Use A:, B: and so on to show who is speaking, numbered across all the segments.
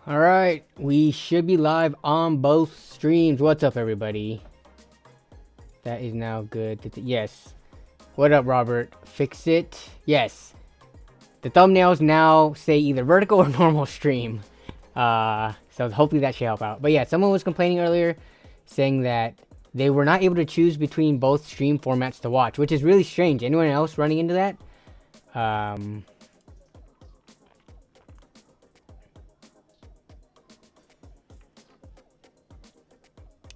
A: Alright, we should be live on both streams. What's up, everybody? That is now good. Yes. What up, Robert? Fix it. Yes. The thumbnails now say either vertical or normal stream. So hopefully that should help out. But yeah, someone was complaining earlier saying that they were not able to choose between both stream formats to watch, which is really strange. Anyone else running into that?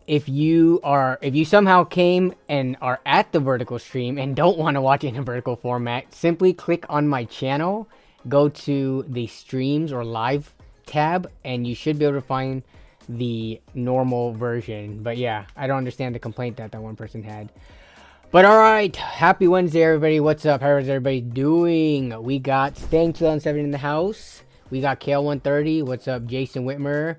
A: If you somehow came and are at the vertical stream and don't want to watch it in a vertical format, simply click on my channel, go to the streams or live tab, and you should be able to find the normal version. But yeah, I don't understand the complaint that one person had. But alright, happy Wednesday, everybody. What's up? How is everybody doing? We got Stang 2007 in the house. We got Kale130. What's up, Jason Whitmer?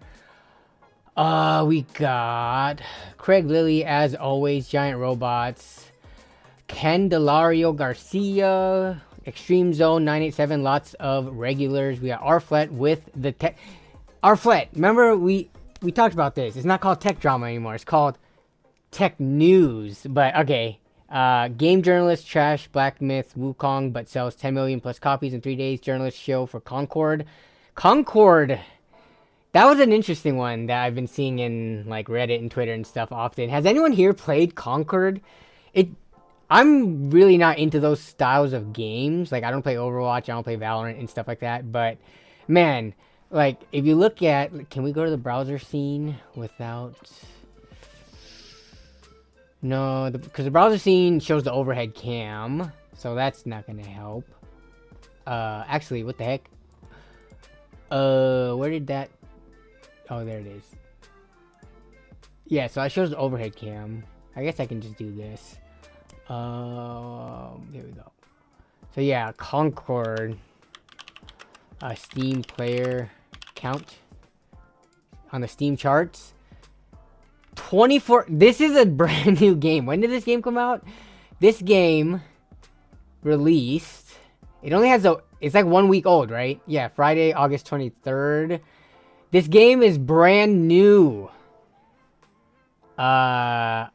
A: We got Craig Lilly, as always, Giant Robots, Candelario Garcia, Extreme Zone 987, lots of regulars. We got Arflet with the tech. Arflet, remember we talked about this. It's not called tech drama anymore. It's called tech news. But okay, game journalist trash Black Myth Wukong, but sells 10 million plus copies in 3 days. Journalist show for Concord. Concord. That was an interesting one that I've been seeing in like Reddit and Twitter and stuff often. Has anyone here played Concord? I'm really not into those styles of games. Like, I don't play Overwatch, I don't play Valorant and stuff like that. But man, like, if you look at, can we go to the browser scene without? No, because the browser scene shows the overhead cam, so that's not gonna help. Actually, what the heck? Where did that? Oh, there it is. Yeah, so I shows the overhead cam. I guess I can just do this. There we go. So yeah, Concord. Steam player count on the Steam charts. 24. This is a brand new game. When did this game come out? This game released. It only has it's like 1 week old, right? Yeah, Friday, August 23rd. This game is brand new. And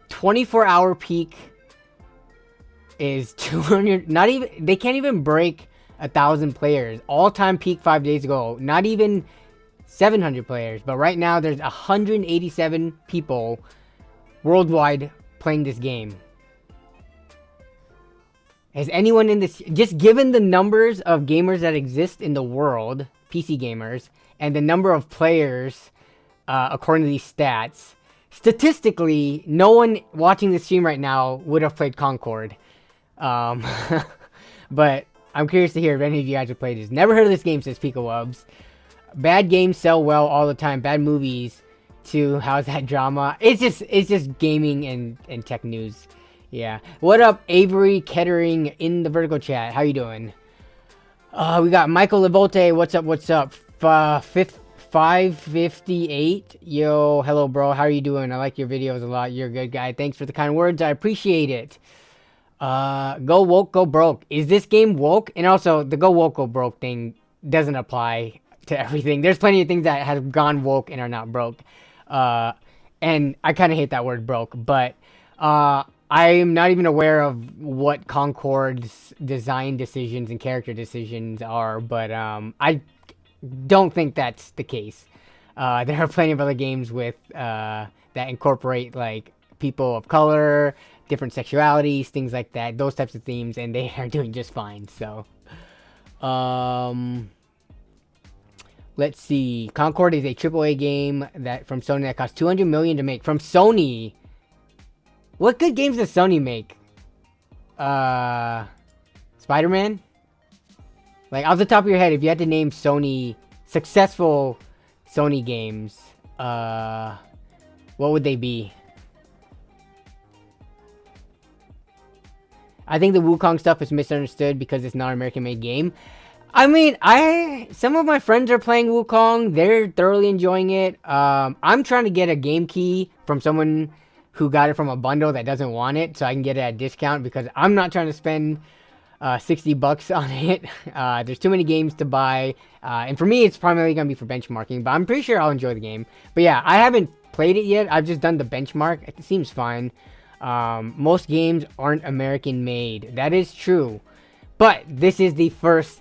A: 24-hour peak is 200. Not even, they can't even break 1,000 players. All-time peak 5 days ago, not even 700 players. But right now, there's 187 people worldwide playing this game. Has anyone in this, just given the numbers of gamers that exist in the world, PC gamers, and the number of players, according to these stats, statistically, no one watching this stream right now would have played Concord. But I'm curious to hear if any of you guys have played this. Never heard of this game, says Pikawubs. Bad games sell well all the time. Bad movies, too. How's that drama? It's just gaming and tech news. Yeah. What up, Avery Kettering in the vertical chat? How you doing? We got Michael Levolte. What's up? What's up? 558. Yo, hello, bro. How are you doing? I like your videos a lot. You're a good guy. Thanks for the kind words. I appreciate it. Go woke, go broke. Is this game woke? And also, the go woke, go broke thing doesn't apply to everything. There's plenty of things that have gone woke and are not broke. And I kind of hate that word broke, but I'm not even aware of what Concord's design decisions and character decisions are, but I don't think that's the case. There are plenty of other games with that incorporate like people of color, different sexualities, things like that, those types of themes, and they are doing just fine. So, let's see. Concord is a AAA game that from Sony that cost $200 million to make. From Sony. What good games does Sony make? Spider-Man? Like, off the top of your head, if you had to name successful Sony games, what would they be? I think the Wukong stuff is misunderstood because it's not an American-made game. I mean, some of my friends are playing Wukong. They're thoroughly enjoying it. I'm trying to get a game key from someone who got it from a bundle that doesn't want it, so I can get it at a discount, because I'm not trying to spend $60 on it. There's too many games to buy. And for me, it's primarily going to be for benchmarking, but I'm pretty sure I'll enjoy the game. But yeah, I haven't played it yet. I've just done the benchmark. It seems fine. Most games aren't American made. That is true. But this is the first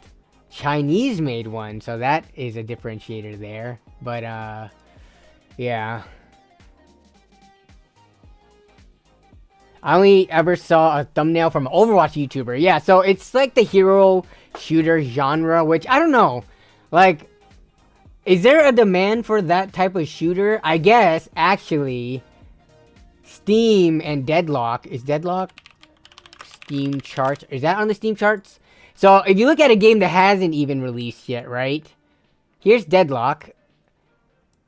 A: Chinese made one, so that is a differentiator there. But yeah. I only ever saw a thumbnail from an Overwatch YouTuber. Yeah, so it's like the hero shooter genre, which I don't know. Like, is there a demand for that type of shooter? I guess, actually, Steam and Deadlock. Is Deadlock? Steam charts. Is that on the Steam charts? So, if you look at a game that hasn't even released yet, right? Here's Deadlock.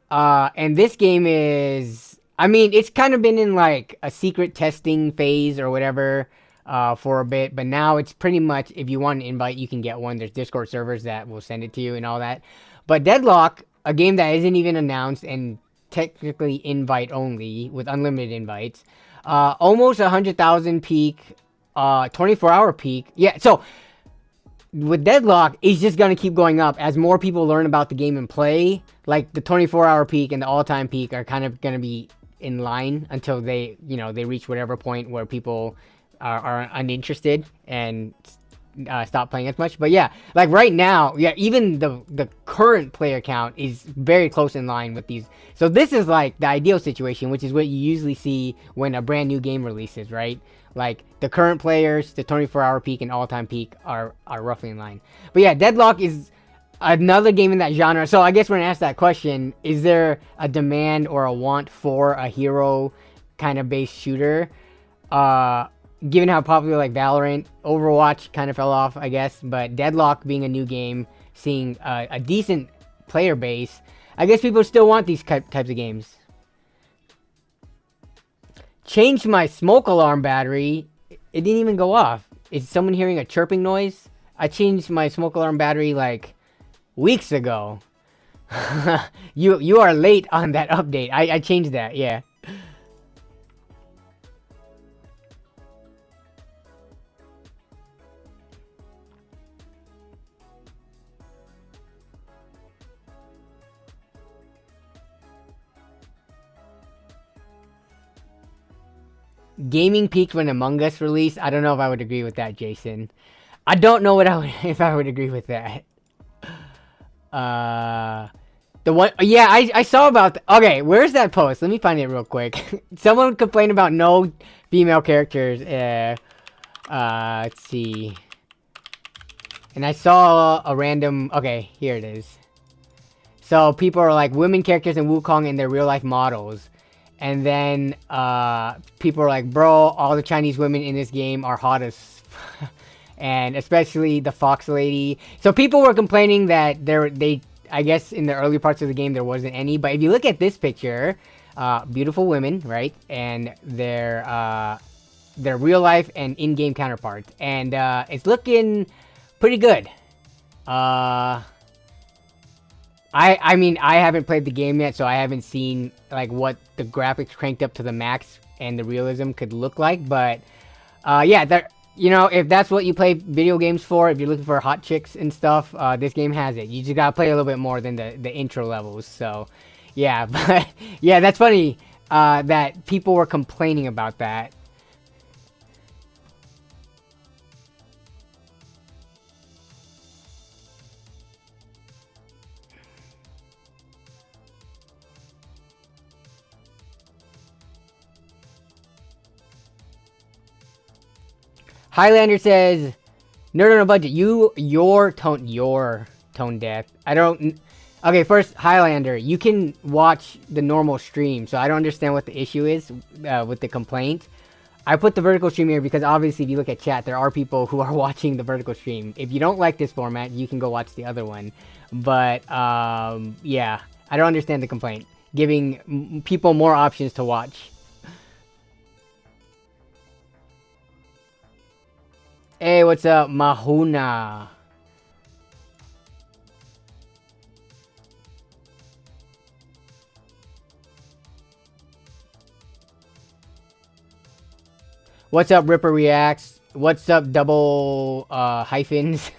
A: And this game is... I mean, it's kind of been in, like, a secret testing phase or whatever for a bit. But now it's pretty much, if you want an invite, you can get one. There's Discord servers that will send it to you and all that. But Deadlock, a game that isn't even announced and technically invite only with unlimited invites. Almost 100,000 peak, 24-hour peak. Yeah, so with Deadlock, it's just going to keep going up as more people learn about the game and play. Like, the 24-hour peak and the all-time peak are kind of going to be in line until they, you know, they reach whatever point where people are uninterested and stop playing as much. But yeah, like right now, yeah, even the current player count is very close in line with these. So this is like the ideal situation, which is what you usually see when a brand new game releases, right? Like the current players, the 24-hour peak and all-time peak are roughly in line. But yeah, Deadlock is another game in that genre. So I guess we're gonna ask that question: is there a demand or a want for a hero kind of based shooter? Given how popular like Valorant, Overwatch kind of fell off, I guess, but Deadlock being a new game, seeing a decent player base, I guess people still want these types of games. Changed my smoke alarm battery. It didn't even go off. Is someone hearing a chirping noise? I changed my smoke alarm battery like weeks ago. You are late on that update. I changed that, yeah. Gaming peaked when Among Us released. I don't know if I would agree with that, Jason. I don't know what if I would agree with that. The one, yeah, I saw about. Okay, where's that post? Let me find it real quick. Someone complained about no female characters. Let's see. And I saw a random. Okay, here it is. So people are like women characters in Wukong and their real life models. And then people are like, bro, all the Chinese women in this game are hot as and especially the Fox lady. So people were complaining that I guess in the early parts of the game there wasn't any. But if you look at this picture, beautiful women, right? And their real life and in-game counterparts. And it's looking pretty good. I mean, I haven't played the game yet, so I haven't seen like what the graphics cranked up to the max and the realism could look like. But yeah, you know, if that's what you play video games for, if you're looking for hot chicks and stuff, this game has it. You just gotta play a little bit more than the intro levels. So yeah, but yeah, that's funny that people were complaining about that. Highlander says, nerd on a budget. Your tone deaf. I don't. Okay, first Highlander, you can watch the normal stream, so I don't understand what the issue is with the complaint. I put the vertical stream here because obviously, if you look at chat, there are people who are watching the vertical stream. If you don't like this format, you can go watch the other one. But yeah, I don't understand the complaint. Giving people more options to watch. Hey, what's up, Mahuna? What's up, Ripper Reacts? What's up, double hyphens?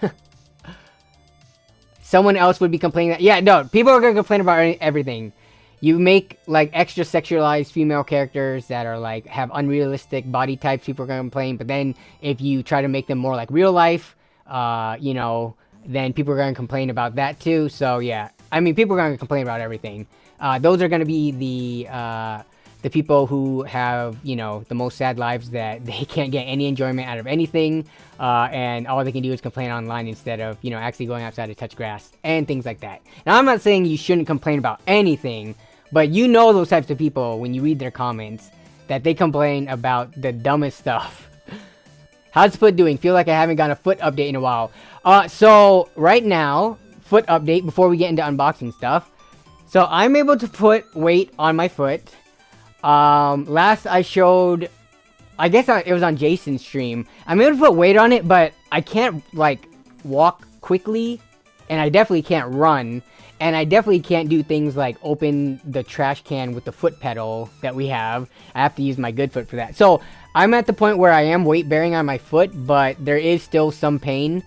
A: Someone else would be complaining that... Yeah, no, people are going to complain about everything. You make, like, extra sexualized female characters that are, like, have unrealistic body types, people are going to complain. But then, if you try to make them more like real life, you know, then people are going to complain about that too. So, yeah. I mean, people are going to complain about everything. Those are going to be the people who have, you know, the most sad lives, that they can't get any enjoyment out of anything. And all they can do is complain online instead of, you know, actually going outside to touch grass and things like that. Now, I'm not saying you shouldn't complain about anything, but you know those types of people when you read their comments, that they complain about the dumbest stuff. How's foot doing? Feel like I haven't gotten a foot update in a while. So right now, foot update before we get into unboxing stuff. So I'm able to put weight on my foot. Last I showed, I guess it was on Jason's stream. I'm able to put weight on it, but I can't, like, walk quickly, and I definitely can't run, and I definitely can't do things like open the trash can with the foot pedal that we have. I have to use my good foot for that. So I'm at the point where I am weight bearing on my foot, but there is still some pain,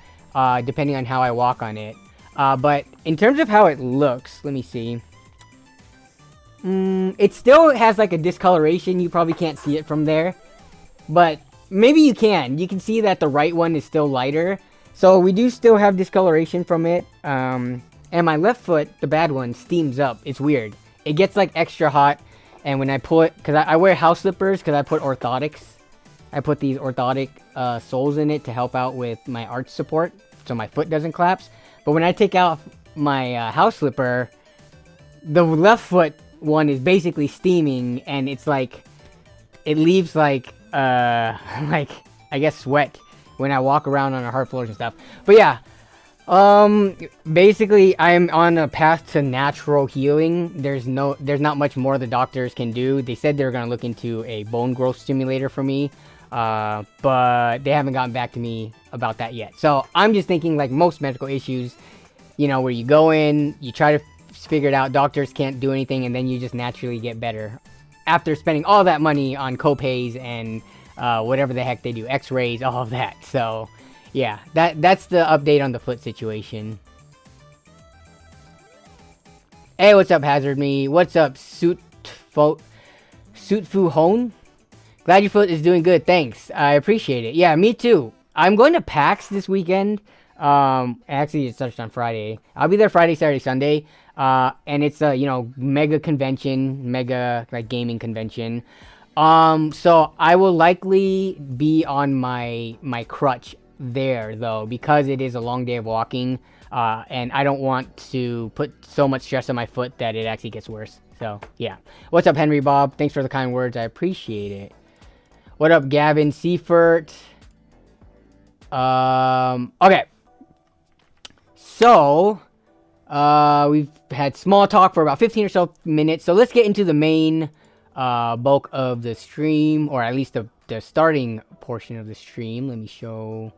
A: depending on how I walk on it. But in terms of how it looks, let me see. It still has like a discoloration. You probably can't see it from there, but maybe you can. You can see that the right one is still lighter. So we do still have discoloration from it. And my left foot, the bad one, steams up. It's weird. It gets like extra hot. And when I put, because I wear house slippers because I put orthotics. I put these orthotic soles in it to help out with my arch support so my foot doesn't collapse. But when I take out my house slipper, the left foot one is basically steaming, and it's like, it leaves like like, I guess, sweat when I walk around on hard floors and stuff. But yeah, basically I'm on a path to natural healing. There's not much more the doctors can do. They said they were going to look into a bone growth stimulator for me, but they haven't gotten back to me about that yet. So I'm just thinking, like most medical issues, you know, where you go in, you try to figure it out, doctors can't do anything, and then you just naturally get better after spending all that money on co-pays and whatever the heck they do, x-rays, all of that. So yeah, that's the update on the foot situation. Hey, what's up, Hazard Me? What's up, Suitfu Hone? Glad your foot is doing good, thanks. I appreciate it. Yeah, me too. I'm going to PAX this weekend. Actually, it starts on Friday. I'll be there Friday, Saturday, Sunday. And it's a, you know, mega convention, like gaming convention. So I will likely be on my crutch there though, because it is a long day of walking. And I don't want to put so much stress on my foot that it actually gets worse. So yeah. What's up, Henry Bob? Thanks for the kind words. I appreciate it. What up, Gavin Seifert? Okay. So, we've had small talk for about 15 or so minutes, so let's get into the main bulk of the stream, or at least the starting portion of the stream. Let me show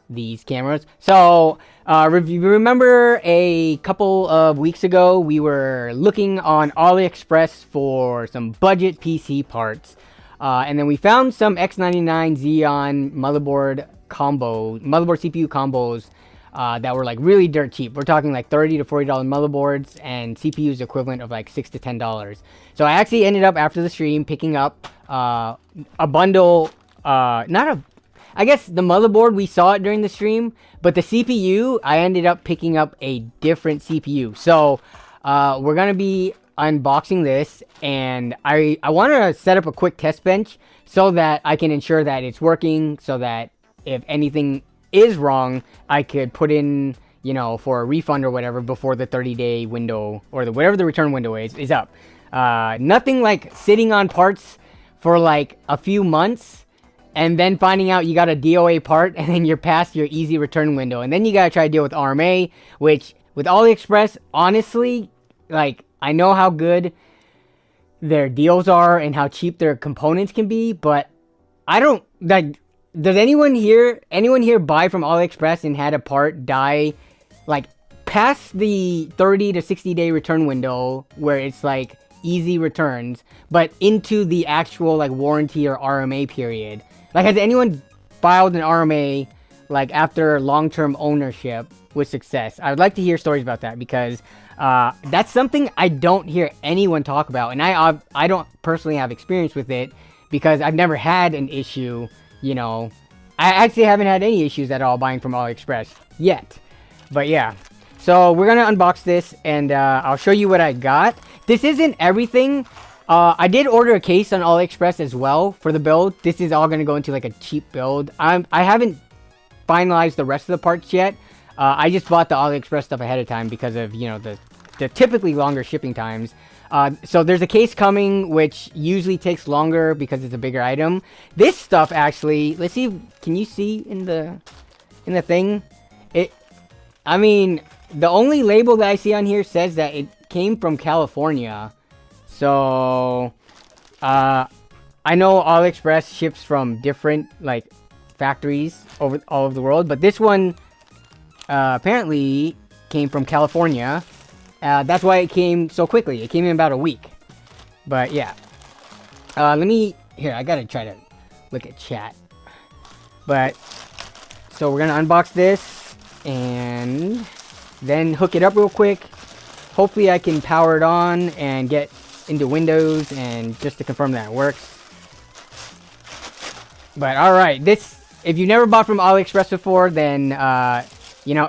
A: these cameras. So, if you remember a couple of weeks ago, we were looking on AliExpress for some budget PC parts, and then we found some X99 Xeon motherboard CPU combos that were like really dirt cheap. We're talking like $30 to $40 motherboards, and CPUs equivalent of like $6 to $10. So I actually ended up after the stream picking up a bundle, I guess the motherboard, we saw it during the stream, but the CPU, I ended up picking up a different CPU. So we're gonna be unboxing this, and I want to set up a quick test bench so that I can ensure that it's working, so that if anything is wrong, I could put in, you know, for a refund or whatever before the 30-day window, or whatever the return window is up. Nothing like sitting on parts for like a few months and then finding out you got a DOA part and then you're past your easy return window, and then you gotta try to deal with RMA, which with AliExpress, honestly, like, I know how good their deals are and how cheap their components can be, but I don't, like, does anyone here buy from AliExpress and had a part die, like, past the 30 to 60 day return window where it's like easy returns, but into the actual like warranty or RMA period? Like, has anyone filed an RMA like after long-term ownership with success. I would like to hear stories about that because that's something I don't hear anyone talk about, and I don't personally have experience with it because I've never had an issue. You know, I actually haven't had any issues at all buying from AliExpress yet. But yeah, so we're gonna unbox this and I'll show you what I got. This isn't everything. I did order a case on AliExpress as well for the build. This is all gonna go into like a cheap build. I haven't finalized the rest of the parts yet. I just bought the AliExpress stuff ahead of time because of, you know, the typically longer shipping times. So there's a case coming which usually takes longer because it's a bigger item. This stuff actually, let's see, can you see in the thing? I mean, the only label that I see on here says that it came from California. So I know AliExpress ships from different like factories all over the world, but this one apparently came from California. That's why it came so quickly. It came in about a week. But yeah. Here, I gotta try to look at chat. But, so we're gonna unbox this. And then hook it up real quick. Hopefully I can power it on and get into Windows and just to confirm that it works. But alright, if you've never bought from AliExpress before, then, you know,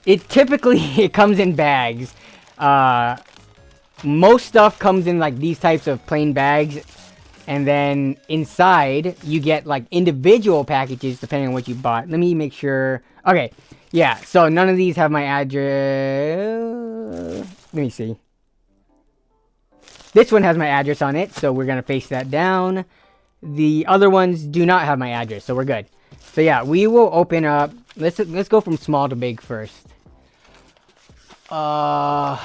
A: it typically comes in bags. Most stuff comes in like these types of plain bags, and then inside you get like individual packages depending on what you bought. Let me make sure. Okay, yeah, so none of these have my address. Let me see. This one has my address on it, so we're gonna face that down. The other ones do not have my address, so we're good. So yeah, we will open up. Let's go from small to big first. Sorry,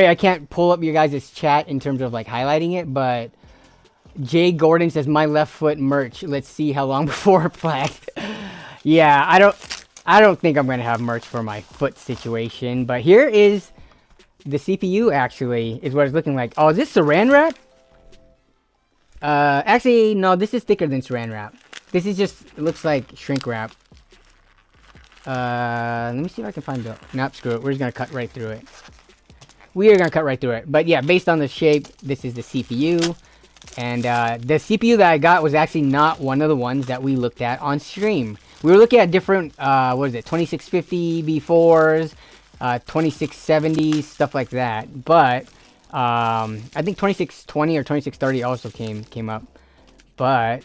A: I can't pull up your guys' chat in terms of like highlighting it, but Jay Gordon says my left foot merch. Let's see how long before flagged. Yeah, I don't think I'm gonna have merch for my foot situation, but here is the CPU. Actually, is what it's looking like. Oh, is this Saran wrap? Actually, no. This is thicker than Saran wrap. This is just, it looks like shrink wrap. Let me see if I can find the... Nope, screw it. We're just gonna cut right through it. We are gonna cut right through it. But yeah, based on the shape, this is the CPU. And the CPU that I got was actually not one of the ones that we looked at on stream. We were looking at different, what is it, 2650 B4s, 2670s, stuff like that. But I think 2620 or 2630 also came up. But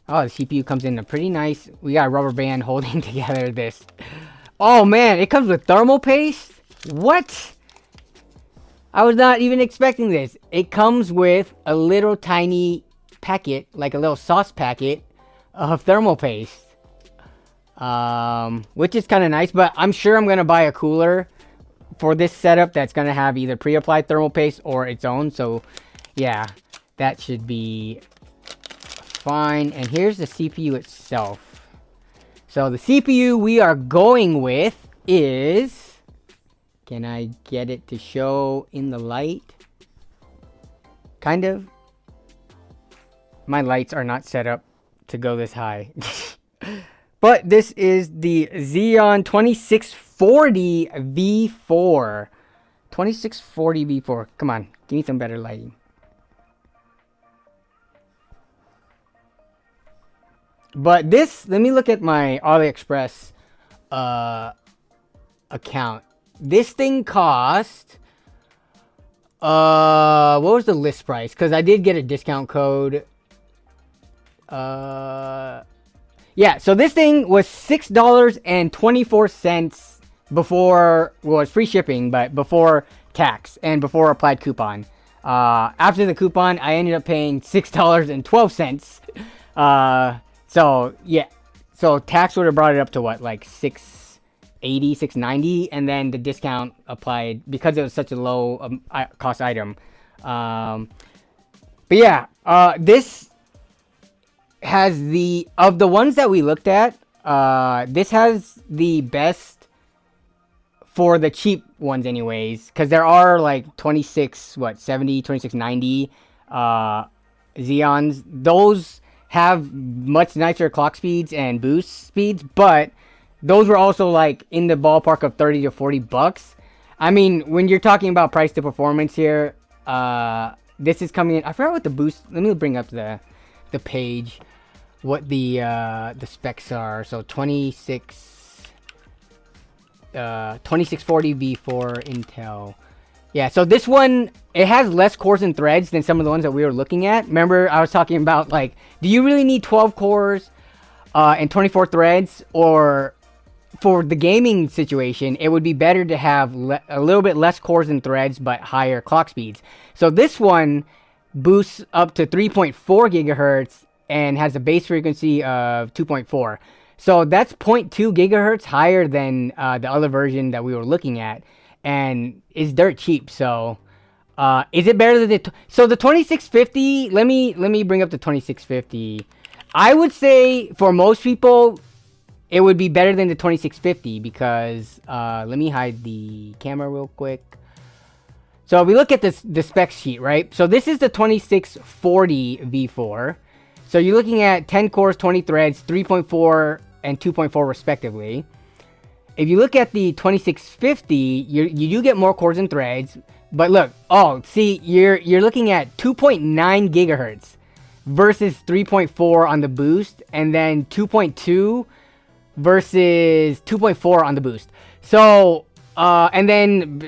A: oh, the CPU comes in a pretty nice... We got a rubber band holding together this. Oh man, it comes with thermal paste? What? I was not even expecting this. It comes with a little tiny packet, like a little sauce packet of thermal paste. Which is kind of nice, but I'm sure I'm going to buy a cooler for this setup that's going to have either pre-applied thermal paste or its own. So yeah, that should be fine. And here's the CPU itself. So the CPU we are going with is... Can I get it to show in the light? Kind of. My lights are not set up to go this high. But this is the Xeon 2640 V4. 2640 V4. Come on, give me some better lighting. But this, let me look at my AliExpress account. This thing cost, what was the list price? Because I did get a discount code. Yeah, so this thing was $6.24 before, well, it's free shipping, but before tax and before applied coupon. After the coupon, I ended up paying $6.12. So yeah, so tax would have brought it up to what, like $680, $690, and then the discount applied because it was such a low cost item. But yeah, this has of the ones that we looked at, this has the best for the cheap ones anyways, because there are like 2670, 2690, Xeons. Those have much nicer clock speeds and boost speeds, but those were also like in the ballpark of 30 to 40 bucks. I mean, when you're talking about price to performance here, this is coming in. I forgot what the boost. Let me bring up the page. What the specs are. So 2640 V4 Intel. Yeah, so this one, it has less cores and threads than some of the ones that we were looking at. Remember, I was talking about, like, do you really need 12 cores and 24 threads? Or for the gaming situation, it would be better to have a little bit less cores and threads, but higher clock speeds. So this one boosts up to 3.4 gigahertz and has a base frequency of 2.4. So that's 0.2 gigahertz higher than the other version that we were looking at. And it's dirt cheap, so is it better than the... So the 2650, let me bring up the 2650. I would say for most people, it would be better than the 2650 because, let me hide the camera real quick. So if we look at the spec sheet, right? So this is the 2640 V4. So you're looking at 10 cores, 20 threads, 3.4 and 2.4 respectively. If you look at the 2650, you do get more cores and threads, but look, see, you're looking at 2.9 gigahertz versus 3.4 on the boost, and then 2.2 versus 2.4 on the boost. So, and then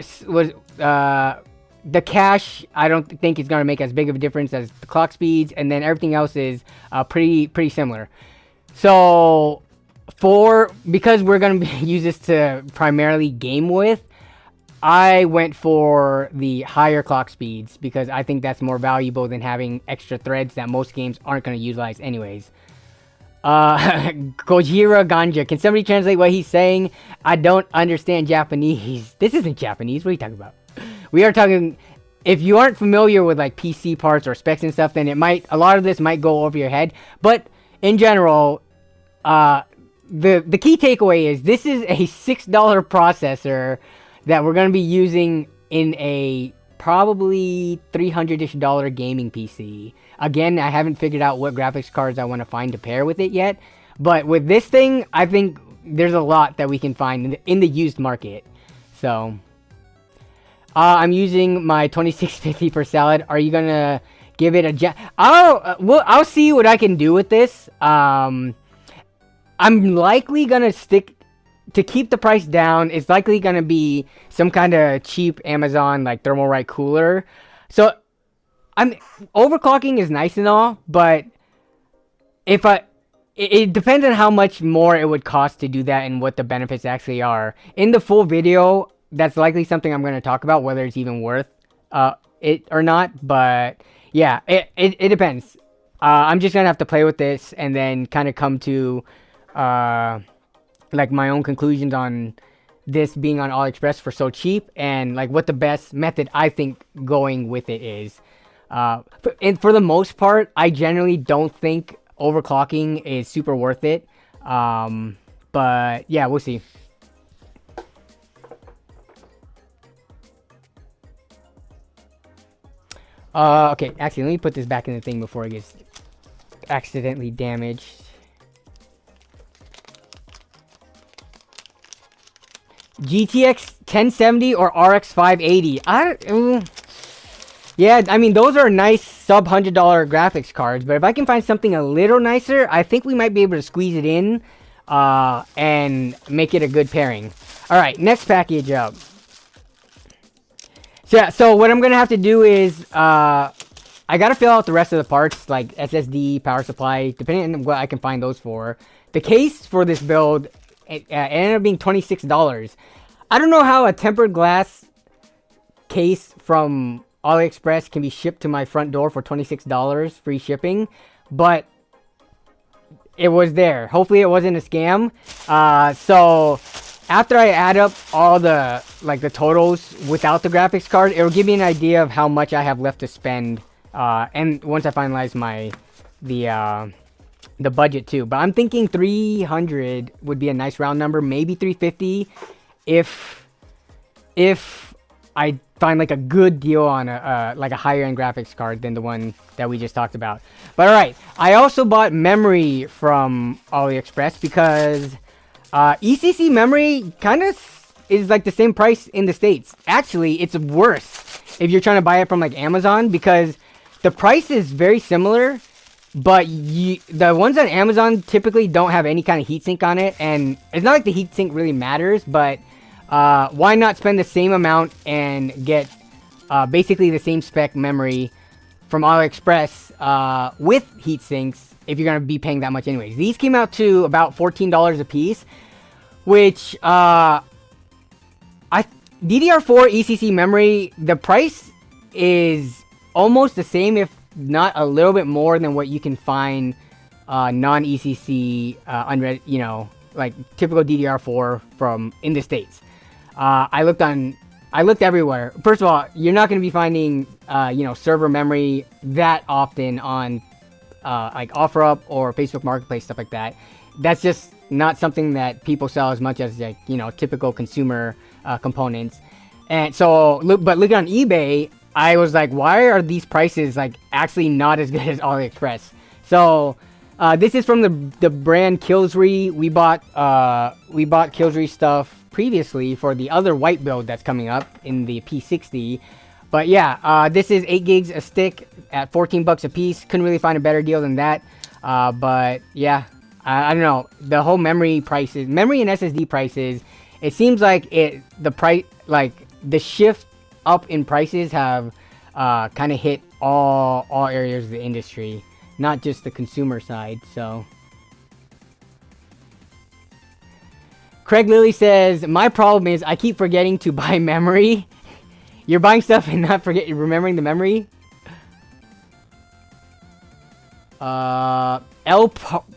A: the cache, I don't think it's gonna make as big of a difference as the clock speeds, and then everything else is pretty similar. So, because we're gonna use this to primarily game with, I went for the higher clock speeds because I think that's more valuable than having extra threads that most games aren't gonna utilize anyways. Gojira Ganja, can somebody translate what he's saying? I don't understand Japanese. This isn't Japanese. What are you talking about? We are talking. If you aren't familiar with like PC parts or specs and stuff, then a lot of this might go over your head. But in general, the key takeaway is this is a $6 processor that we're going to be using in a probably $300-ish gaming PC. Again, I haven't figured out what graphics cards I want to find to pair with it yet. But with this thing, I think there's a lot that we can find in the used market. So, I'm using my 2650 per salad. Are you going to give it a... I'll see what I can do with this. I'm likely gonna stick to keep the price down. It's likely gonna be some kind of cheap Amazon like Thermalright cooler. So overclocking is nice and all, but it depends on how much more it would cost to do that and what the benefits actually are. In the full video, that's likely something I'm gonna talk about, whether it's even worth it or not. But yeah, it depends. I'm just gonna have to play with this and then kind of come to like my own conclusions on this being on AliExpress for so cheap, and like what the best method I think going with it is. And for the most part, I generally don't think overclocking is super worth it. But yeah, we'll see. Okay, actually, let me put this back in the thing before it gets accidentally damaged. GTX 1070 or RX 580? Yeah, I mean, those are nice sub $100 graphics cards, but if I can find something a little nicer, I think we might be able to squeeze it in and make it a good pairing. Alright, next package up. So yeah, so what I'm going to have to do is, I got to fill out the rest of the parts, like SSD, power supply, depending on what I can find those for. The case for this build, it ended up being $26. I don't know how a tempered glass case from AliExpress can be shipped to my front door for $26 free shipping, but it was there. Hopefully it wasn't a scam. So after I add up all the the totals without the graphics card, it will give me an idea of how much I have left to spend. And once I finalize the budget too, but I'm thinking 300 would be a nice round number, maybe 350 if I find like a good deal on a like a higher end graphics card than the one that we just talked about. But all right, I also bought memory from AliExpress because ECC memory kind of is like the same price in the States. Actually, it's worse if you're trying to buy it from like Amazon, because the price is very similar, but the ones on Amazon typically don't have any kind of heatsink on it, and it's not like the heatsink really matters, but why not spend the same amount and get basically the same spec memory from AliExpress with heatsinks if you're going to be paying that much anyways. These came out to about $14 a piece, which DDR4 ECC memory, the price is almost the same, if not a little bit more than what you can find non-ECC, you know, like typical DDR4 from in the States. I looked everywhere. First of all, you're not going to be finding, you know, server memory that often on like OfferUp or Facebook Marketplace, stuff like that. That's just not something that people sell as much as, like, you know, typical consumer components. And so, but looking on eBay, I was like, why are these prices like actually not as good as AliExpress? So this is from the brand Killsry. We bought Killsry stuff previously for the other white build that's coming up in the P60. But yeah, this is 8 gigs a stick at $14 a piece. Couldn't really find a better deal than that. But yeah, I don't know. The whole memory prices, memory and SSD prices, it seems like the price, like the shift up in prices have kind of hit all areas of the industry, not just the consumer side. So Craig Lilly says, my problem is I keep forgetting to buy memory. You're buying stuff and not remembering the memory. El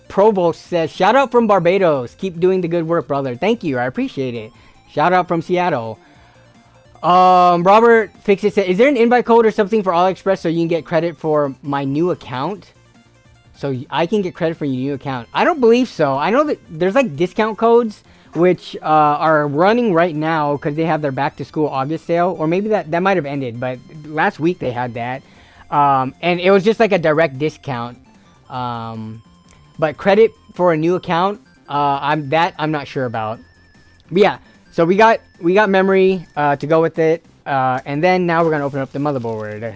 A: Provost says, shout out from Barbados. Keep doing the good work, brother. Thank you. I appreciate it. Shout out from Seattle. Robert Fixit said, is there an invite code or something for AliExpress so you can get credit for my new account? So I can get credit for your new account. I don't believe so. I know that there's like discount codes which are running right now because they have their back to school August sale, or maybe that might have ended, but last week they had that. And it was just like a direct discount. But credit for a new account, I'm not sure about. But yeah, so we got memory to go with it, and then now we're gonna open up the motherboard.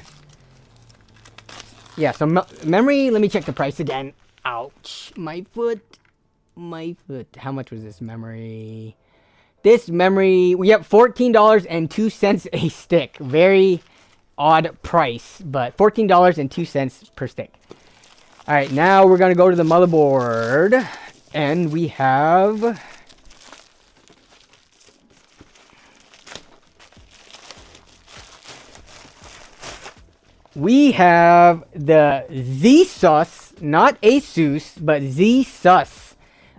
A: Yeah, so memory. Let me check the price again. Ouch, my foot. How much was this memory? This memory, we have $14.02 a stick. Very odd price, but $14.02 per stick. All right, now we're gonna go to the motherboard, and we have the Zsus, not Asus, but Zsus.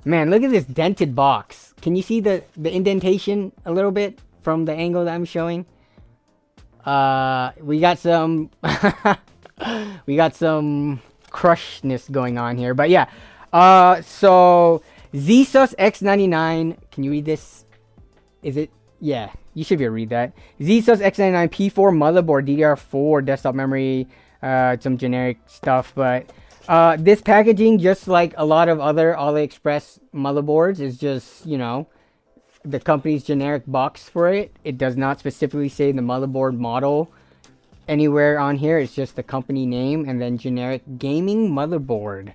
A: Man, look at this dented box. Can you see the indentation a little bit from the angle that I'm showing? We got some crushness going on here, but yeah. So Zsus X99. Can you read this? Is it? Yeah, you should be able to read that. Zsus X99 P4 motherboard, DDR4 desktop memory, some generic stuff, but this packaging, just like a lot of other AliExpress motherboards, is just, you know, the company's generic box for it. It does not specifically say the motherboard model anywhere on here. It's just the company name and then generic gaming motherboard.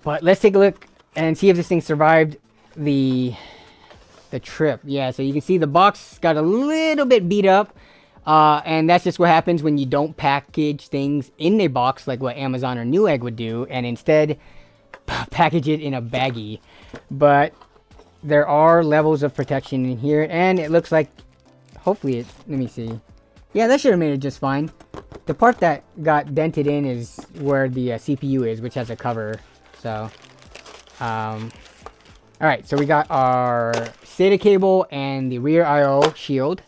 A: But let's take a look and see if this thing survived the trip. Yeah, so you can see the box got a little bit beat up. And that's just what happens when you don't package things in a box like what Amazon or Newegg would do, and instead package it in a baggie. But there are levels of protection in here, and it looks like, hopefully it, let me see. Yeah, that should have made it just fine. The part that got dented in is where the CPU is, which has a cover. So, alright, so we got our SATA cable and the rear I/O shield.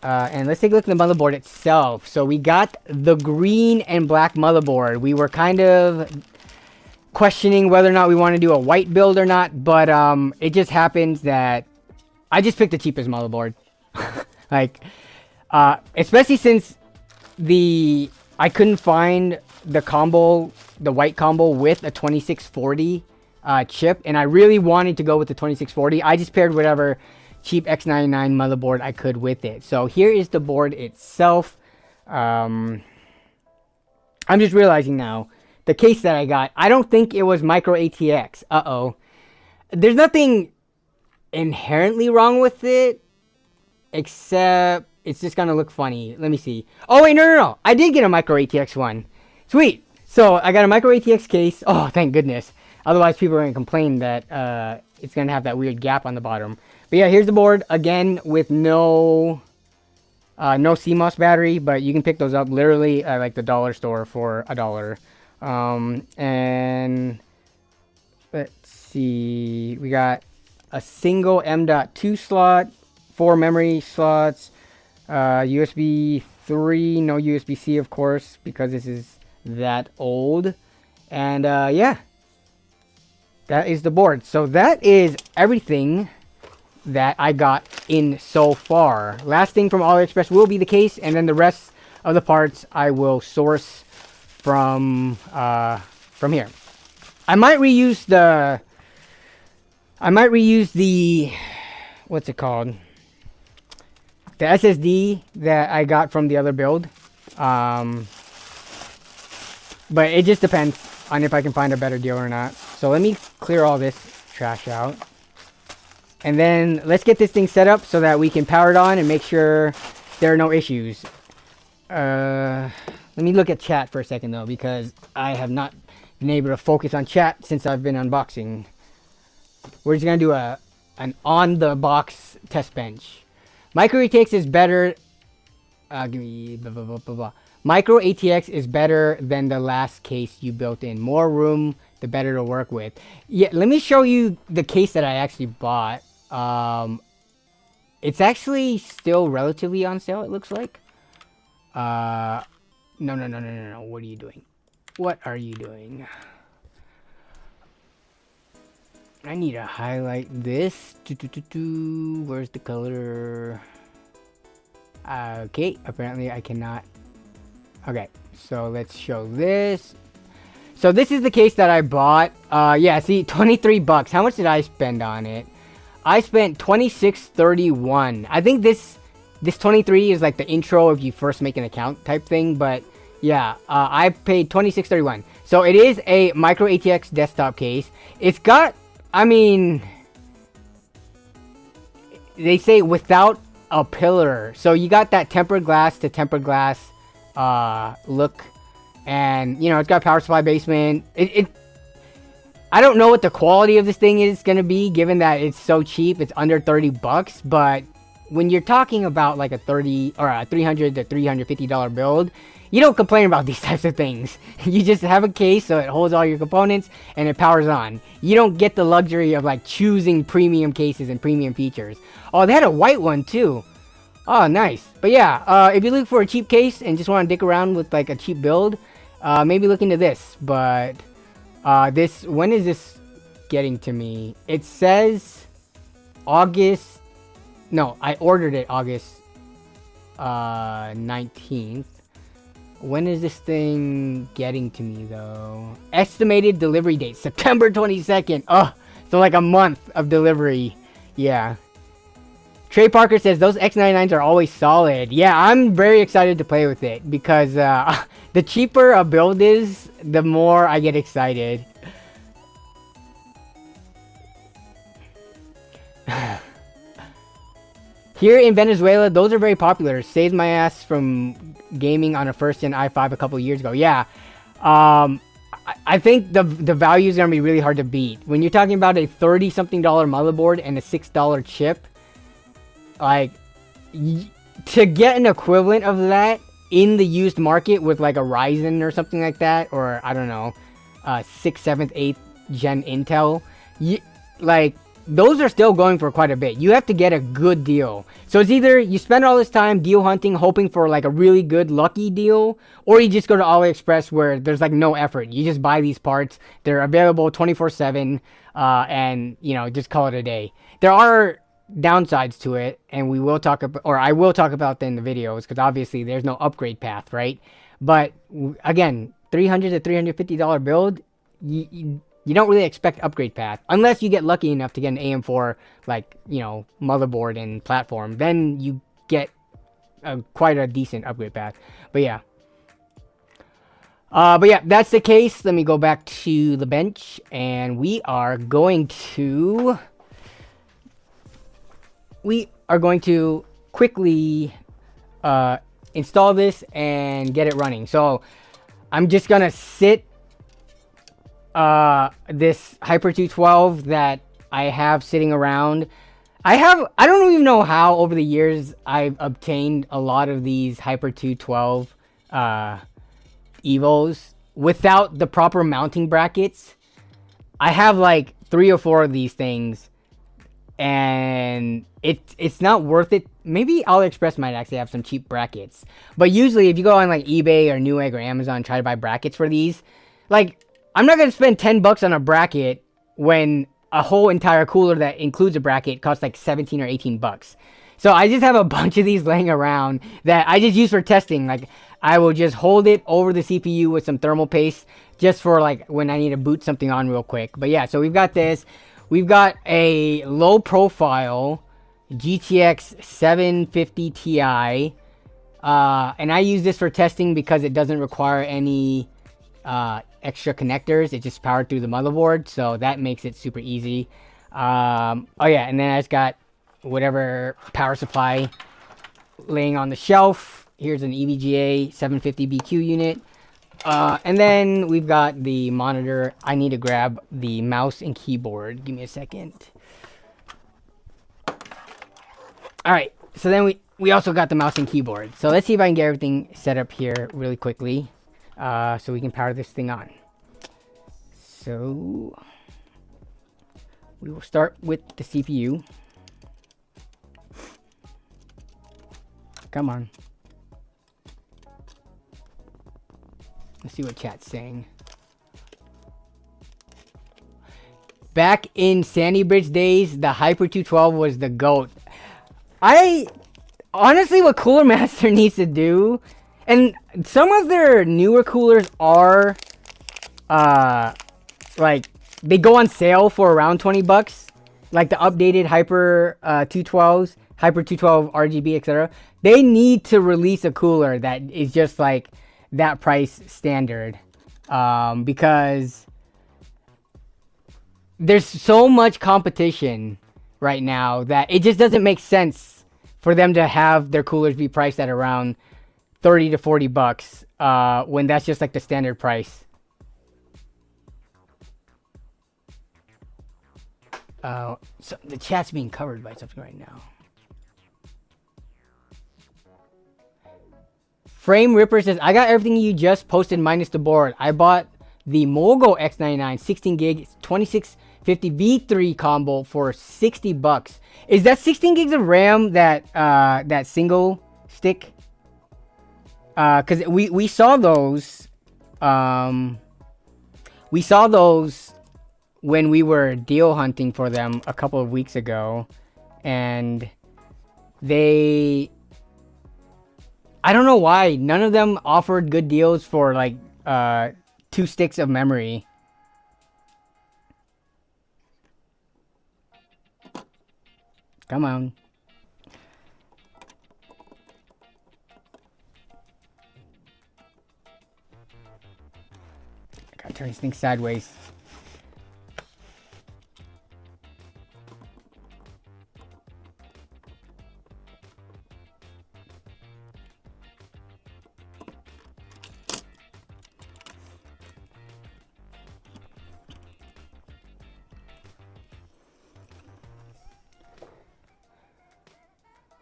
A: And let's take a look at the motherboard itself. So we got the green and black motherboard. We were kind of questioning whether or not we want to do a white build or not, but it just happens that I just picked the cheapest motherboard. Like, especially since I couldn't find the combo, the white combo with a 2640 chip, and I really wanted to go with the 2640. I just paired whatever cheap X99 motherboard I could with it. So here is the board itself. I'm just realizing now, the case that I got, I don't think it was micro ATX. There's nothing inherently wrong with it, except it's just gonna look funny. Let me see. Oh wait, no. I did get a micro ATX one. Sweet. So I got a micro ATX case. Oh, thank goodness. Otherwise, people are gonna complain that it's gonna have that weird gap on the bottom. But yeah, here's the board again with no CMOS battery, but you can pick those up literally at like the dollar store for $1. And let's see, we got a single M.2 slot, 4 memory slots, USB 3, no USB-C of course, because this is that old. And yeah, that is the board. So that is everything that I got in so far. Last thing from AliExpress will be the case, and then the rest of the parts I will source from here. I might reuse the what's it called? The SSD that I got from the other build. But it just depends on if I can find a better deal or not. So let me clear all this trash out. And then let's get this thing set up so that we can power it on and make sure there are no issues. Let me look at chat for a second though, because I have not been able to focus on chat since I've been unboxing. We're just gonna do an on the box test bench. Micro ATX is better. Give me blah, blah, blah, blah, blah. Micro ATX is better than the last case you built in. More room, the better to work with. Yeah, let me show you the case that I actually bought. It's actually still relatively on sale, it looks like. No. What are you doing? What are you doing? I need to highlight this. Where's the color? Okay, apparently I cannot. Okay, so let's show this. So this is the case that I bought. Yeah, see, 23 bucks. How much did I spend on it? I spent $26.31. I think this 23 is like the intro if you first make an account type thing, but yeah, I paid $26.31. So it is a micro ATX desktop case. It's got, I mean, they say without a pillar. So you got that tempered glass to tempered glass look, and you know, it's got power supply basement. I don't know what the quality of this thing is gonna be, given that it's so cheap. It's under 30 bucks, but when you're talking about like a 30 or a $300 to $350 build, you don't complain about these types of things. You just have a case so it holds all your components and it powers on. You don't get the luxury of like choosing premium cases and premium features. Oh, they had a white one too. Oh, nice. But yeah, if you look for a cheap case and just want to dick around with like a cheap build, maybe look into this. But when is this getting to me? It says August. No, I ordered it August 19th. When is this thing getting to me though? Estimated delivery date September 22nd. Oh, so like a month of delivery. Yeah. Trey Parker says those X99s are always solid. Yeah, I'm very excited to play with it because the cheaper a build is, the more I get excited. Here in Venezuela, those are very popular. Saves my ass from gaming on a first-gen i5 a couple years ago. Yeah, I think the value is going to be really hard to beat. When you're talking about a $30-something motherboard and a $6 chip, like, to get an equivalent of that in the used market with like a Ryzen or something like that, or I don't know, 6th, 7th, 8th gen Intel, like, those are still going for quite a bit. You have to get a good deal. So it's either you spend all this time deal hunting, hoping for like a really good lucky deal, or you just go to AliExpress where there's like no effort. You just buy these parts. They're available 24/7, and you know, just call it a day. There are downsides to it, and we will talk about, or I will talk about them in the videos, because obviously there's no upgrade path, right? But again, $300 to $350 build, you don't really expect upgrade path unless you get lucky enough to get an AM4 like, you know, motherboard and platform. Then you get quite a decent upgrade path. But yeah. That's the case. Let me go back to the bench, and we are going to quickly install this and get it running. So I'm just gonna sit this Hyper 212 that I have sitting around. I don't even know how over the years I've obtained a lot of these Hyper 212 Evos without the proper mounting brackets. I have like 3 or 4 of these things, and it's not worth it. Maybe AliExpress might actually have some cheap brackets, but usually if you go on like eBay or Newegg or Amazon and try to buy brackets for these, like, I'm not gonna spend $10 on a bracket when a whole entire cooler that includes a bracket costs like 17 or 18 bucks. So I just have a bunch of these laying around that I just use for testing. Like, I will just hold it over the CPU with some thermal paste just for like when I need to boot something on real quick. But yeah, so we've got this. We've got a low profile GTX 750 Ti. And I use this for testing because it doesn't require any extra connectors. It's just powered through the motherboard, so that makes it super easy. Oh yeah, and then I just got whatever power supply laying on the shelf. Here's an EVGA 750 BQ unit. And then we've got the monitor. I need to grab the mouse and keyboard. Give me a second. Alright, so then we also got the mouse and keyboard. So let's see if I can get everything set up here really quickly, so we can power this thing on. So we will start with the CPU. Come on. Let's see what chat's saying. Back in Sandy Bridge days, the Hyper 212 was the GOAT. Honestly, what Cooler Master needs to do, and some of their newer coolers are, like, they go on sale for around 20 bucks. Like the updated Hyper 212s, Hyper 212 RGB, etc. They need to release a cooler that is just like that price standard, because there's so much competition right now that it just doesn't make sense for them to have their coolers be priced at around 30 to 40 bucks when that's just like the standard price. So the chat's being covered by something right now. Frame Ripper says, I got everything you just posted minus the board. I bought the Mogo X99 16 gig 2650 V3 combo for 60 bucks. Is that 16 gigs of RAM that that single stick? Cuz we saw those when we were deal hunting for them a couple of weeks ago, and I don't know why none of them offered good deals for like 2 sticks of memory. Come on. I gotta turn this thing sideways.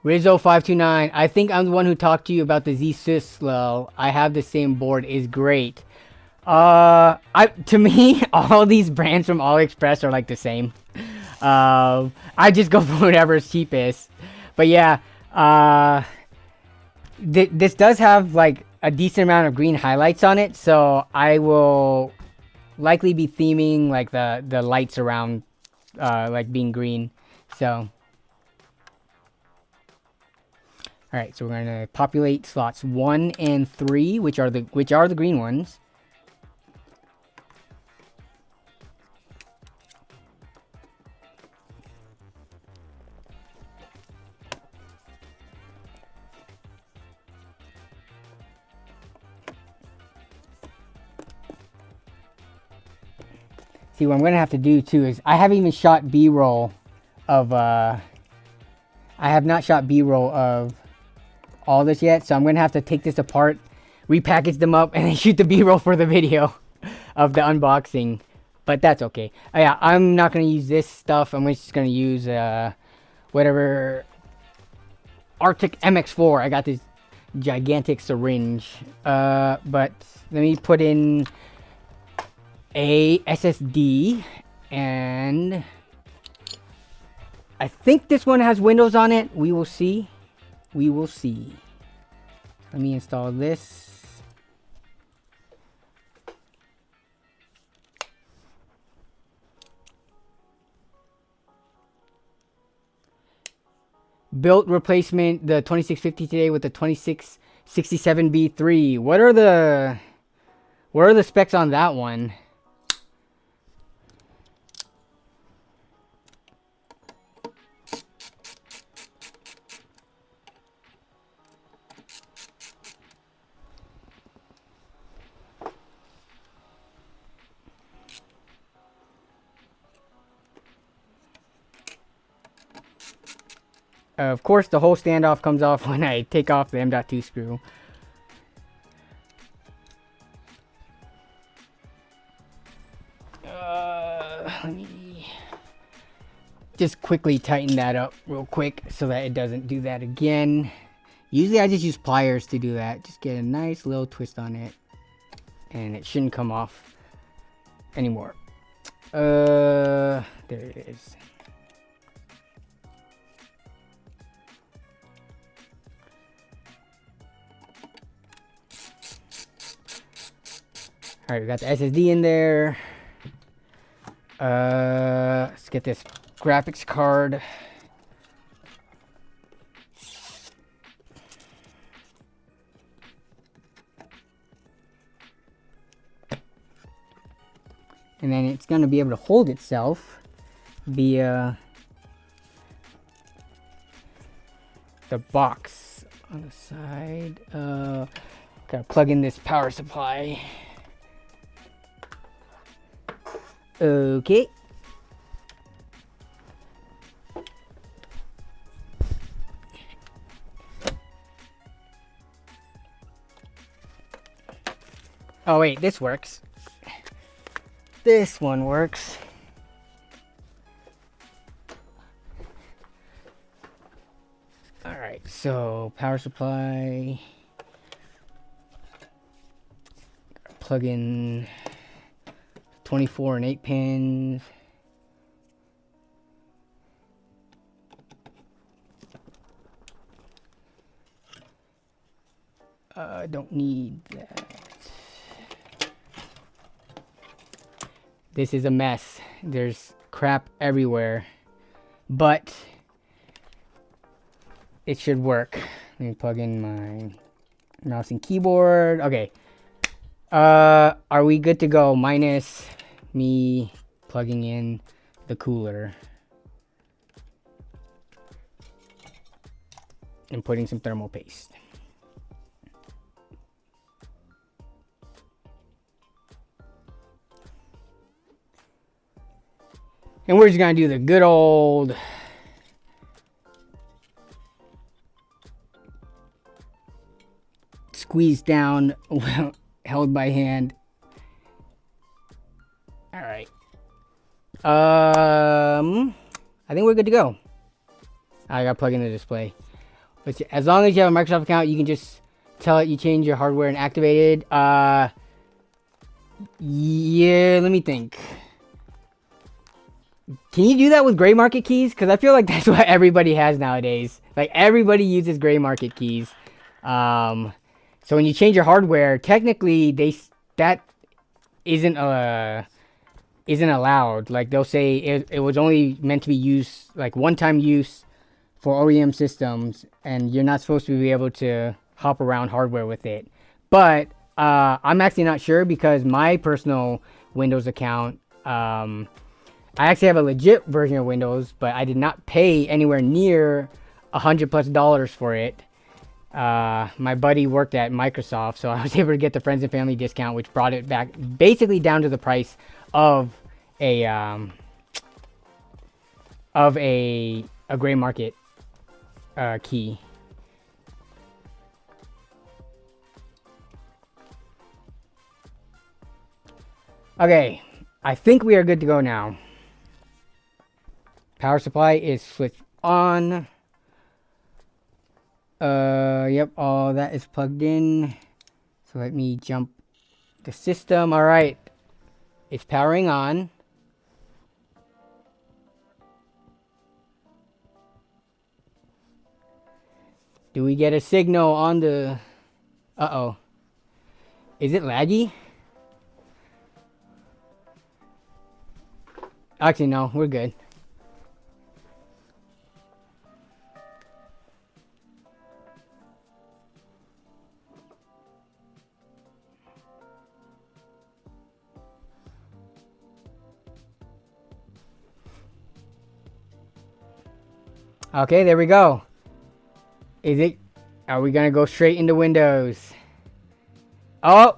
A: Rizzo529, I think I'm the one who talked to you about the Z-Syslo. I have the same board, is great. To me, all these brands from AliExpress are like the same. I just go for whatever's cheapest. But yeah, this does have like a decent amount of green highlights on it, so I will likely be theming like the lights around like being green. So All right, so we're gonna populate slots 1 and 3, which are the green ones. See, what I'm gonna have to do too is I haven't even shot B-roll of I have not shot B-roll of all this yet, so I'm gonna have to take this apart, repackage them up, and then shoot the B-roll for the video of the unboxing. But that's okay. Yeah, I'm not gonna use this stuff. I'm just gonna use whatever Arctic MX4. I got this gigantic syringe. But let me put in a SSD, and I think this one has Windows on it. We will see. We will see. Let me install this. Built replacement the 2650 today with the 2667B3. What are the specs on that one? Of course, the whole standoff comes off when I take off the M.2 screw. Let me just quickly tighten that up real quick so that it doesn't do that again. Usually I just use pliers to do that. Just get a nice little twist on it, and it shouldn't come off anymore. There it is. Alright, we got the SSD in there. Let's get this graphics card. And then it's going to be able to hold itself via the box on the side. Gotta plug in this power supply. Okay. Oh wait, this works. This one works. Alright, so power supply. Plug in 24 and 8 pins. I don't need that. This is a mess. There's crap everywhere, but it should work. Let me plug in my mouse and keyboard. Okay. Are we good to go? Minus me plugging in the cooler and putting some thermal paste. And we're just gonna do the good old squeeze down, held by hand. All right. I think we're good to go. I gotta plug in the display. But as long as you have a Microsoft account, you can just tell it you change your hardware and activate it. Yeah, let me think. Can you do that with gray market keys? Because I feel like that's what everybody has nowadays. Like, everybody uses gray market keys. So when you change your hardware, technically that isn't allowed. Like, they'll say it was only meant to be used, like, one-time use for OEM systems, and you're not supposed to be able to hop around hardware with it. But I'm actually not sure, because my personal Windows account, I actually have a legit version of Windows, but I did not pay anywhere near $100+ for it. My buddy worked at Microsoft, so I was able to get the friends and family discount, which brought it back basically down to the price of a gray market key. Okay, I think we are good to go now. Power supply is switched on. Yep, all that is plugged in. So let me jump the system. All right, it's powering on. Do we get a signal on the... Uh-oh. Is it laggy? Actually, no, we're good. Okay, there we go. Are we gonna go straight into Windows? Oh,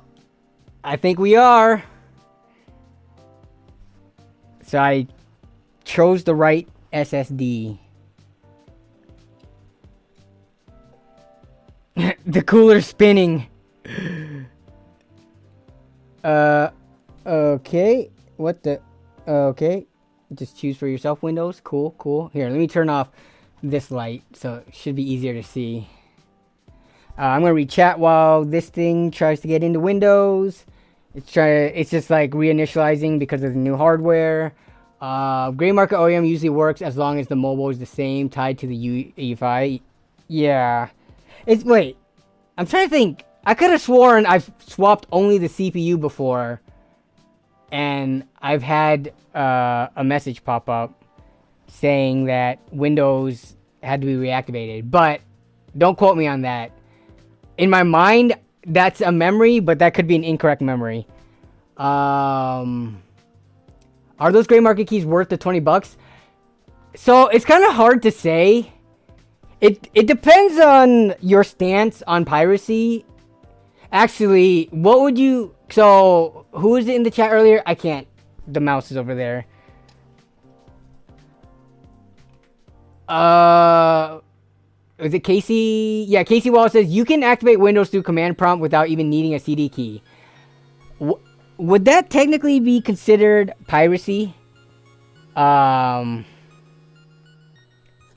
A: I think we are. So I chose the right SSD. The cooler spinning. Okay. What the? Okay. Just choose for yourself, Windows. Cool, cool. Here, let me turn off this light, so it should be easier to see. I'm gonna read chat while this thing tries to get into Windows. It's just like reinitializing because of the new hardware. Gray market OEM usually works as long as the mobile is the same, tied to the UEFI. Yeah. Wait. I'm trying to think. I could have sworn I've swapped only the CPU before, and I've had a message pop up saying that Windows had to be reactivated, but don't quote me on that. In my mind, that's a memory, but that could be an incorrect memory. Are those gray market keys worth the $20? So it's kind of hard to say. It depends on your stance on piracy. Actually, what would you... So, who was it in the chat earlier? I can't. The mouse is over there. Is it Casey? Yeah, Casey Wallace says, you can activate Windows through command prompt without even needing a CD key. Would that technically be considered piracy? Oh,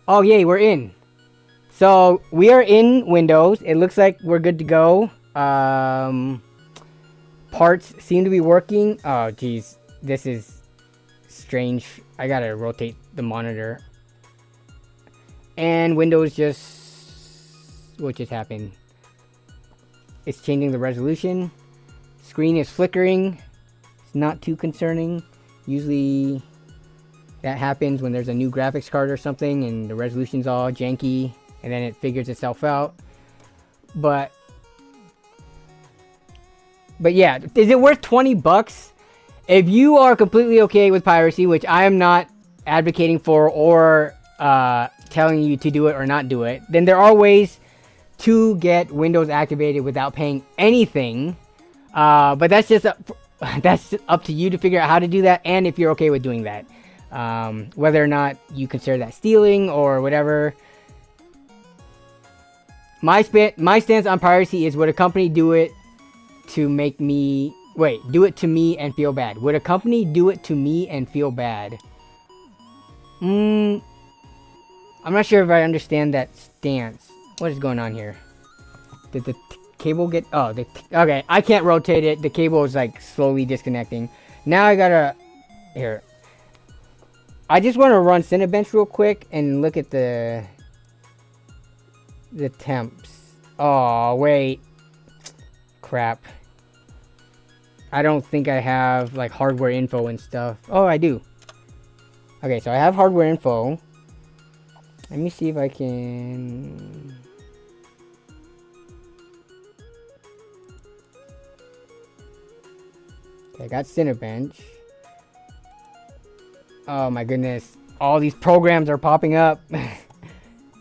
A: yay, we're in. So, we are in Windows. It looks like we're good to go. Parts seem to be working. Oh, geez. This is strange. I gotta rotate the monitor. And Windows what just happened? It's changing the resolution. Screen is flickering. It's not too concerning. Usually that happens when there's a new graphics card or something and the resolution's all janky and then it figures itself out. But yeah, is it worth $20? If you are completely okay with piracy, which I am not advocating for or telling you to do it or not do it, then there are ways to get Windows activated without paying anything. But that's just that's up to you to figure out how to do that, and if you're okay with doing that. Whether or not you consider that stealing or whatever. My stance on piracy is, would a company do it to make me... Wait, do it to me and feel bad. Would a company do it to me and feel bad? I'm not sure if I understand that stance. What is going on here? Did the cable get... Oh, okay. I can't rotate it. The cable is like slowly disconnecting. Now I gotta... Here. I just want to run Cinebench real quick and look at the temps. Oh, wait. Crap. I don't think I have like hardware info and stuff. Oh, I do. Okay, so I have hardware info. Let me see if I can... Okay, I got Cinebench. Oh my goodness. All these programs are popping up.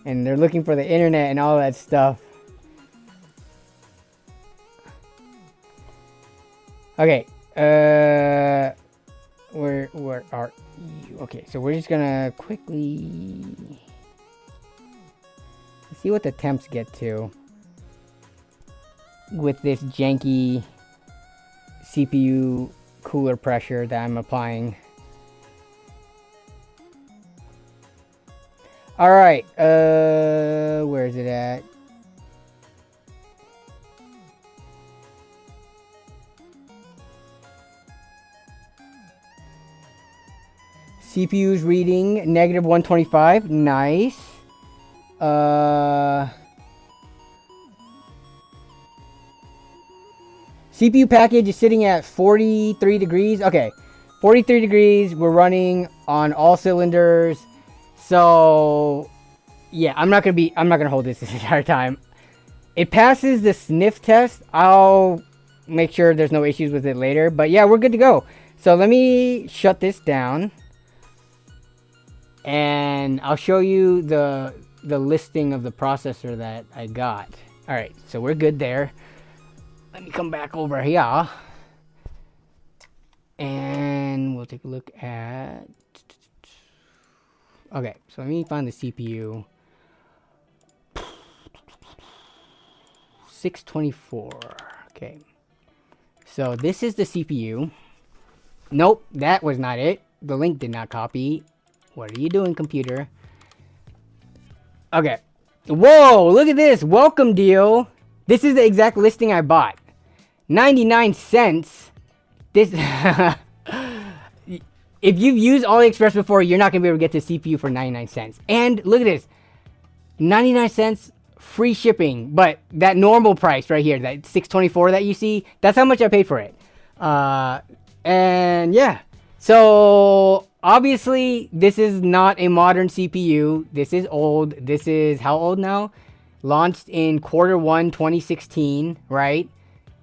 A: And they're looking for the internet and all that stuff. Okay. Where are you? Okay, so we're just gonna quickly see what the temps get to with this janky CPU cooler pressure that I'm applying. Alright, where is it at? CPU's reading negative 125. Nice. CPU package is sitting at 43 degrees. Okay, 43 degrees. We're running on all cylinders. So, yeah, I'm not gonna hold this entire time. It passes the sniff test. I'll make sure there's no issues with it later. But yeah, we're good to go. So let me shut this down. And I'll show you the listing of the processor that I got. Alright, so we're good there. Let me come back over here. And we'll take a look at... Okay, so let me find the CPU. 624. Okay. So this is the CPU. Nope, that was not it. The link did not copy. What are you doing, computer? Okay. Whoa, look at this. Welcome deal. This is the exact listing I bought. 99 cents. This... If you've used AliExpress before, you're not going to be able to get this CPU for 99 cents. And look at this. 99 cents, free shipping. But that normal price right here, that 624 that you see, that's how much I paid for it. And yeah. So, obviously, this is not a modern CPU. This is old. This is how old now? Launched in Q1 2016, right?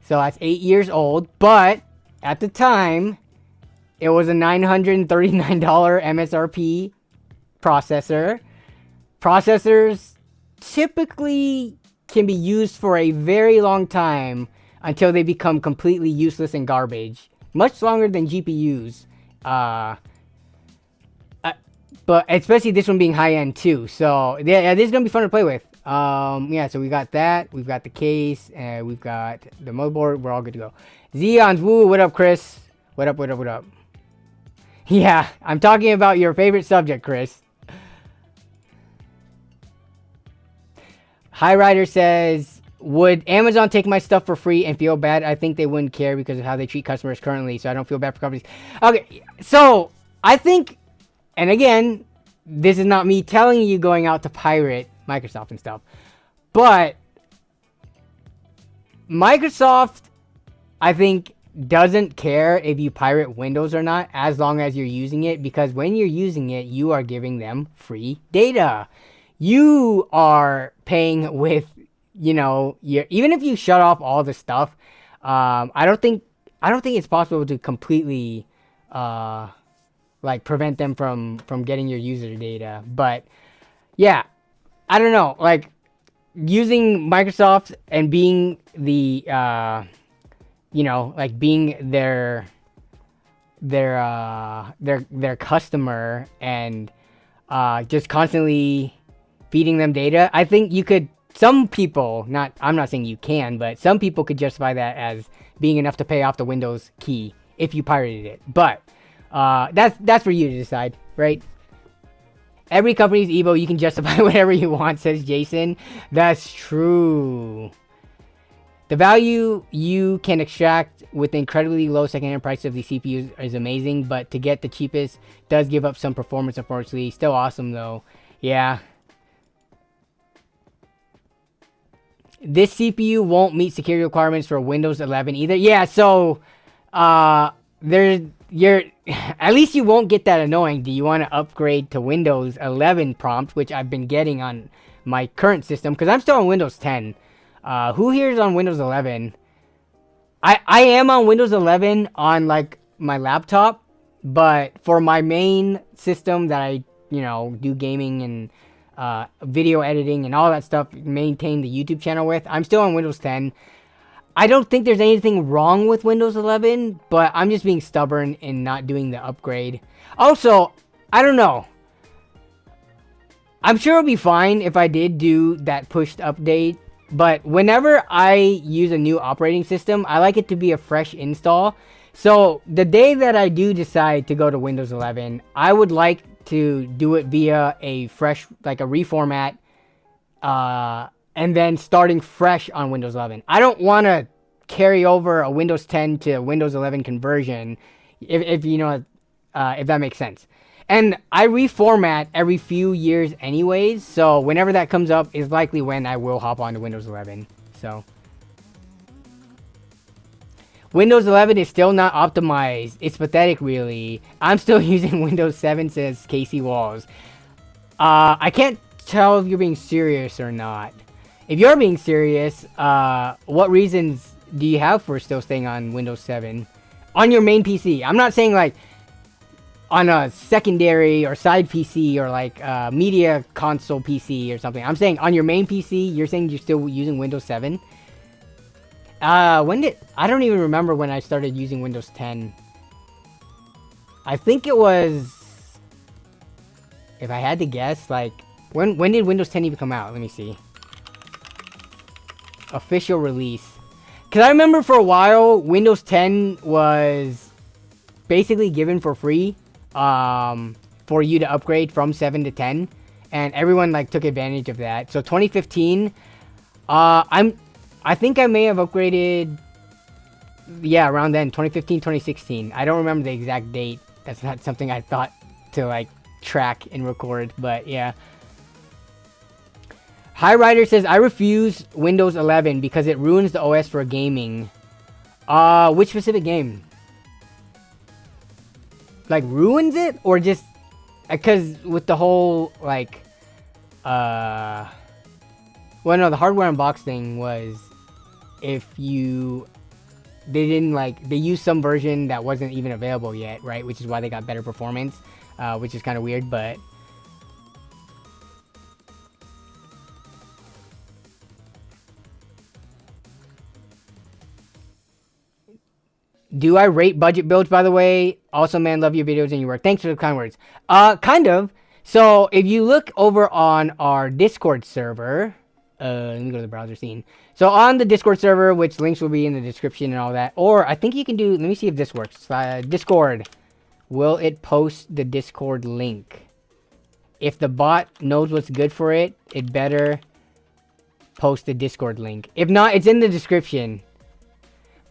A: So, that's 8 years old. But, at the time... It was a $939 MSRP processor. Processors typically can be used for a very long time until they become completely useless and garbage. Much longer than GPUs. But especially this one being high-end too. So, yeah, this is going to be fun to play with. Yeah, so we got that. We've got the case. And we've got the motherboard. We're all good to go. Xeons, woo, what up, Chris? What up, what up, what up? Yeah, I'm talking about your favorite subject, Chris. High Rider says, would Amazon take my stuff for free and feel bad? I think they wouldn't care because of how they treat customers currently, so I don't feel bad for companies. Okay, so I think, and again, this is not me telling you going out to pirate Microsoft and stuff, but Microsoft, I think, doesn't care if you pirate Windows or not, as long as you're using it, because when you're using it, you are giving them free data. You are paying with, you know, even if you shut off all the stuff, I don't think it's possible to completely like prevent them from getting your user data. But yeah, I don't know, like using Microsoft and being the you know, like being their customer and just constantly feeding them data. I think you could, some people, I'm not saying you can, but some people could justify that as being enough to pay off the Windows key if you pirated it. But that's for you to decide, right? Every company's Evo, you can justify whatever you want, says Jason. That's true. The value you can extract with the incredibly low secondhand price of the CPUs is amazing, but to get the cheapest does give up some performance, unfortunately. Still awesome, though. Yeah. This CPU won't meet security requirements for Windows 11 either. Yeah, so, you're at least you won't get that annoying. Do you want to upgrade to Windows 11 prompt, which I've been getting on my current system because I'm still on Windows 10. Who here is on Windows 11? I am on Windows 11 on like my laptop, but for my main system that I do gaming and video editing and all that stuff, maintain the YouTube channel with, I'm still on Windows 10. I don't think there's anything wrong with Windows 11, but I'm just being stubborn in not doing the upgrade. Also, I don't know. I'm sure it'll be fine if I did do that pushed update, but whenever I use a new operating system, I like it to be a fresh install. So the day that I do decide to go to Windows 11, I would like to do it via a fresh, like a reformat, and then starting fresh on Windows 11. I don't want to carry over a Windows 10 to Windows 11 conversion, if that makes sense. And I reformat every few years anyways, so whenever that comes up is likely when I will hop on to Windows 11. So Windows 11 is still not optimized. It's pathetic, really. I'm still using Windows 7, says Casey Walls. I can't tell if you're being serious or not. If you're being serious, what reasons do you have for still staying on Windows 7? On your main PC. I'm not saying like on a secondary or side PC or like media console PC or something. I'm saying on your main PC, you're saying you're still using Windows 7? I don't even remember when I started using Windows 10. I think it was, if I had to guess, like, when did Windows 10 even come out? Let me see. Official release. Because I remember for a while, Windows 10 was basically given for free for you to upgrade from 7 to 10. And everyone, like, took advantage of that. So 2015, I think I may have upgraded, yeah, around then, 2015, 2016. I don't remember the exact date. That's not something I thought to, like, track and record, but yeah. High Rider says, I refuse Windows 11 because it ruins the OS for gaming. Which specific game? Like, ruins it? Or just, because with the whole, like, well, no, the hardware unbox thing was, if they didn't, like, they used some version that wasn't even available yet, right? Which is why they got better performance, which is kind of weird, but do I rate budget builds, by the way? Also, man, love your videos and your work. Thanks for the kind words. Kind of. So, if you look over on our Discord server, let me go to the browser scene. So, on the Discord server, which links will be in the description and all that, or I think you can do, let me see if this works. Discord. Will it post the Discord link? If the bot knows what's good for it, it better post the Discord link. If not, it's in the description.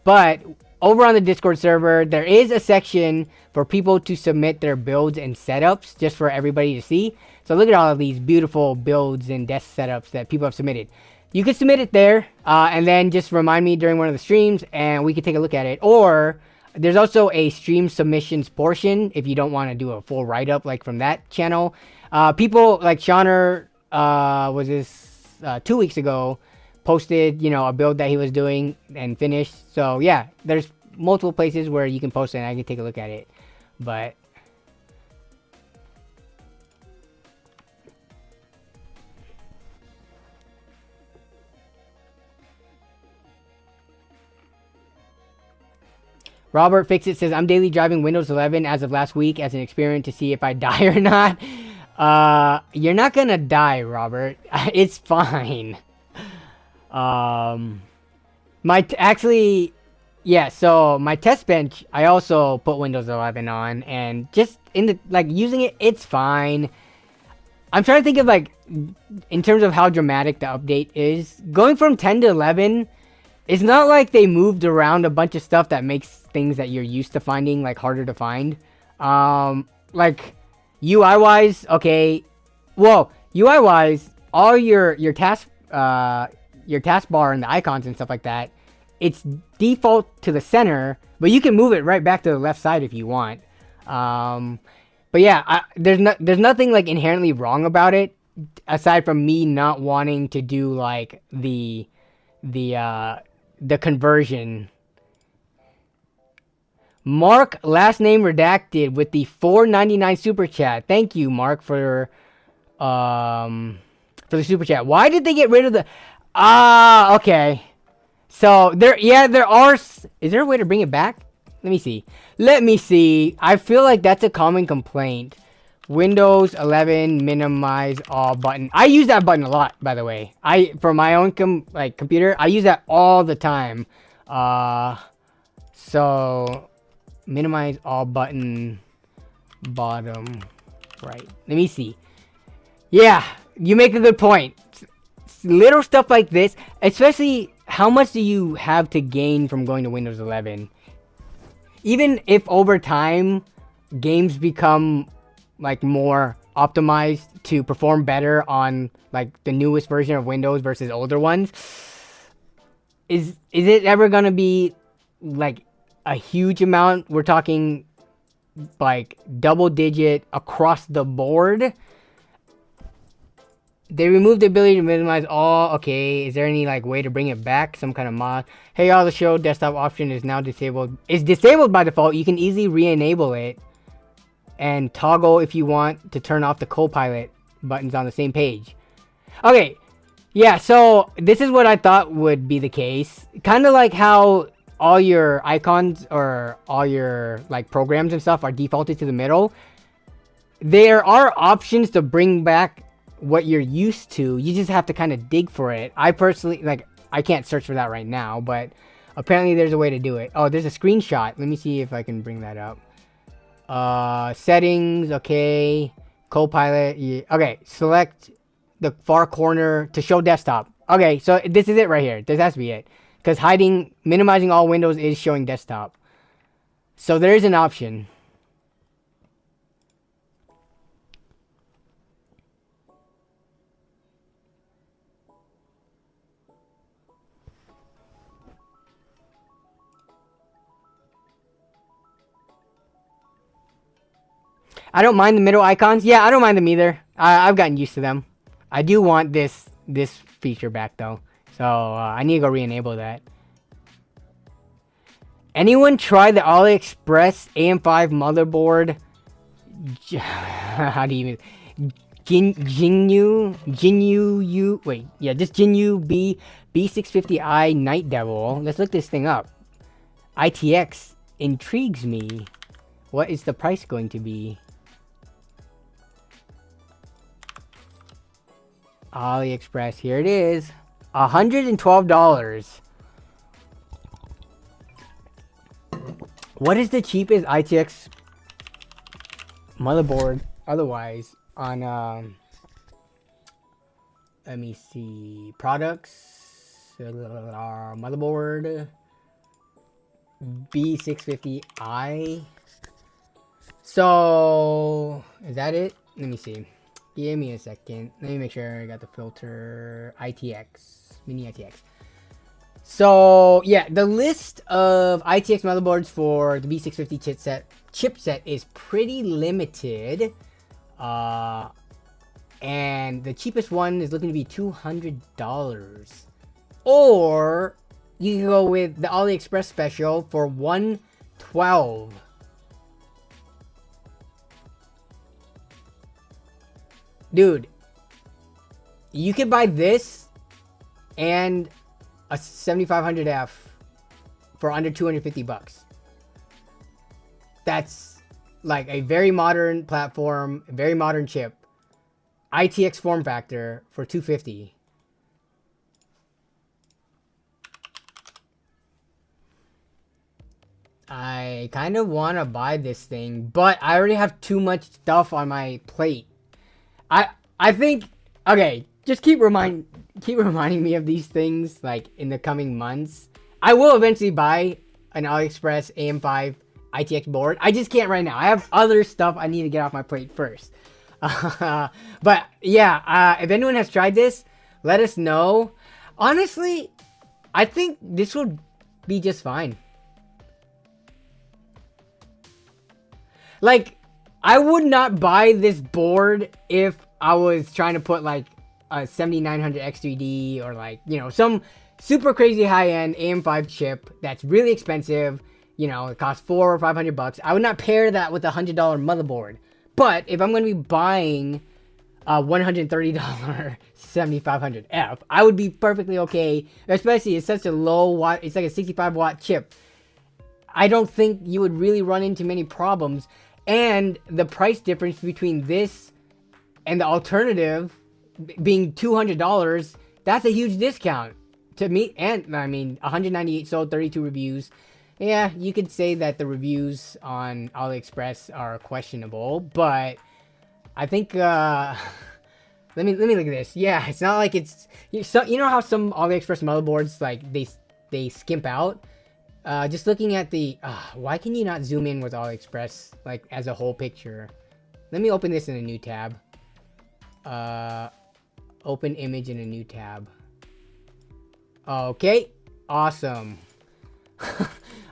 A: But over on the Discord server, there is a section for people to submit their builds and setups just for everybody to see. So look at all of these beautiful builds and desk setups that people have submitted. You can submit it there and then just remind me during one of the streams and we can take a look at it. Or there's also a stream submissions portion if you don't want to do a full write-up like from that channel. People like Shauner, was this 2 weeks ago, posted, a build that he was doing and finished. So yeah, there's multiple places where you can post it and I can take a look at it. But Robert Fixit says, I'm daily driving Windows 11 as of last week as an experiment to see if I die or not. You're not gonna die, Robert. It's fine. So my test bench, I also put Windows 11 on, and just in the, like, using it, it's fine. I'm trying to think of, like, in terms of how dramatic the update is. Going from 10 to 11, it's not like they moved around a bunch of stuff that makes things that you're used to finding, like, harder to find. Like, UI-wise, okay. Well, UI-wise, all your taskbar and the icons and stuff like that it's default to the center, but you can move it right back to the left side if you want. But yeah, there's nothing like inherently wrong about it, aside from me not wanting to do like the conversion. Mark, last name redacted, with the $4.99 super chat. Thank you, Mark, for the super chat. Why did they get rid of the? Okay. So there are. Is there a way to bring it back? Let me see. I feel like that's a common complaint. Windows 11 minimize all button. I use that button a lot, by the way. For my own computer, I use that all the time. So minimize all button bottom right. Let me see. Yeah, you make a good point. Little stuff like this, especially how much do you have to gain from going to Windows 11? Even if over time games become like more optimized to perform better on like the newest version of Windows versus older ones, is it ever gonna be like a huge amount? We're talking like double digit across the board. They removed the ability to minimize all. Okay, is there any like way to bring it back? Some kind of mod? Hey, all the show desktop option is now disabled. It's disabled by default. You can easily re-enable it and toggle if you want to turn off the Copilot buttons on the same page. Okay, yeah. So this is what I thought would be the case. Kind of like how all your icons or all your like programs and stuff are defaulted to the middle. There are options to bring back what you're used to. You just have to kind of dig for it. I personally, like, I can't search for that right now, but apparently there's a way to do it. Oh, there's a screenshot. Let me see if I can bring that up. Settings, okay. Copilot, yeah. Okay, select the far corner to show desktop. Okay, so this is it right here. This has to be it. Because minimizing all windows is showing desktop. So there is an option. I don't mind the middle icons. Yeah, I don't mind them either. I've gotten used to them. I do want this feature back though. So I need to go re-enable that. Anyone try the AliExpress AM5 motherboard? How do you even... Jinyu wait, yeah, just Jinyu B650i Night Devil. Let's look this thing up. ITX intrigues me. What is the price going to be? AliExpress, here it is. $112. What is the cheapest ITX motherboard otherwise on let me see, products, motherboard B650i. So is that it? Let me see. Give me a second. Let me make sure I got the filter. ITX, mini ITX. So yeah, the list of ITX motherboards for the B650 chipset is pretty limited. And the cheapest one is looking to be $200. Or you can go with the AliExpress special for $112. Dude, you could buy this and a 7500F for under $250. That's like a very modern platform, a very modern chip. ITX form factor for $250. I kind of want to buy this thing, but I already have too much stuff on my plate. I think, okay, just keep reminding me of these things like in the coming months. I will eventually buy an AliExpress AM5 ITX board. I just can't right now. I have other stuff I need to get off my plate first. But yeah, if anyone has tried this, let us know. Honestly, I think this will be just fine. Like, I would not buy this board if I was trying to put like a 7900 X3D or like, you know, some super crazy high-end AM5 chip that's really expensive. You know, it costs $400 or $500. I would not pair that with a $100 motherboard. But if I'm going to be buying a $130 7500F, I would be perfectly okay, especially it's such a low watt, it's like a 65 watt chip. I don't think you would really run into many problems. And the price difference between this and the alternative being $200, that's a huge discount to me. And I mean, 198 sold, 32 reviews. Yeah, you could say that the reviews on AliExpress are questionable, but I think let me look at this. Yeah, it's not like it's you know how some AliExpress motherboards like they skimp out. Just looking at the why can you not zoom in with AliExpress like as a whole picture? Let me open this in a new tab. Open image in a new tab. Okay, awesome.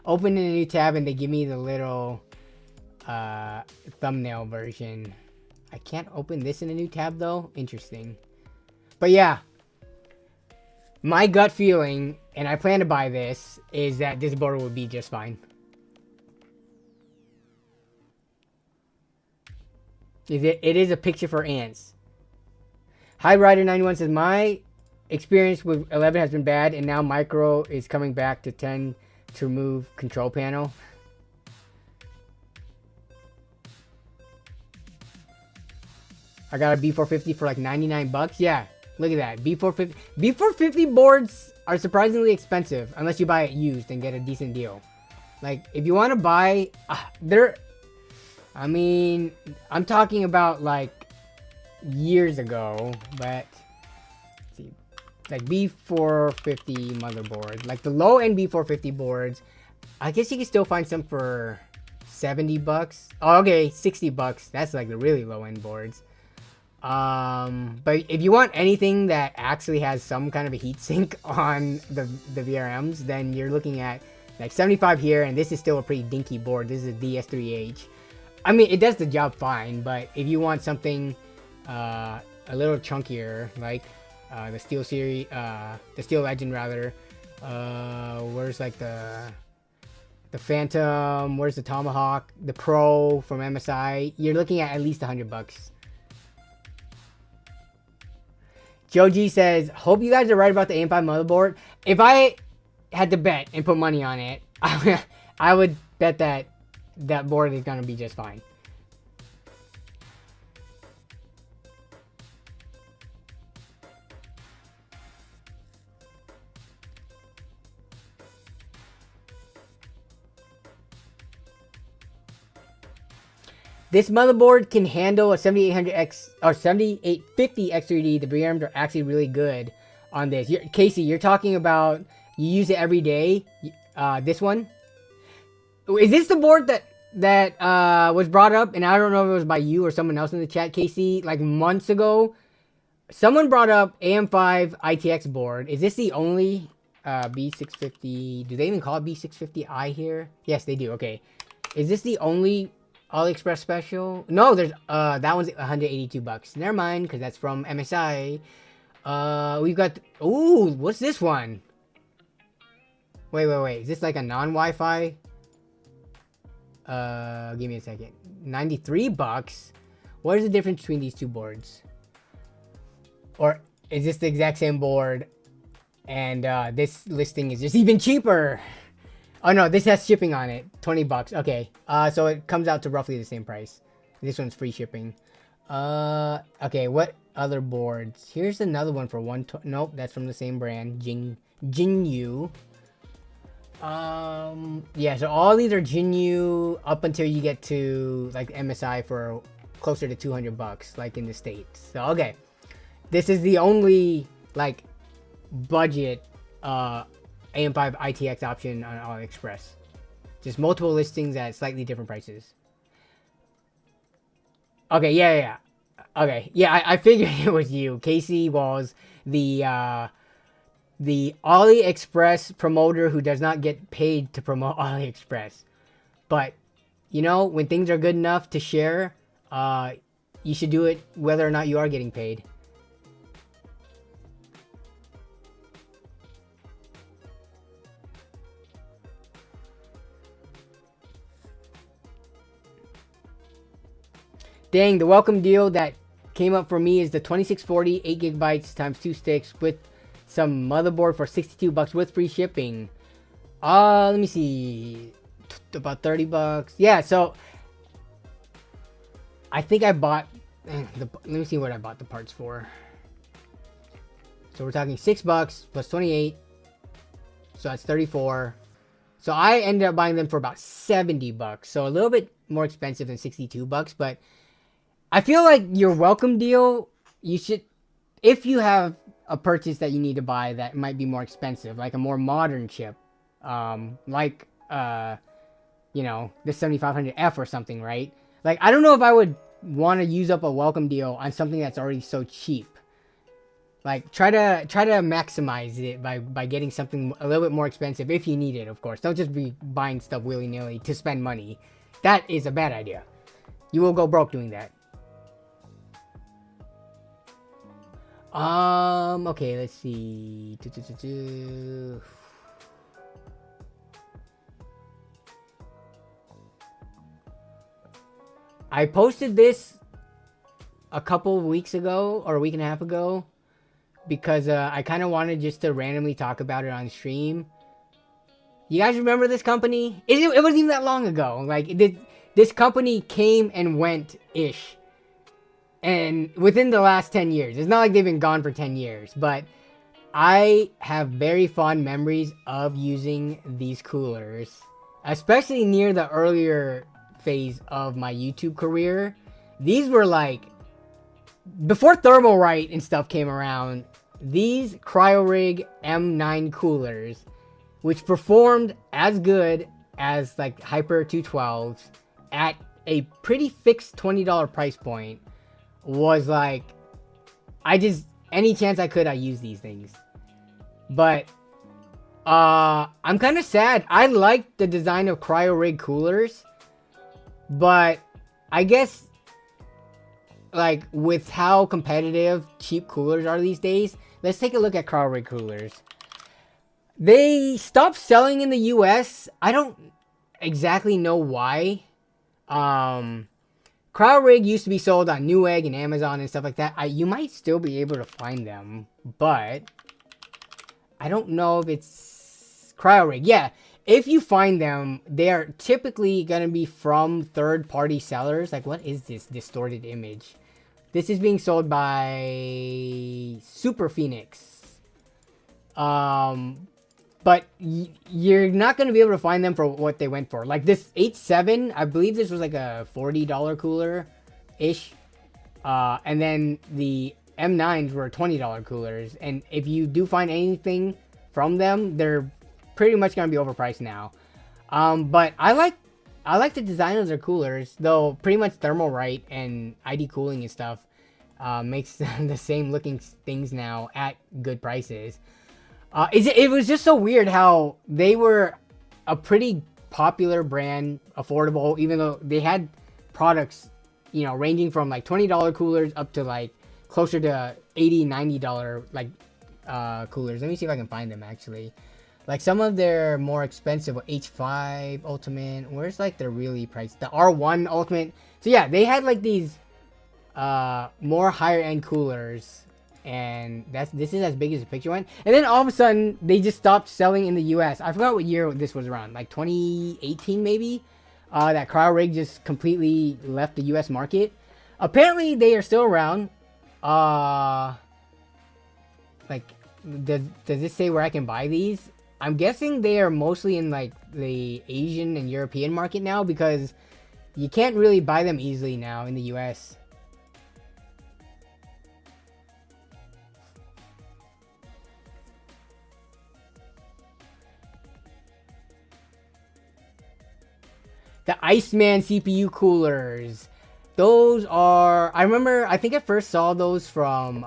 A: Open in a new tab and they give me the little thumbnail version. I can't open this in a new tab though. Interesting. But yeah, my gut feeling, and I plan to buy this, is that this board will be just fine. It is a picture for ants. Hi Rider 91 says, my experience with 11 has been bad and now Micro is coming back to 10 to remove control panel. I got a B450 for like 99 bucks. Yeah, look at that. B450 boards are surprisingly expensive unless you buy it used and get a decent deal. Like if you want to buy I mean, I'm talking about like years ago, but let's see, like B450 motherboard, like the low end B450 boards, I guess you can still find some for 70 bucks. Oh, okay, 60 bucks. That's like the really low end boards. But if you want anything that actually has some kind of a heatsink on the VRMs, then you're looking at like 75 here, and this is still a pretty dinky board. This is a DS3H. I mean, it does the job fine, but if you want something a little chunkier, like the Steel series, the Steel Legend rather, where's like the Phantom, where's the Tomahawk, the Pro from MSI, you're looking at least 100 bucks. Joe G says, hope you guys are right about the AM5 motherboard. If I had to bet and put money on it, I would bet that that board is going to be just fine. This motherboard can handle a 7800X or 7850 X3D. The VRMs are actually really good on this. Casey, you're talking about you use it every day. This one, is this the board that was brought up? And I don't know if it was by you or someone else in the chat, Casey. Like months ago, someone brought up AM5 ITX board. Is this the only B650? Do they even call it B650i here? Yes, they do. Okay, is this the only AliExpress special? No, there's that one's 182 bucks. Never mind, because that's from MSI. We've got ooh, what's this one? Wait. Is this like a non-Wi-Fi? Give me a second. 93 bucks. What is the difference between these two boards? Or is this the exact same board and this listing is just even cheaper? Oh no, this has shipping on it. 20 bucks. Okay. So it comes out to roughly the same price. This one's free shipping. Okay, what other boards? Here's another one for nope, that's from the same brand. Jinyu. Yeah, so all these are Jinyu up until you get to like MSI for closer to 200 bucks, like in the States. So okay. This is the only like budget AM5 ITX option on AliExpress. Just multiple listings at slightly different prices. Okay, yeah. Okay, yeah, I figured it was you. Casey was the the AliExpress promoter who does not get paid to promote AliExpress. But, you know, when things are good enough to share, you should do it whether or not you are getting paid. Dang, the welcome deal that came up for me is the 2640 8 gigabytes times 2 sticks with some motherboard for $62 with free shipping. Let me see, about $30. Yeah, so I think I bought. Let me see what I bought the parts for. So we're talking $6 plus 28, so that's 34. So I ended up buying them for about $70, so a little bit more expensive than $62, but I feel like your welcome deal, you should, if you have a purchase that you need to buy that might be more expensive, like a more modern chip, like, you know, the 7500F or something, right? Like, I don't know if I would want to use up a welcome deal on something that's already so cheap. Like, try to maximize it by getting something a little bit more expensive if you need it, of course. Don't just be buying stuff willy-nilly to spend money. That is a bad idea. You will go broke doing that. Okay, let's see. I posted this a couple of weeks ago, or a week and a half ago, because I kind of wanted just to randomly talk about it on stream. You guys remember this company? It wasn't even that long ago. Like, this company came and went-ish. And within the last 10 years. It's not like they've been gone for 10 years. But I have very fond memories of using these coolers. Especially near the earlier phase of my YouTube career. These were like, before Thermalright and stuff came around, these Cryorig M9 coolers, which performed as good as like Hyper 212s at a pretty fixed $20 price point, was like, any chance I could, I use these things. But I'm kind of sad. I like the design of Cryorig coolers, but I guess, like, with how competitive cheap coolers are these days, let's take a look at Cryorig coolers. They stopped selling in the US. I don't exactly know why. Cryorig used to be sold on Newegg and Amazon and stuff like that. You might still be able to find them, but I don't know if it's Cryorig. Yeah, if you find them, they are typically going to be from third-party sellers. Like, what is this distorted image? This is being sold by Super Phoenix. But you're not going to be able to find them for what they went for. Like this 8.7, I believe this was like a $40 cooler-ish. And then the M9s were $20 coolers. And if you do find anything from them, they're pretty much going to be overpriced now. But I like the design of their coolers, though pretty much Thermalright and ID cooling and stuff makes the same looking things now at good prices. It was just so weird how they were a pretty popular brand, affordable, even though they had products, you know, ranging from like $20 coolers up to like closer to $80, $90 like coolers. Let me see if I can find them actually. Like some of their more expensive H5 Ultimate, where's like the really priced, the R1 Ultimate. So yeah, they had like these more higher end coolers. And this is as big as the picture went. And then all of a sudden, they just stopped selling in the US. I forgot what year this was around. Like 2018 maybe? That Cryorig just completely left the US market. Apparently, they are still around. Like, does this say where I can buy these? I'm guessing they are mostly in like the Asian and European market now. Because you can't really buy them easily now in the US. The Iceman CPU coolers. Those are... I remember... I think I first saw those from...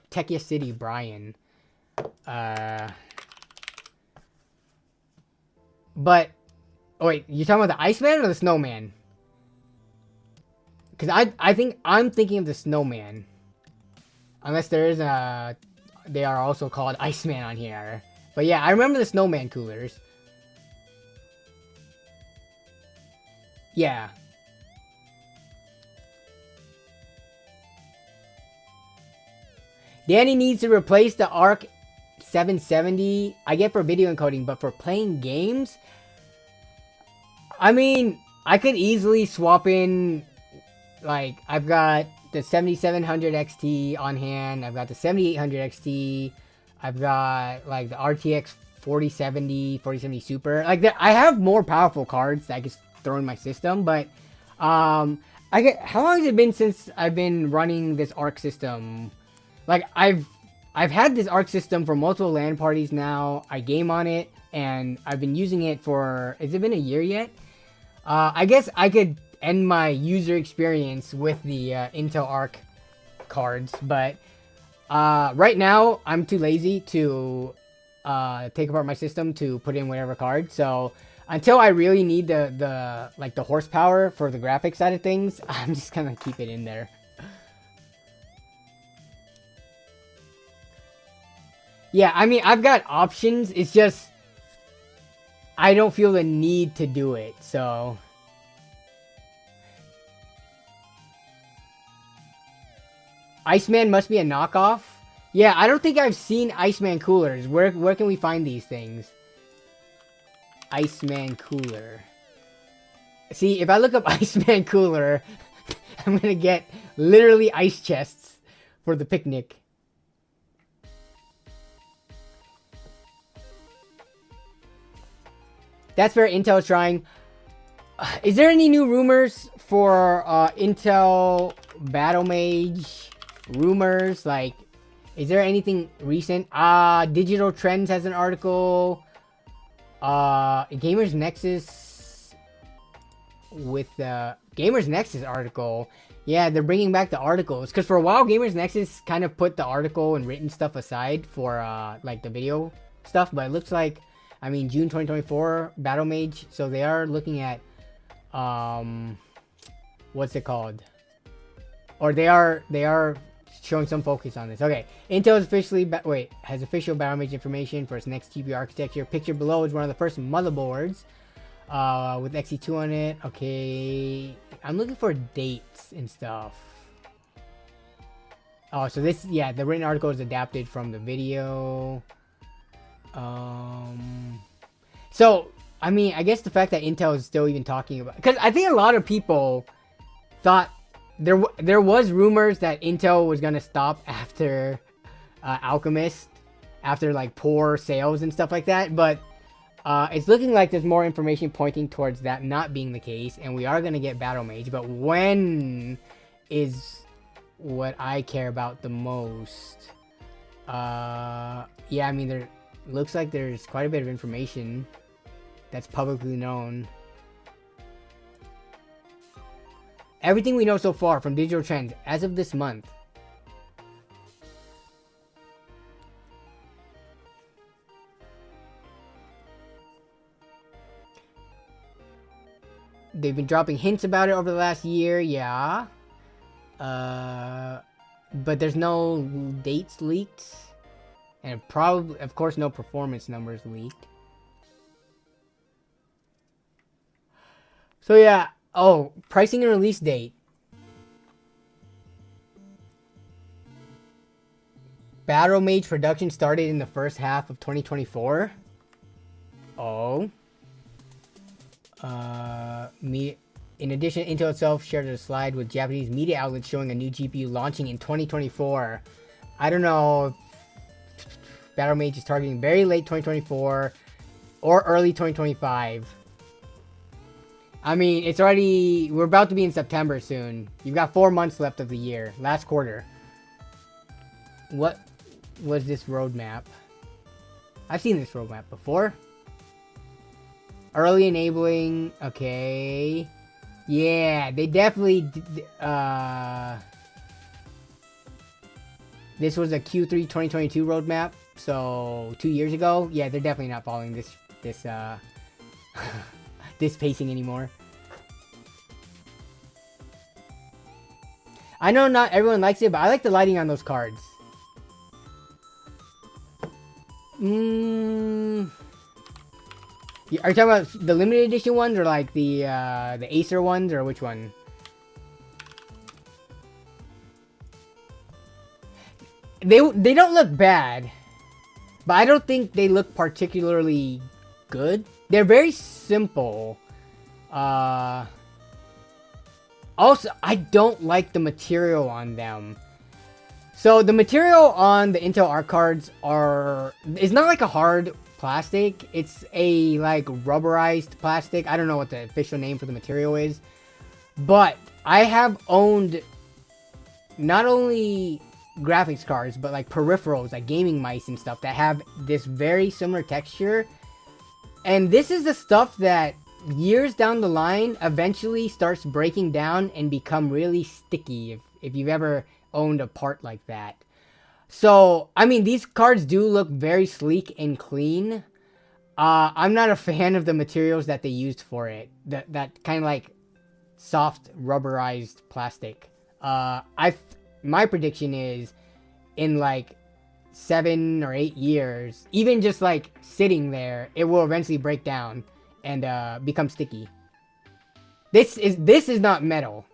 A: Techia City, Brian. But, oh wait, you're talking about the Iceman or the Snowman? Because I think I'm thinking of the Snowman. Unless there is a... They are also called Iceman on here. But yeah, I remember the Snowman coolers. Yeah. Danny needs to replace the ARC 770. I get for video encoding, but for playing games... I mean, I could easily swap in... Like, I've got the 7700 XT on hand. I've got the 7800 XT. I've got, like, the RTX 4070 Super. Like, I have more powerful cards that I can throw in my system, but... how long has it been since I've been running this ARC system? Like, I've had this ARC system for multiple LAN parties now. I game on it, and I've been using it for... Has it been a year yet? I guess I could end my user experience with the Intel ARC cards, but right now, I'm too lazy to take apart my system to put in whatever card, so... Until I really need the horsepower for the graphics side of things, I'm just gonna keep it in there. Yeah, I mean, I've got options. It's just I don't feel the need to do it, so... Iceman must be a knockoff? Yeah, I don't think I've seen Iceman coolers. Where can we find these things? Iceman cooler. See, if I look up Iceman cooler, I'm gonna get literally ice chests for the picnic. That's where Intel is trying. Is there any new rumors for Intel Battlemage? Rumors, like, is there anything recent? Digital Trends has an article. Gamers Nexus with the Gamers Nexus article. Yeah, they're bringing back the articles, because for a while Gamers Nexus kind of put the article and written stuff aside for like the video stuff, but it looks like, I mean, June 2024 Battlemage, so they are looking at what's it called, or they are showing some focus on this. Okay, Intel is has official Battlemage information for its next GPU architecture. Picture below is one of the first motherboards with XE2 on it. Okay, I'm looking for dates and stuff. Oh, so this, yeah, the written article is adapted from the video. So, I mean, I guess the fact that Intel is still even talking about... Because I think a lot of people thought... There was rumors that Intel was going to stop after Alchemist. After, like, poor sales and stuff like that. But it's looking like there's more information pointing towards that not being the case. And we are going to get Battlemage. But when is what I care about the most? Yeah, I mean, there looks like there's quite a bit of information that's publicly known. Everything we know so far from Digital Trends as of this month. They've been dropping hints about it over the last year, yeah. But there's no dates leaked. And probably, of course, no performance numbers leaked. So yeah, oh, pricing and release date. Battlemage production started in the first half of 2024. Oh. In addition, Intel itself shared a slide with Japanese media outlets showing a new GPU launching in 2024. I don't know if Battlemage is targeting very late 2024 or early 2025. I mean, it's already... We're about to be in September soon. You've got 4 months left of the year. Last quarter. What was this roadmap? I've seen this roadmap before. Early enabling. Okay. Yeah, they definitely... This was a Q3 2022 roadmap So 2 years ago, yeah, they're definitely not following this this pacing anymore. I know not everyone likes it, but I like the lighting on those cards. Are you talking about the limited edition ones or like the Acer ones, or which one? They don't look bad, but I don't think they look particularly good. They're very simple. Also, I don't like the material on them. So the material on the Intel Arc cards is not like a hard plastic. It's a like rubberized plastic. I don't know what the official name for the material is, but I have owned not only graphics cards, but like peripherals, like gaming mice and stuff that have this very similar texture. And this is the stuff that years down the line eventually starts breaking down and become really sticky if you've ever owned a part like that. So, I mean, these cards do look very sleek and clean. I'm not a fan of the materials that they used for it. That kind of like soft rubberized plastic. My prediction is in like 7 or 8 years, even just like sitting there, it will eventually break down and become sticky. This is not metal.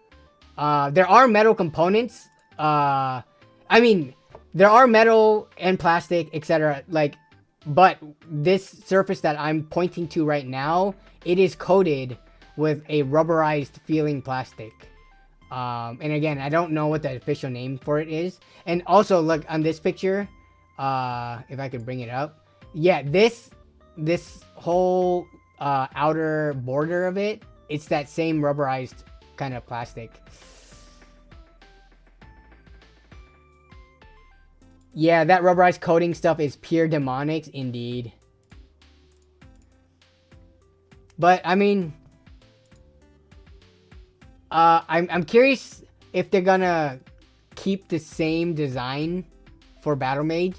A: There are metal components. I mean, there are metal and plastic, etc. Like, but this surface that I'm pointing to right now, it is coated with a rubberized feeling plastic. And again, I don't know what the official name for it is. And also, look on this picture. If I could bring it up, yeah, this whole outer border of it, it's that same rubberized kind of plastic. Yeah, that rubberized coating stuff is pure demonics indeed. But I mean, I'm curious if they're gonna keep the same design for Battlemage,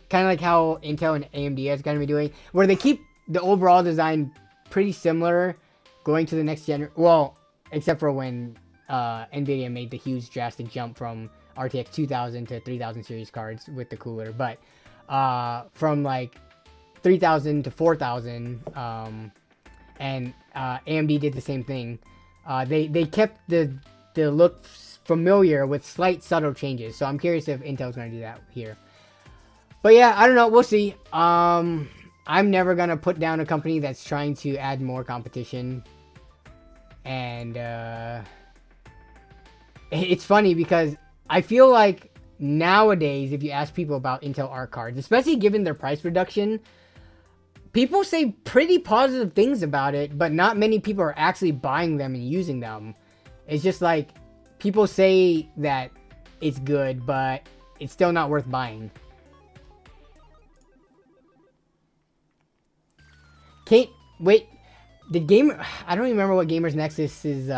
A: kind of like how Intel and AMD is gonna be doing, where they keep the overall design pretty similar going to the next gen. Well, except for when Nvidia made the huge drastic jump from RTX 2000 to 3000 series cards with the cooler, but from like 3000 to 4000, and AMD did the same thing. They kept the look familiar with slight subtle changes, so I'm curious if Intel's gonna do that here. But yeah, I don't know, we'll see. I'm never gonna put down a company that's trying to add more competition. And it's funny because I feel like nowadays, if you ask people about Intel Arc cards, especially given their price reduction, people say pretty positive things about it, but not many people are actually buying them and using them. It's just like, people say that it's good, but it's still not worth buying. Wait, I don't remember what Gamers Nexus is,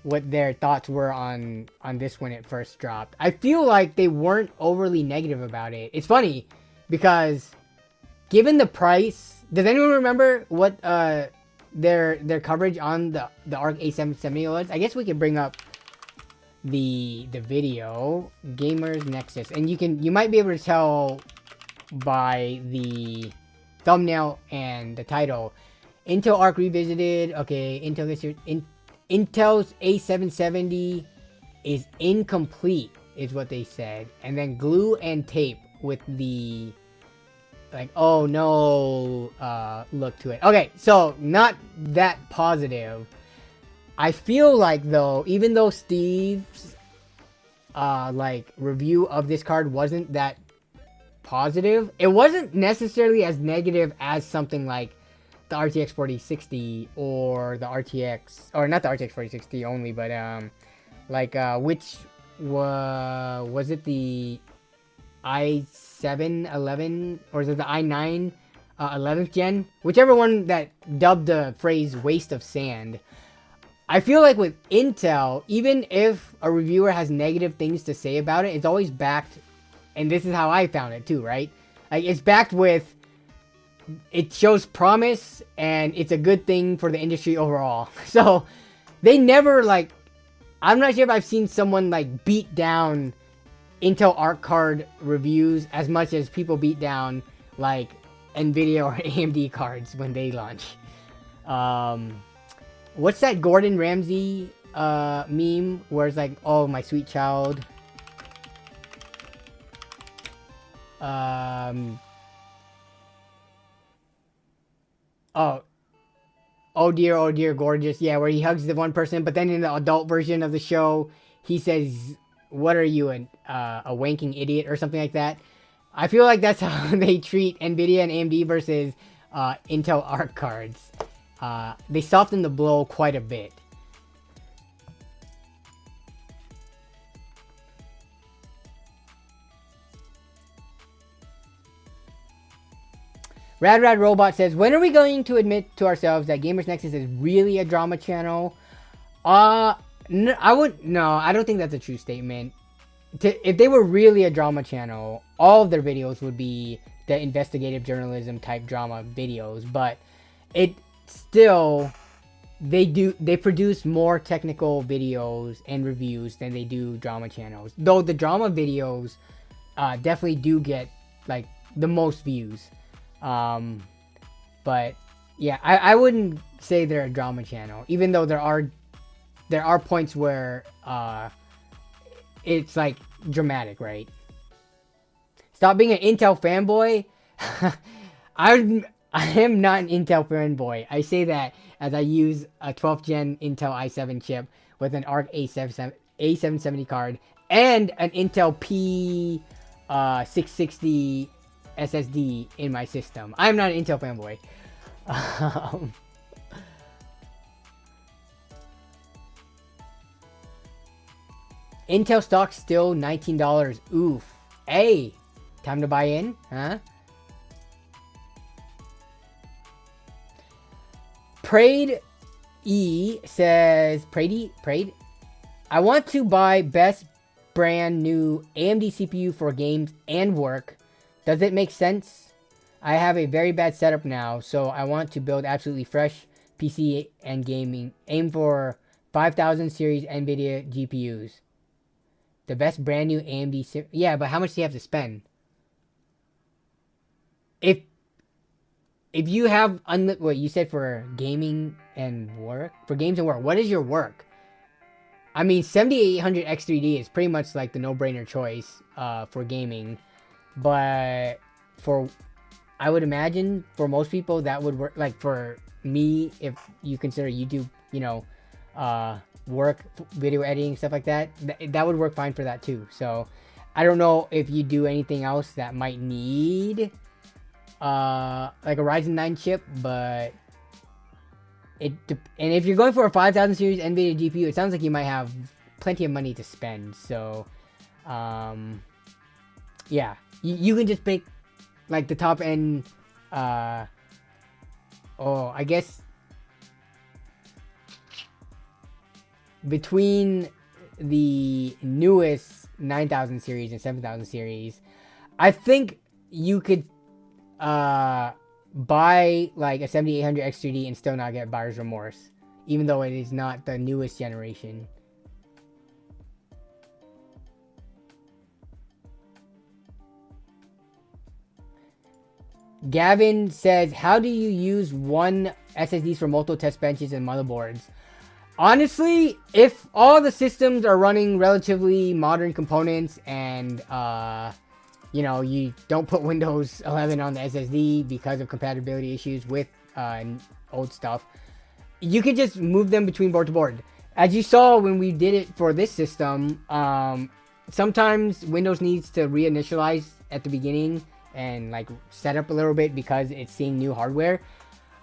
A: what their thoughts were on this when it first dropped. I feel like they weren't overly negative about it. It's funny because given the price, does anyone remember what their coverage on the ARC A770 was? I guess we could bring up the video, Gamers Nexus, and you might be able to tell by the thumbnail and the title. Intel Arc Revisited. Okay, Intel's A770 is incomplete, is what they said. And then glue and tape with the, like, oh no, look to it. Okay, so not that positive. I feel like, though, even though Steve's, like, review of this card wasn't that positive, it wasn't necessarily as negative as something like the RTX 4060 or the RTX, or not the RTX 4060 only, but like which was it, the i7 11, or is it the i9 11th gen, whichever one that dubbed the phrase waste of sand. I feel like with Intel, even if a reviewer has negative things to say about it, it's always backed and this is how I found it too, right? Like, it's backed with, it shows promise, and it's a good thing for the industry overall. So they never, like, I'm not sure if I've seen someone like beat down Intel Arc card reviews as much as people beat down like Nvidia or AMD cards when they launch. What's that Gordon Ramsay meme where it's like, oh, my sweet child, oh dear, gorgeous. Yeah, where he hugs the one person, but then in the adult version of the show, he says, what are you, a wanking idiot or something like that? I feel like that's how they treat Nvidia and AMD versus Intel Arc cards. They soften the blow quite a bit. Rad Robot says, when are we going to admit to ourselves that Gamers Nexus is really a drama channel? I don't think that's a true statement. If they were really a drama channel, all of their videos would be the investigative journalism type drama videos, but it still, they produce more technical videos and reviews than they do drama channels. Though the drama videos definitely do get like the most views. But yeah, I wouldn't say they're a drama channel, even though there are points where it's like dramatic, right? Stop being an Intel fanboy. I am not an Intel fanboy. I say that as I use a 12th gen Intel i7 chip with an ARC A770 card and an Intel P660 SSD in my system. I'm not an Intel fanboy. Intel stock still $19. Oof. Hey, time to buy in, huh? Prayed says, Prayed. I want to buy best brand new AMD CPU for games and work. Does it make sense? I have a very bad setup now, so I want to build absolutely fresh PC and gaming. Aim for 5000 series NVIDIA GPUs. The best brand new AMD yeah, but how much do you have to spend? If you have what you said for gaming and work? For games and work, what is your work? I mean, 7800 X3D is pretty much like the no-brainer choice for gaming. But I would imagine for most people that would work. Like for me, if you consider YouTube, work, video editing, stuff like that, that would work fine for that too. So I don't know if you do anything else that might need like a Ryzen 9 chip, but and if you're going for a 5000 series NVIDIA GPU, it sounds like you might have plenty of money to spend. So yeah, you can just pick like the top end. I guess between the newest 9000 series and 7000 series, I think you could buy like a 7800 X3D and still not get buyer's remorse, even though it is not the newest generation. Gavin says, how do you use one SSDs for multiple test benches and motherboards? Honestly, if all the systems are running relatively modern components and, you don't put Windows 11 on the SSD because of compatibility issues with old stuff, you could just move them between board to board. As you saw when we did it for this system, sometimes Windows needs to reinitialize at the beginning and like set up a little bit because it's seeing new hardware.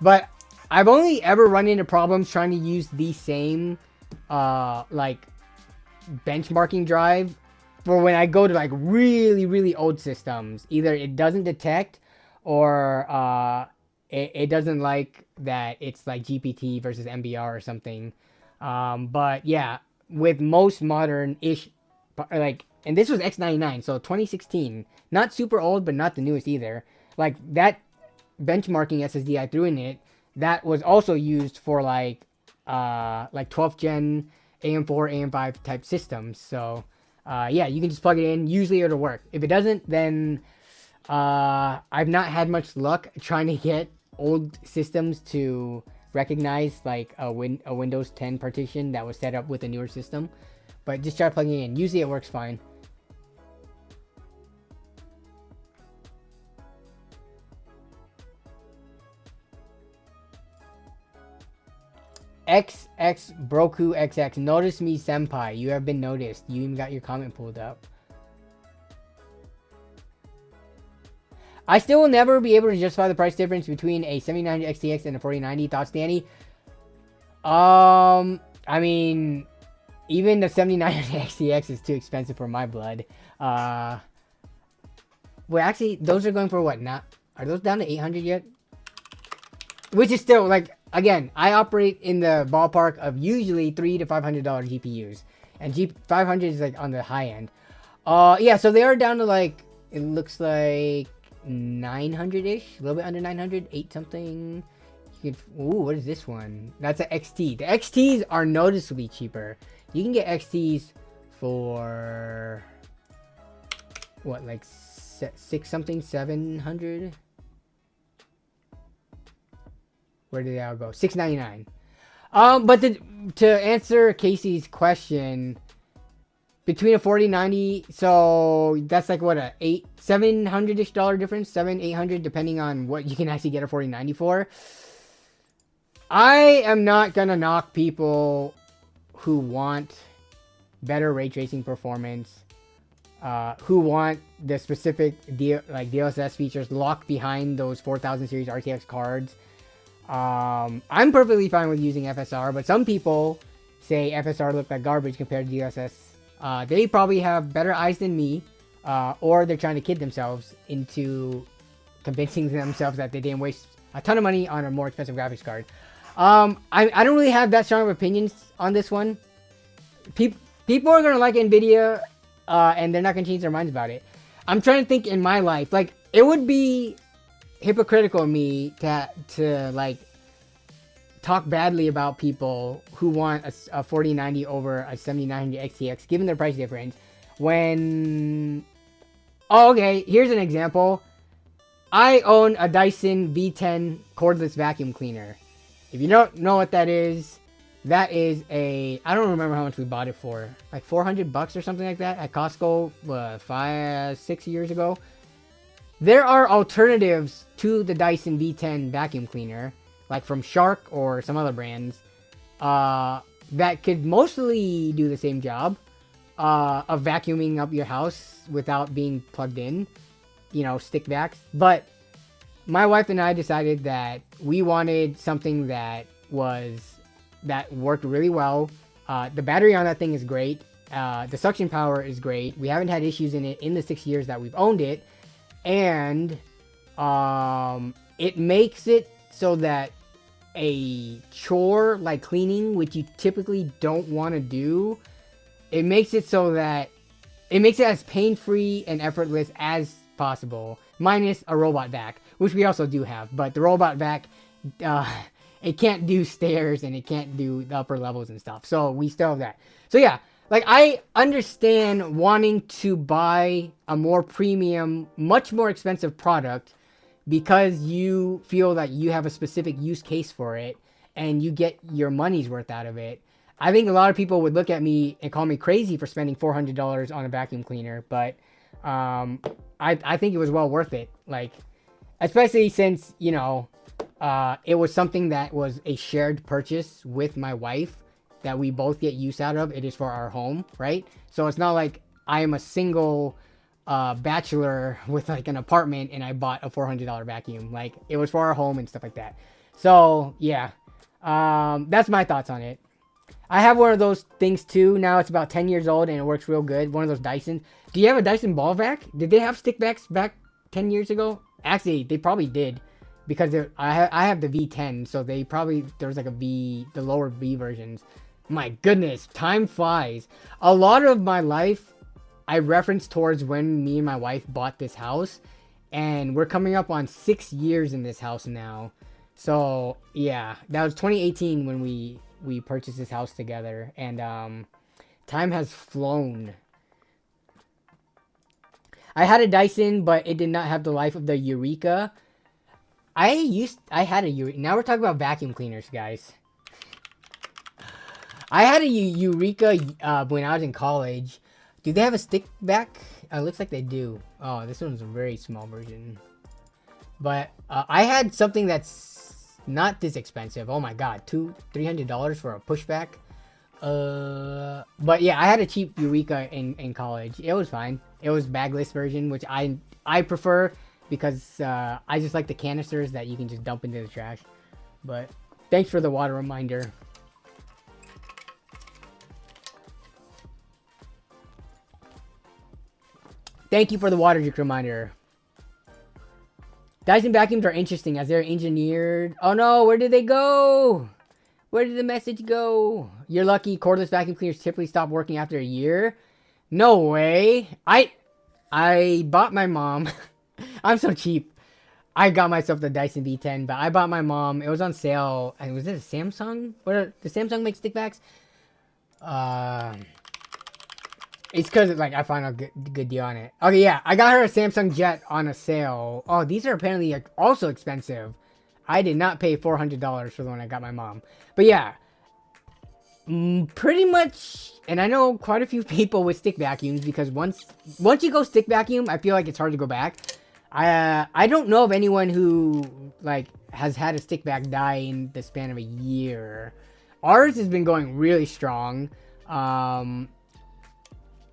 A: But I've only ever run into problems trying to use the same like benchmarking drive for when I go to like really old systems. Either it doesn't detect or it doesn't like that it's like GPT versus MBR or something. But yeah, with most modern-ish like and this was X99, so 2016. Not super old, but not the newest either. Like, that benchmarking SSD I threw in it, that was also used for, like 12th gen AM4, AM5 type systems. So, yeah, you can just plug it in. Usually it'll work. If it doesn't, then I've not had much luck trying to get old systems to recognize like a Windows 10 partition that was set up with a newer system. But just try plugging it in. Usually it works fine. XX Broku XX. Notice me, senpai. You have been noticed. You even got your comment pulled up. I still will never be able to justify the price difference between a 7900 XTX and a 4090. Thoughts, Danny? I mean, even the 7900 XTX is too expensive for my blood. Well, actually, those are going for what? Not, are those down to 800 yet? Which is still, like, again, I operate in the ballpark of usually $300 to $500 GPUs. And 500 is, like, on the high end. Yeah, so they are down to, like, it looks like 900-ish, a little bit under 900, 8 something. You can, ooh, what is this one? That's an XT. The XTs are noticeably cheaper. You can get XTs for what, like 6 something, 700. Where did they all go? $699. But to answer Casey's question, between a 4090, so that's like what, a $700-ish difference, 700-800, depending on what you can actually get a 4090 for. I am not gonna knock people who want better ray tracing performance, who want the specific DLSS features locked behind those 4000 series RTX cards. I'm perfectly fine with using FSR, but some people say FSR look like garbage compared to DLSS. They probably have better eyes than me, or they're trying to kid themselves into convincing themselves that they didn't waste a ton of money on a more expensive graphics card. I don't really have that strong of opinions on this one. People are gonna like NVIDIA, and they're not gonna change their minds about it. I'm trying to think in my life, like, it would be hypocritical of me to like talk badly about people who want a 4090 over a 7900 XTX, given their price difference. When, oh, okay, here's an example. I own a Dyson V10 cordless vacuum cleaner. If you don't know what that is a, I don't remember how much we bought it for, like $400 or something like that at Costco 5-6 years ago. There are alternatives to the Dyson V10 vacuum cleaner, like from Shark or some other brands, that could mostly do the same job of vacuuming up your house without being plugged in, you know, stick vacs. But my wife and I decided that we wanted something that worked really well. The battery on that thing is great. The suction power is great. We haven't had issues in it in the 6 years that we've owned it. And it makes it so that a chore like cleaning, which you typically don't want to do, it makes it so that it makes it as pain-free and effortless as possible, minus a robot vac, which we also do have. But the robot vac, it can't do stairs and it can't do the upper levels and stuff, so we still have that. So yeah, like, I understand wanting to buy a more premium, much more expensive product because you feel that you have a specific use case for it and you get your money's worth out of it. I think a lot of people would look at me and call me crazy for spending $400 on a vacuum cleaner, but I think it was well worth it. Like, especially since, you know, it was something that was a shared purchase with my wife that we both get use out of. It is for our home, right? So it's not like I am a single bachelor with like an apartment and I bought a $400 vacuum. Like, it was for our home and stuff like that. So yeah, that's my thoughts on it. I have one of those things too. Now it's about 10 years old and it works real good. One of those Dyson. Do you have a Dyson ball vac? Did they have stick vacs back 10 years ago? Actually, they probably did, because I have the V10, so they probably, there's like a V, the lower V versions. My goodness, time flies. A lot of my life I referenced towards when me and my wife bought this house, and we're coming up on 6 years in this house now. So yeah, that was 2018 when we purchased this house together, and time has flown. I had a Dyson, but it did not have the life of the Eureka. I had a Eureka. Now we're talking about vacuum cleaners, guys. I had a Eureka when I was in college. Do they have a stick back? Looks like they do. Oh, this one's a very small version. But I had something that's not this expensive. Oh my god, $300 for a pushback. But yeah, I had a cheap Eureka in college. It was fine. It was bagless version, which I prefer because I just like the canisters that you can just dump into the trash. But thanks for the water reminder. Thank you for the water reminder. Dyson vacuums are interesting as they're engineered. Oh no, where did they go? Where did the message go? You're lucky cordless vacuum cleaners typically stop working after a year. No way. I bought my mom. I'm so cheap. I got myself the Dyson V10, but I bought my mom. It was on sale. And was it a Samsung? The Samsung make stick vacs? It's because like I found a good deal on it. Okay, yeah, I got her a Samsung Jet on a sale. Oh, these are apparently also expensive. I did not pay $400 for the one I got my mom. But yeah, pretty much. And I know quite a few people with stick vacuums because once you go stick vacuum, I feel like it's hard to go back. I don't know of anyone who like has had a stick vac die in the span of a year. Ours has been going really strong.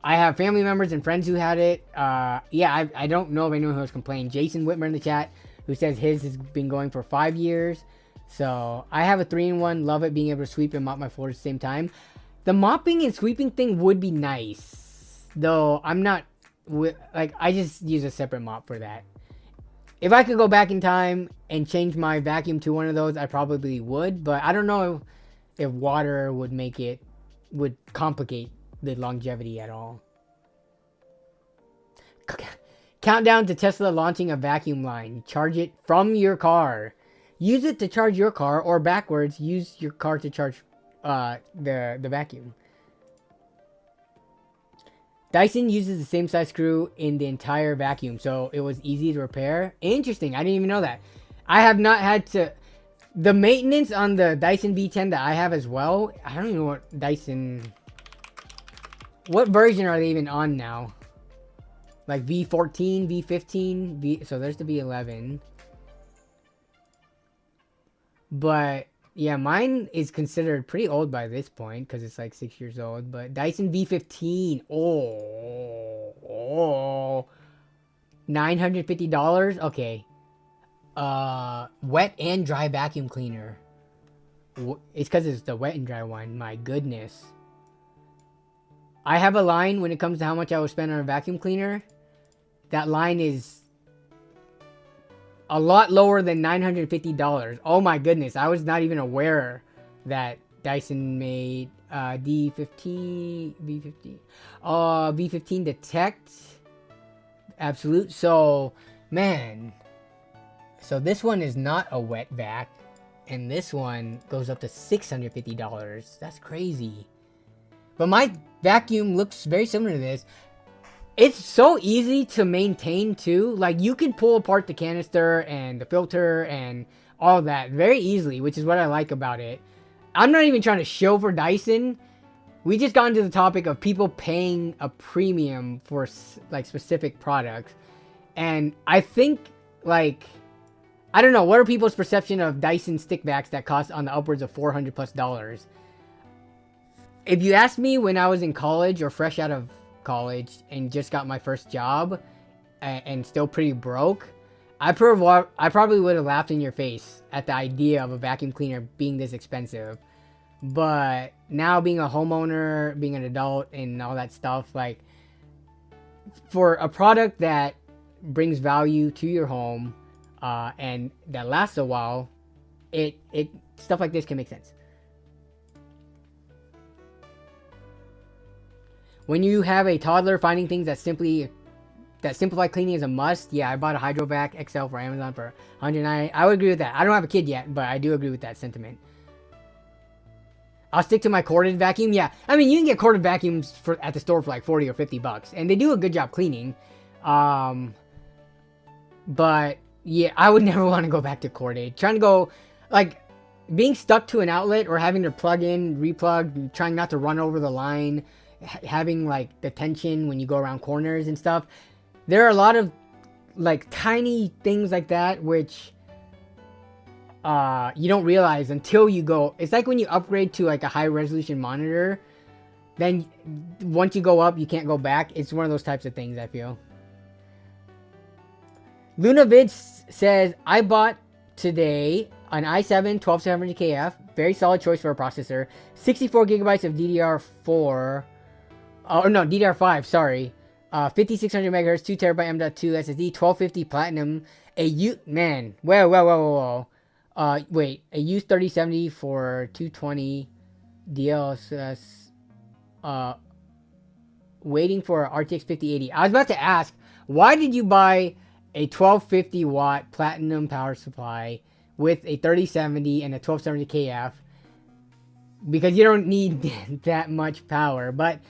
A: I have family members and friends who had it. Yeah, I don't know of anyone who has complained. Jason Whitmer in the chat, who says his has been going for 5 years. So I have a 3-in-1. Love it being able to sweep and mop my floors at the same time. The mopping and sweeping thing would be nice, though. I'm not like I just use a separate mop for that. If I could go back in time and change my vacuum to one of those, I probably would. But I don't know if water would complicate the longevity at all. Countdown to Tesla launching a vacuum line. Charge it from your car. Use it to charge your car, or backwards, use your car to charge the vacuum. Dyson uses the same size screw in the entire vacuum, so it was easy to repair. Interesting, I didn't even know that. I have not had to... The maintenance on the Dyson V10 that I have as well, I don't even know what Dyson... What version are they even on now? Like V14, V15, so there's the V11. But yeah, mine is considered pretty old by this point because it's like 6 years old. But Dyson V15, $950. Okay. Wet and dry vacuum cleaner. It's because it's the wet and dry one. My goodness. I have a line when it comes to how much I will spend on a vacuum cleaner. That line is a lot lower than $950. Oh my goodness. I was not even aware that Dyson made V15 Detect Absolute. So, man. So this one is not a wet vac. And this one goes up to $650. That's crazy. But my vacuum looks very similar to this. It's so easy to maintain too. Like you can pull apart the canister and the filter and all that very easily, which is what I like about it. I'm not even trying to show for Dyson. We just got into the topic of people paying a premium for like specific products. And I think like, I don't know, what are people's perception of Dyson stick vacs that cost on the upwards of $400+? If you asked me when I was in college or fresh out of college and just got my first job and still pretty broke, I probably would have laughed in your face at the idea of a vacuum cleaner being this expensive. But now being a homeowner, being an adult and all that stuff, like for a product that brings value to your home and that lasts a while, it stuff like this can make sense. when you have a toddler, finding things that simplify cleaning is a must. Yeah, I bought a Hydrovac XL for Amazon for $109. I would agree with that. I don't have a kid yet, but I do agree with that sentiment. I'll stick to my corded vacuum. Yeah, I mean, you can get corded vacuums at the store for like 40 or 50 bucks, and they do a good job cleaning. But yeah, I would never want to go back to corded. Trying to go, like, being stuck to an outlet or having to plug in, replug, trying not to run over the line, having like the tension when you go around corners and stuff. There are a lot of like tiny things like that which you don't realize until you go. It's like when you upgrade to like a high resolution monitor, then once you go up, you can't go back. It's one of those types of things, I feel. LunaVids says, I bought today an i7 12700KF. Very solid choice for a processor. 64 gigabytes of DDR4. Oh, no, DDR5, sorry. 5600 megahertz, 2 terabyte M.2 SSD, 1250 platinum. Man, whoa. Wait, a used 3070 for 220 DLSS. Waiting for RTX 5080. I was about to ask, why did you buy a 1250 watt platinum power supply with a 3070 and a 1270 KF? Because you don't need that much power, but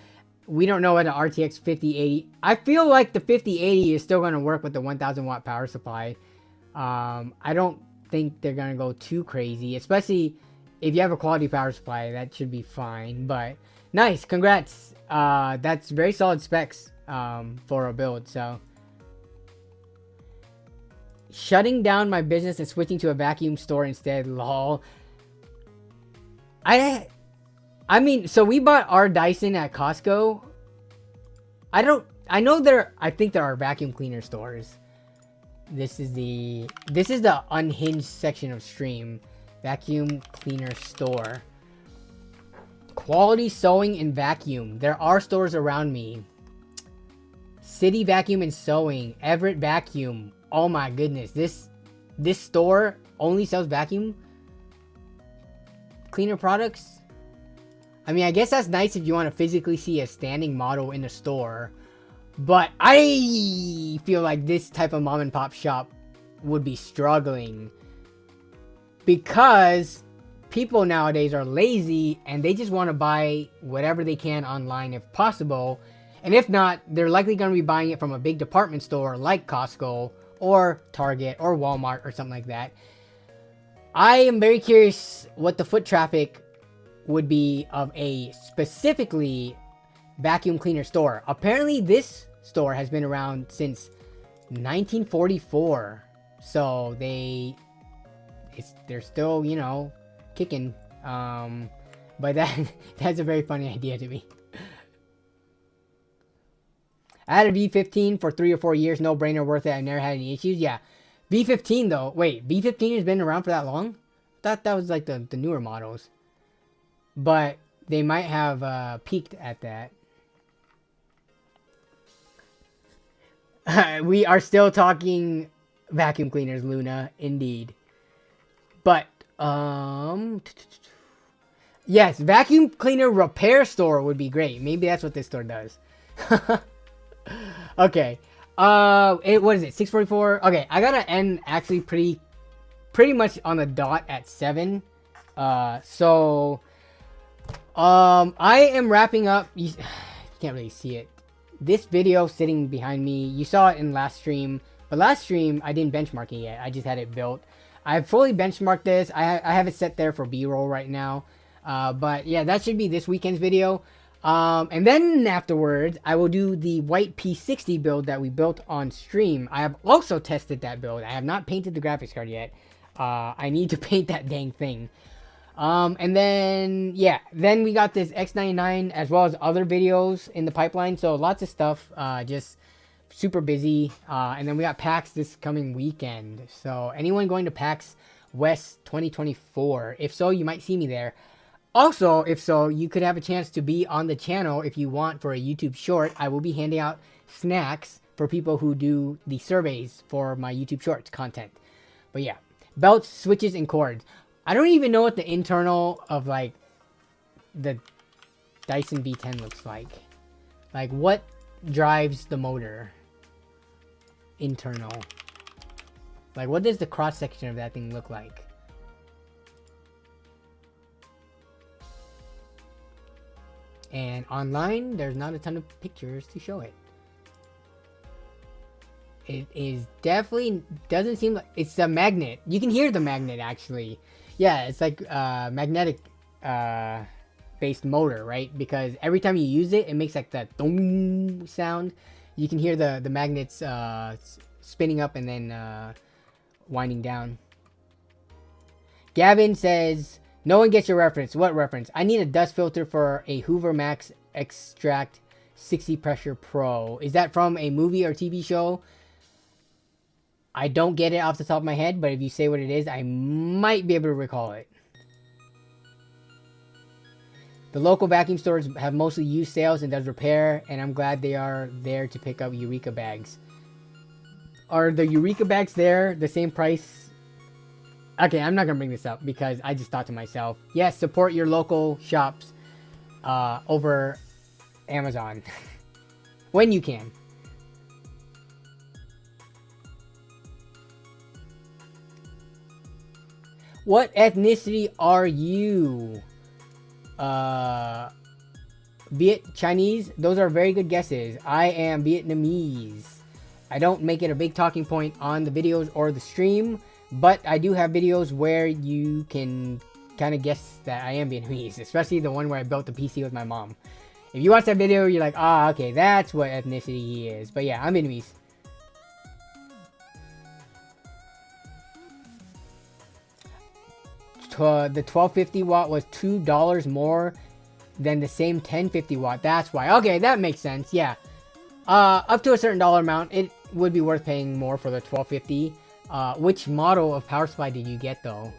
A: we don't know what an RTX 5080. I feel like the 5080 is still going to work with the 1000 watt power supply. I don't think they're going to go too crazy, especially if you have a quality power supply. That should be fine. But nice, congrats. That's very solid specs for a build. So shutting down my business and switching to a vacuum store instead, lol. I mean, so we bought our Dyson at Costco. I think there are vacuum cleaner stores. This is the unhinged section of stream. Vacuum cleaner store. Quality sewing and vacuum. There are stores around me. City Vacuum and Sewing. Everett Vacuum. Oh my goodness. This store only sells vacuum cleaner products. I mean, I guess that's nice if you want to physically see a standing model in a store. But I feel like this type of mom and pop shop would be struggling. Because people nowadays are lazy and they just want to buy whatever they can online if possible. And if not, they're likely going to be buying it from a big department store like Costco or Target or Walmart or something like that. I am very curious what the foot traffic would be of a specifically vacuum cleaner store. Apparently this store has been around since 1944. So they're still, you know, kicking. But that's a very funny idea to me. I had a V15 for 3 or 4 years. No brainer, worth it. I never had any issues. Yeah. V15 though. Wait, V15 has been around for that long? I thought that was like the newer models. But they might have peaked at that. We are still talking vacuum cleaners, Luna. Indeed. But, yes, vacuum cleaner repair store would be great. Maybe that's what this store does. Okay. What is it? 6:44? Okay, I gotta end actually pretty much on the dot at 7. So I am wrapping up. You can't really see it. This video sitting behind me, you saw it in last stream. But last stream, I didn't benchmark it yet. I just had it built. I've fully benchmarked this. I have it set there for B-roll right now. But yeah, that should be this weekend's video. And then afterwards, I will do the white P60 build that we built on stream. I have also tested that build. I have not painted the graphics card yet. I need to paint that dang thing. And then, yeah, then we got this X99 as well as other videos in the pipeline. So lots of stuff, just super busy. And then we got PAX this coming weekend. So anyone going to PAX West 2024? If so, you might see me there. Also, if so, you could have a chance to be on the channel if you want for a YouTube short. I will be handing out snacks for people who do the surveys for my YouTube shorts content. But yeah, belts, switches, and cords. I don't even know what the internal of like the Dyson V10 looks like. Like, what drives the motor? Internal. Like, what does the cross section of that thing look like? And online, there's not a ton of pictures to show it. It is definitely, doesn't seem like, it's a magnet. You can hear the magnet, actually. Yeah, it's like magnetic based motor, right? Because every time you use it, it makes like that dong sound. You can hear the magnets spinning up and then winding down. Gavin says, no one gets your reference. What reference? I need a dust filter for a Hoover Max Extract 60 Pressure Pro. Is that from a movie or TV show? I don't get it off the top of my head, but if you say what it is, I might be able to recall it. The local vacuum stores have mostly used sales and does repair, and I'm glad they are there to pick up Eureka bags. Are the Eureka bags there the same price? Okay, I'm not going to bring this up because I just thought to myself, yes, support your local shops over Amazon when you can. What ethnicity are you? Viet, Chinese? Those are very good guesses. I am Vietnamese. I don't make it a big talking point on the videos or the stream, but I do have videos where you can kind of guess that I am Vietnamese, especially the one where I built the PC with my mom. If you watch that video, you're like, ah, okay, that's what ethnicity he is. But yeah, I'm Vietnamese. The 1250 watt was $2 more than the same 1050 watt. That's why. Okay, that makes sense. Yeah. Up to a certain dollar amount, it would be worth paying more for the 1250. Which model of power supply did you get though?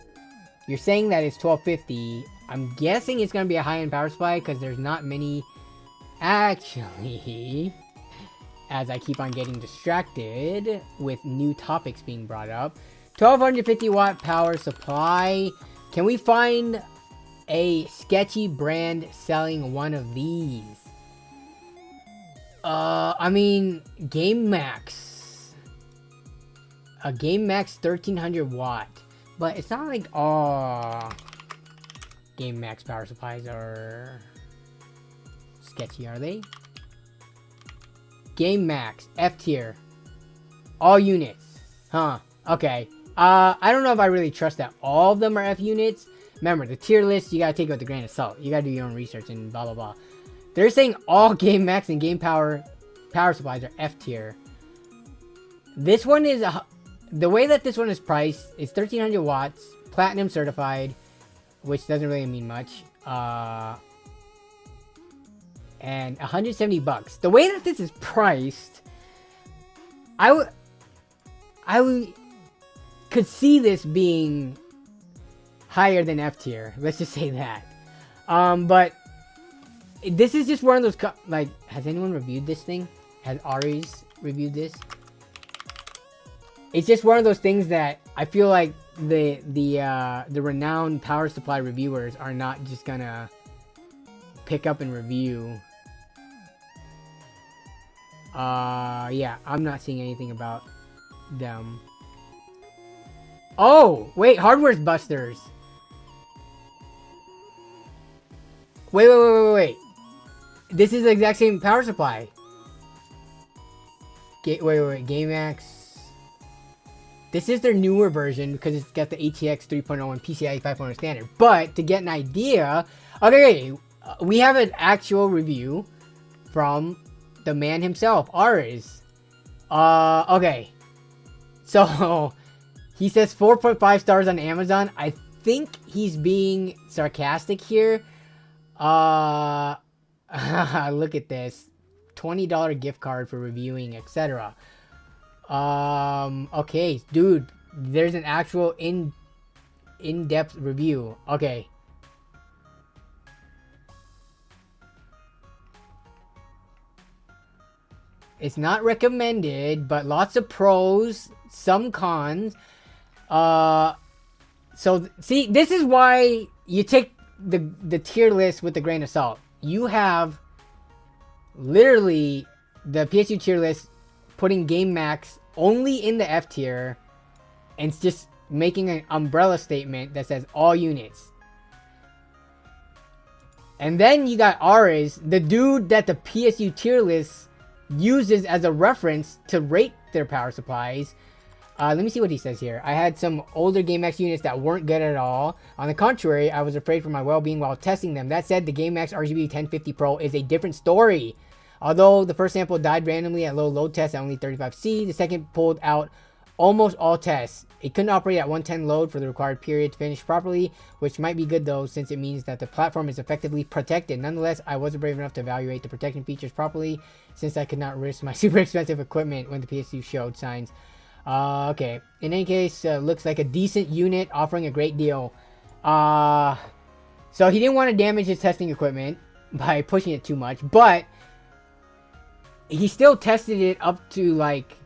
A: You're saying that it's 1250. I'm guessing it's going to be a high-end power supply because there's not many. Actually, as I keep on getting distracted with new topics being brought up. 1250 watt power supply. Can we find a sketchy brand selling one of these? I mean, Game Max. A Game Max 1300 watt. But it's not like all Game Max power supplies are sketchy, are they? Game Max, F tier. All units. Huh, okay. I don't know if I really trust that all of them are F units. Remember, the tier list, you gotta take it with a grain of salt. You gotta do your own research and blah, blah, blah. They're saying all Game Max and Game Power supplies are F tier. This one is, the way that this one is priced is 1300 watts, platinum certified, which doesn't really mean much. And 170 bucks. The way that this is priced, I could see this being higher than F tier. Let's just say that. But this is just one of those like, has anyone reviewed this thing? Has Aorus reviewed this? It's just one of those things that I feel like the renowned power supply reviewers are not just gonna pick up and review. Yeah, I'm not seeing anything about them. Oh, wait, Hardware's Busters. Wait. This is the exact same power supply. Wait, Game Max. This is their newer version because it's got the ATX 3.0 and PCIe 5.0 standard. But to get an idea, okay, we have an actual review from the man himself, Aorus. Okay. So he says 4.5 stars on Amazon. I think he's being sarcastic here. Look at this. $20 gift card for reviewing, etc. Okay, dude, there's an actual in-depth review. Okay. It's not recommended, but lots of pros, some cons. So see, this is why you take the tier list with a grain of salt. You have literally the PSU tier list putting Game Max only in the F tier and it's just making an umbrella statement that says all units. And then you got Aorus, the dude that the PSU tier list uses as a reference to rate their power supplies. Let me see what he says here. I had some older GameMax units that weren't good at all. On the contrary, I was afraid for my well-being while testing them. That said, the GameMax RGB 1050 Pro is a different story. Although the first sample died randomly at low load test at only 35C, the second pulled out almost all tests. It couldn't operate at 110 load for the required period to finish properly, which might be good though, since it means that the platform is effectively protected. Nonetheless, I wasn't brave enough to evaluate the protection features properly, since I could not risk my super expensive equipment when the PSU showed signs. Okay. In any case, looks like a decent unit offering a great deal. So he didn't want to damage his testing equipment by pushing it too much, but he still tested it up to like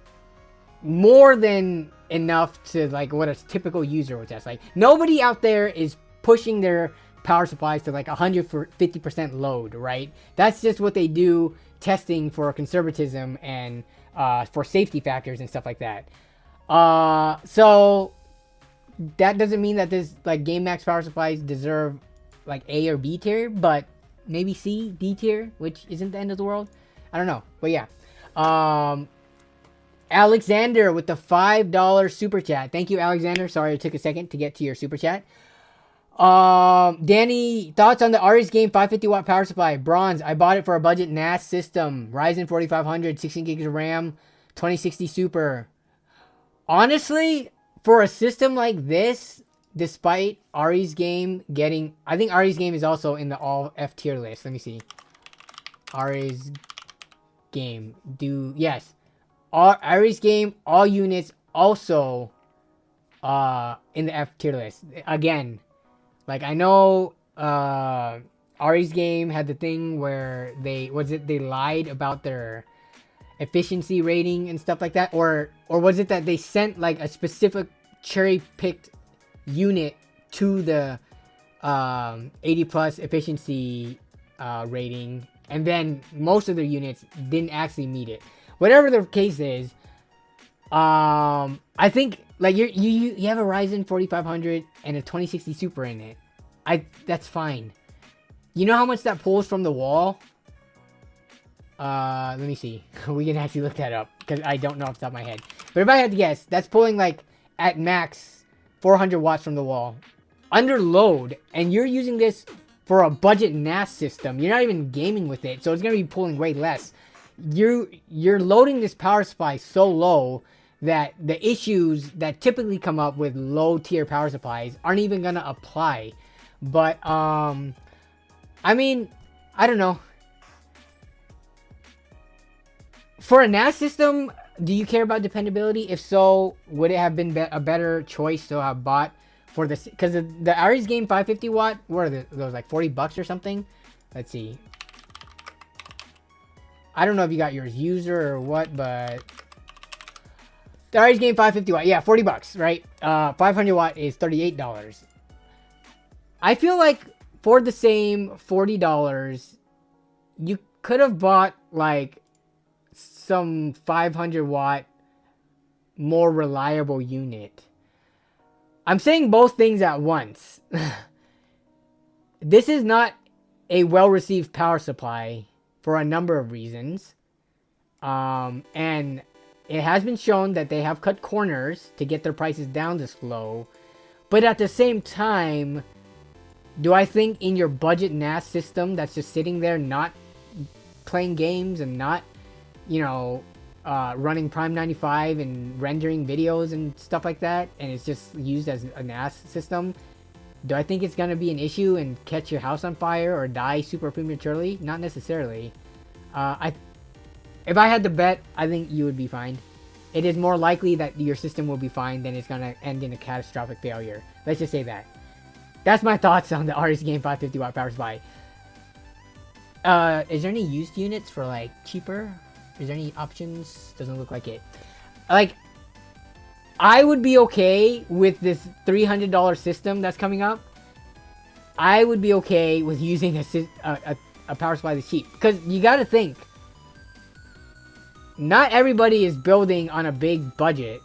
A: more than enough to like what a typical user would test. Like nobody out there is pushing their power supplies to like 150% load, right? That's just what they do, testing for conservatism and for safety factors and stuff like that. So that doesn't mean that this like Game Max power supplies deserve like A or B tier, but maybe C, D tier, which isn't the end of the world. I don't know, but yeah. Alexander with the $5 super chat. Thank you, Alexander. Sorry it took a second to get to your super chat. Danny, thoughts on the Aorus game 550 watt power supply? Bronze. I bought it for a budget NAS system. Ryzen 4500, 16 gigs of RAM, 2060 Super. Honestly, for a system like this, despite Aorus game getting... I think Aorus game is also in the all F tier list. Let me see. Aorus game. Yes. Aorus game, all units also in the F tier list. Again, like I know Aorus game had the thing where they lied about their efficiency rating and stuff like that, or was it that they sent like a specific cherry picked unit to the 80 plus efficiency rating, and then most of their units didn't actually meet it. Whatever the case is, I think like you have a Ryzen 4500 and a 2060 Super in it. That's fine. You know how much that pulls from the wall? Let me see. We can actually look that up because I don't know off the top of my head. But if I had to guess, that's pulling like at max 400 watts from the wall under load, and you're using this for a budget NAS system. You're not even gaming with it, so it's gonna be pulling way less. You're loading this power supply so low that the issues that typically come up with low tier power supplies aren't even gonna apply. But I mean, I don't know. For a NAS system, do you care about dependability? If so, would it have been a better choice to have bought for this? Because the Aorus game 550 watt, what are those, like $40 or something? Let's see. I don't know if you got yours user or what, but the Aorus game 550 watt, yeah, $40, right? 500 watt is $38. I feel like for the same $40, you could have bought like some 500 watt more reliable unit. I'm saying both things at once. This is not a well-received power supply for a number of reasons. And it has been shown that they have cut corners to get their prices down this low. But at the same time, do I think in your budget NAS system that's just sitting there not playing games and not, you know, running Prime 95 and rendering videos and stuff like that, and it's just used as a NAS system, do I think it's going to be an issue and catch your house on fire or die super prematurely? Not necessarily. If I had to bet, I think you would be fine. It is more likely that your system will be fine than it's going to end in a catastrophic failure. Let's just say that. That's my thoughts on the Aorus game 550 watt power supply. Is there any used units for like cheaper? Is there any options? Doesn't look like it. Like, I would be okay with this $300 system that's coming up. I would be okay with using a power supply that's cheap. Because you got to think, not everybody is building on a big budget.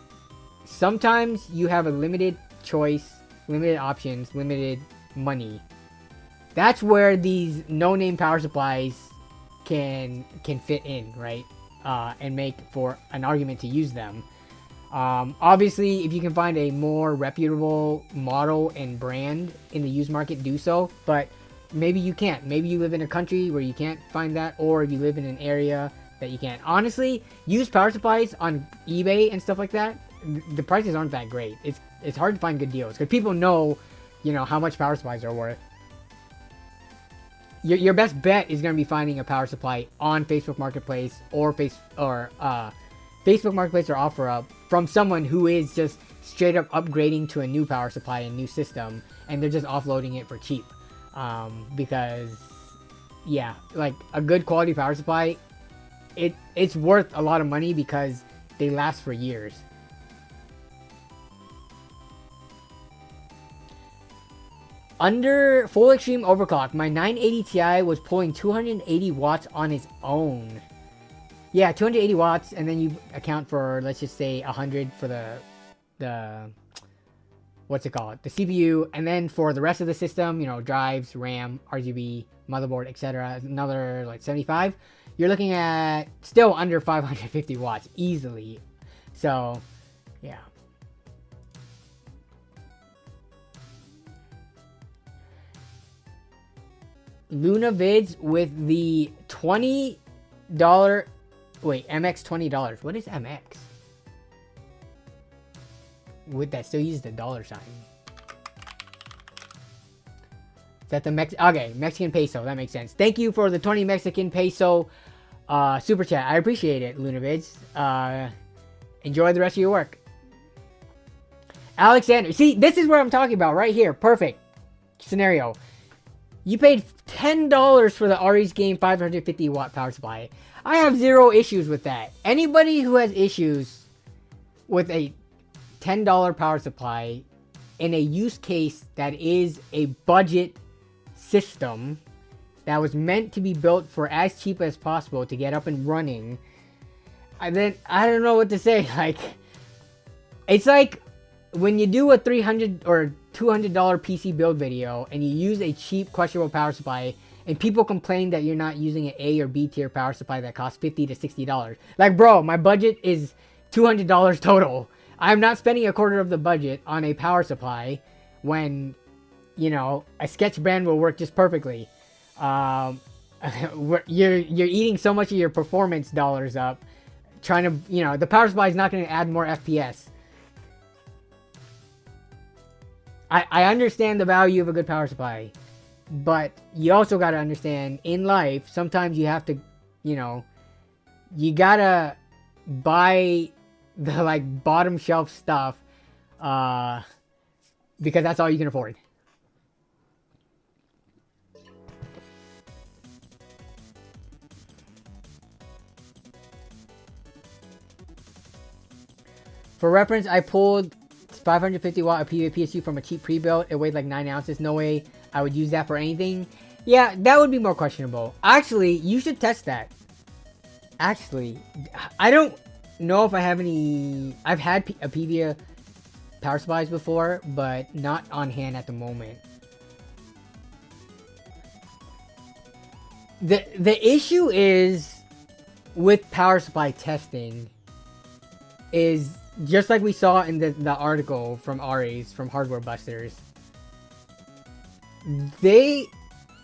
A: Sometimes you have a limited choice, limited options, limited money. That's where these no-name power supplies can fit in, right? And make for an argument to use them. Obviously, if you can find a more reputable model and brand in the used market, do so. But maybe you can't. Maybe you live in a country where you can't find that, or if you live in an area that you can't. Honestly, used power supplies on eBay and stuff like that, the prices aren't that great. It's hard to find good deals because people know, you know, how much power supplies are worth. Your best bet is going to be finding a power supply on Facebook Marketplace or Facebook Marketplace or OfferUp from someone who is just straight up upgrading to a new power supply and new system, and they're just offloading it for cheap. Because, yeah, like a good quality power supply, it's worth a lot of money because they last for years. Under full extreme overclock, my 980 Ti was pulling 280 watts on its own. Yeah, 280 watts, and then you account for, let's just say, 100 for the what's it called? The CPU, and then for the rest of the system, you know, drives, RAM, RGB, motherboard, etc., another like 75. You're looking at still under 550 watts easily. So, yeah. Luna Vids with the $20, wait, MX $20. What is MX? Would that still use the dollar sign? Is that the Mexican peso? That makes sense. Thank you for the 20 Mexican peso super chat. I appreciate it, Luna Vids. Enjoy the rest of your work. Alexander, see, this is what I'm talking about right here. Perfect scenario. You paid $10 for the Ares game 550 watt power supply. I have zero issues with that. Anybody who has issues with a $10 power supply in a use case that is a budget system that was meant to be built for as cheap as possible to get up and running, and then I don't know what to say. Like, it's like when you do a $300 or $200 PC build video and you use a cheap questionable power supply and people complain that you're not using an A or B tier power supply that costs $50 to $60. Like, bro, my budget is $200 total. I'm not spending a quarter of the budget on a power supply when, you know, a sketch brand will work just perfectly. You're eating so much of your performance dollars up trying to, you know, the power supply is not going to add more FPS. I understand the value of a good power supply, but you also got to understand in life, sometimes you have to, you know, you got to buy the like bottom shelf stuff because that's all you can afford. For reference, I pulled 550 watt of PSU from a cheap pre-built. It weighed like 9 ounces. No way I would use that for anything. Yeah, that would be more questionable. Actually, you should test that. Actually, I don't know if I have any. I've had a PVIA power supplies before, but not on hand at the moment. The issue is with power supply testing is just like we saw in the article from Ares, from Hardware Busters.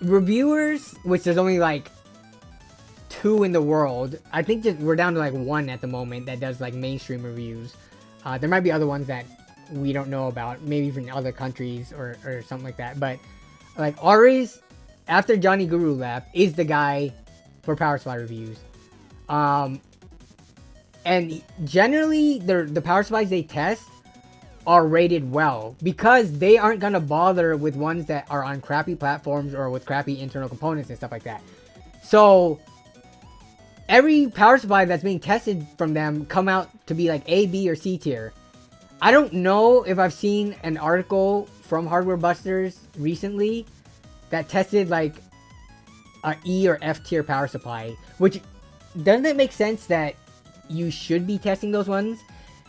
A: Reviewers, which there's only like 2 in the world. I think just we're down to like 1 at the moment that does like mainstream reviews. There might be other ones that we don't know about, maybe from other countries or something like that. But like Ares, after Johnny Guru left, is the guy for power supply reviews. And generally, the power supplies they test are rated well because they aren't going to bother with ones that are on crappy platforms or with crappy internal components and stuff like that. So every power supply that's being tested from them come out to be like A, B, or C tier. I don't know if I've seen an article from Hardware Busters recently that tested like a E or F tier power supply, which doesn't it make sense that you should be testing those ones.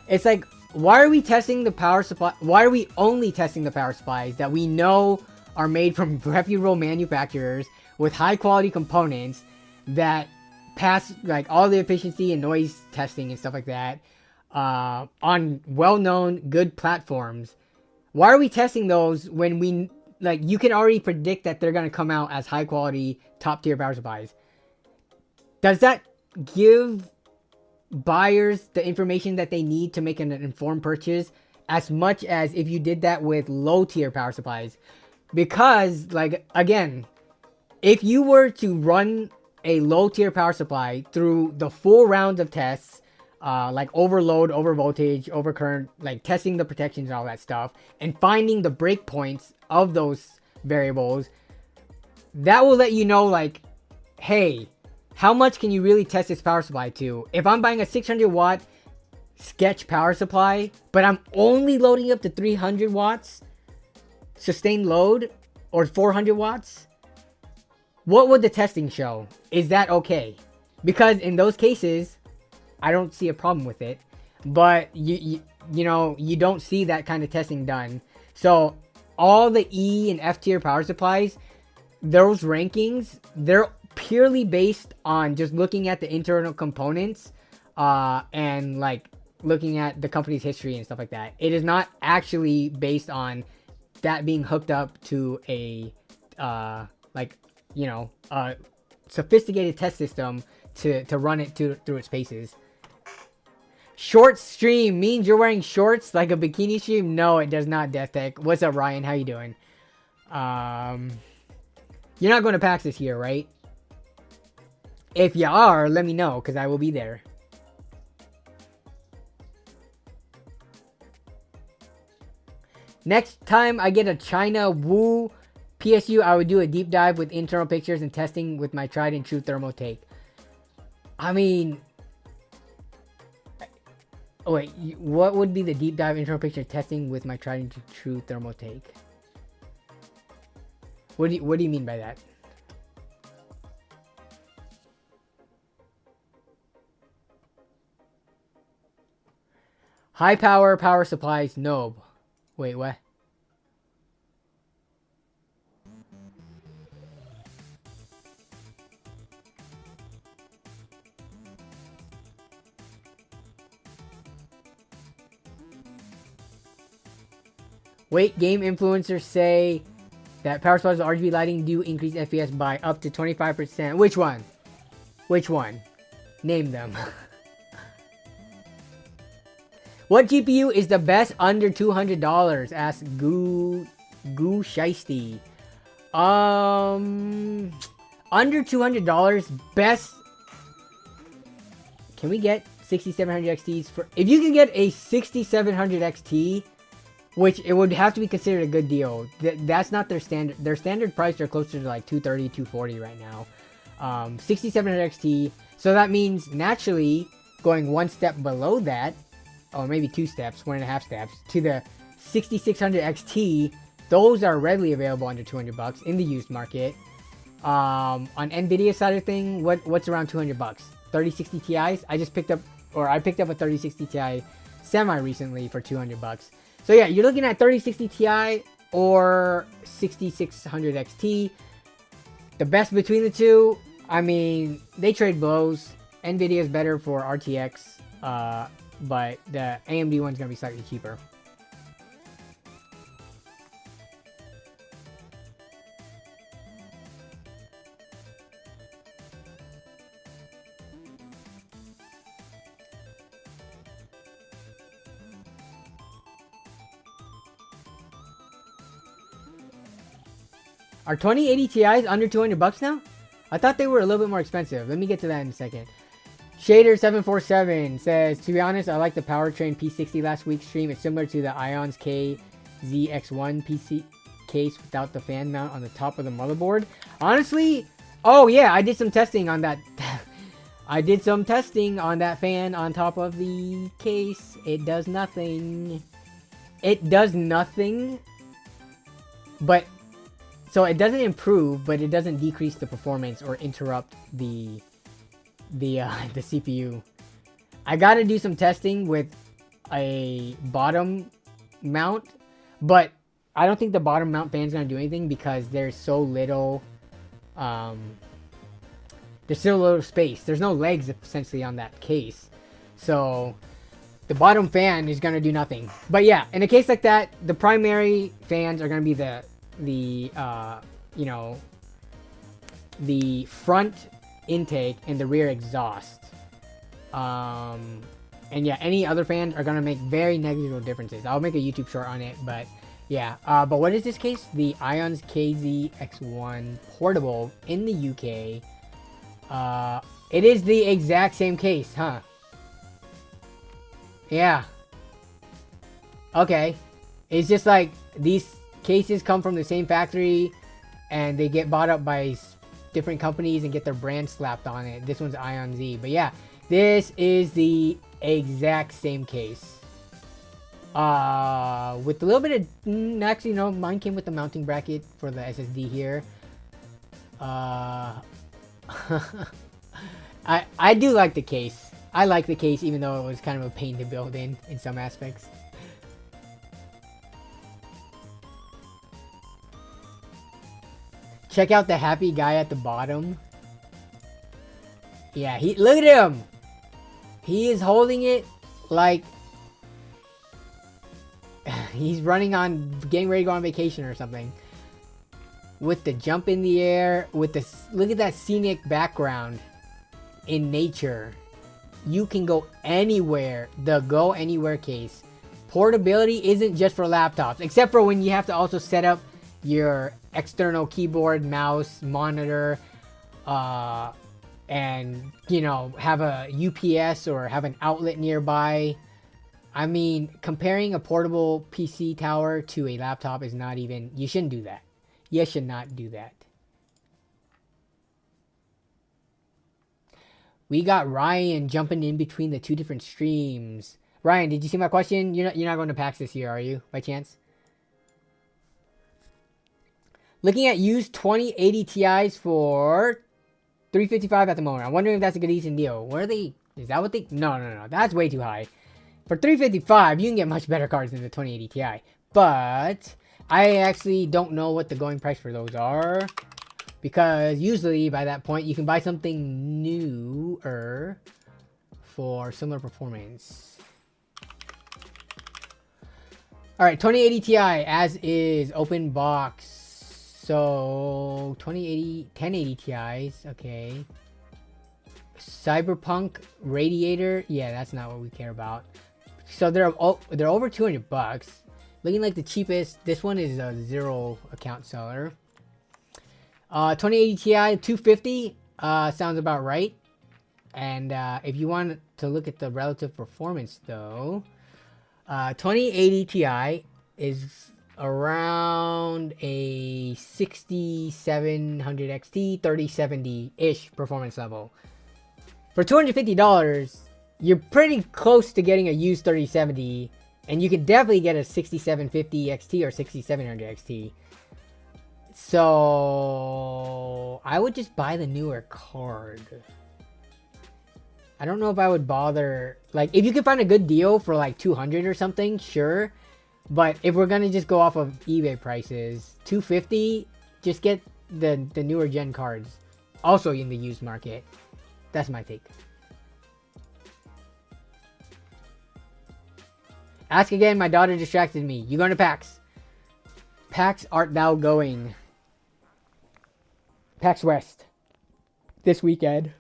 A: It's like, why are we testing the power supply? Why are we only testing the power supplies that we know are made from reputable manufacturers with high quality components that pass like all the efficiency and noise testing and stuff like that on well-known good platforms? Why are we testing those when we like you can already predict that they're going to come out as high quality top tier power supplies? Does that give buyers the information that they need to make an informed purchase as much as if you did that with low tier power supplies? Because like, again, if you were to run a low tier power supply through the full rounds of tests, like overload, over voltage, over current, like testing the protections and all that stuff, and finding the breakpoints of those variables, that will let you know like, hey, how much can you really test this power supply to? If I'm buying a 600 watt sketch power supply, but I'm only loading up to 300 watts sustained load or 400 watts, what would the testing show? Is that okay? Because in those cases, I don't see a problem with it, but you know, you don't see that kind of testing done. So all the E and F tier power supplies, those rankings, they're purely based on just looking at the internal components and like looking at the company's history and stuff like that. It is not actually based on that being hooked up to a like, you know, sophisticated test system to run it through its paces. Short stream means you're wearing shorts like a bikini stream? No, it does not, Death Tech. What's up, Ryan? How you doing? You're not going to PAX this year, right? If you are, let me know, because I will be there. Next time I get a China Wu PSU, I would do a deep dive with internal pictures and testing with my tried and true thermal take. I mean, wait, what would be the deep dive internal picture testing with my tried and true thermal take? What do you mean by that? High power power supplies, no. Wait, what? Wait, game influencers say that power supplies with RGB lighting do increase FPS by up to 25%. Which one? Which one? Name them. What GPU is the best under $200? Ask Goo Shiesty. Under $200, best. Can we get 6700 XTs for? If you can get a 6700 XT, which it would have to be considered a good deal. That's not their standard. Their standard price are closer to like 230, 240 right now. 6700 XT. So that means naturally going one step below that, or maybe two steps, 1.5 steps, to the 6600 XT. Those are readily available under $200 in the used market. On Nvidia side of thing, what's around $200? 3060 Ti's. I picked up a 3060 Ti semi recently for $200. So yeah, you're looking at 3060 Ti or 6600 XT. The best between the two, I mean, they trade blows. Nvidia is better for RTX, but the AMD one's gonna be slightly cheaper. Are 2080 Ti's under $200 now? I thought they were a little bit more expensive. Let me get to that in a second. Shader747 says, to be honest, I like the Powertrain P60 last week's stream. It's similar to the Ion's KZX1 PC case without the fan mount on the top of the motherboard. Honestly, oh yeah, I did some testing on that. I did some testing on that fan on top of the case. It does nothing. It does nothing. But so it doesn't improve, but it doesn't decrease the performance or interrupt the CPU. I gotta do some testing with a bottom mount, but I don't think the bottom mount fan's gonna do anything because there's so little, there's still a little space. There's no legs essentially on that case, so the bottom fan is gonna do nothing. But yeah, in a case like that, the primary fans are gonna be the you know, the front intake and the rear exhaust. And yeah, any other fans are gonna make very negligible differences. I'll make a YouTube short on it, but yeah. But what is this case? The Ions KZX1 portable in the UK. It is the exact same case, huh? Yeah. Okay. It's just like these cases come from the same factory and they get bought up by different companies and get their brand slapped on it. This one's Ion Z. But yeah, this is the exact same case. With a little bit of... actually, no. Mine came with the mounting bracket for the SSD here. I do like the case. I like the case even though it was kind of a pain to build in some aspects. Check out the happy guy at the bottom. Yeah, look at him. He is holding it like he's getting ready to go on vacation or something. With the jump in the air, with this, look at that scenic background in nature. You can go anywhere. The Go Anywhere case. Portability isn't just for laptops, except for when you have to also set up your external keyboard, mouse, monitor, and, you know, have a UPS or have an outlet nearby. I mean, comparing a portable PC tower to a laptop is not even... You shouldn't do that. You should not do that. We got Ryan jumping in between the two different streams. Ryan, did you see my question? You're not going to PAX this year, are you? By chance? Looking at used 2080 Ti's for $355 at the moment. I'm wondering if that's a good decent deal. Where are they? Is that what they... No. That's way too high. For $355, you can get much better cards than the 2080 Ti. But I actually don't know what the going price for those are. Because usually by that point you can buy something newer for similar performance. Alright, 2080 Ti as is, open box. So 1080 Ti's, okay. Cyberpunk radiator, yeah, that's not what we care about. So they're over $200. Looking like the cheapest. This one is a zero account seller. 2080 Ti 250 sounds about right. And if you want to look at the relative performance though, 2080 Ti is around a 6700 XT 3070-ish performance level. For $250, you're pretty close to getting a used 3070, and you could definitely get a 6750 XT or 6700 XT. So I would just buy the newer card. I don't know if I would bother. Like, if you could find a good deal for like 200 or something, sure. But if we're gonna just go off of eBay prices, 250, just get the newer gen cards. Also in the used market. That's my take. Ask again, my daughter distracted me. You going to PAX? PAX art thou going? PAX West. This weekend.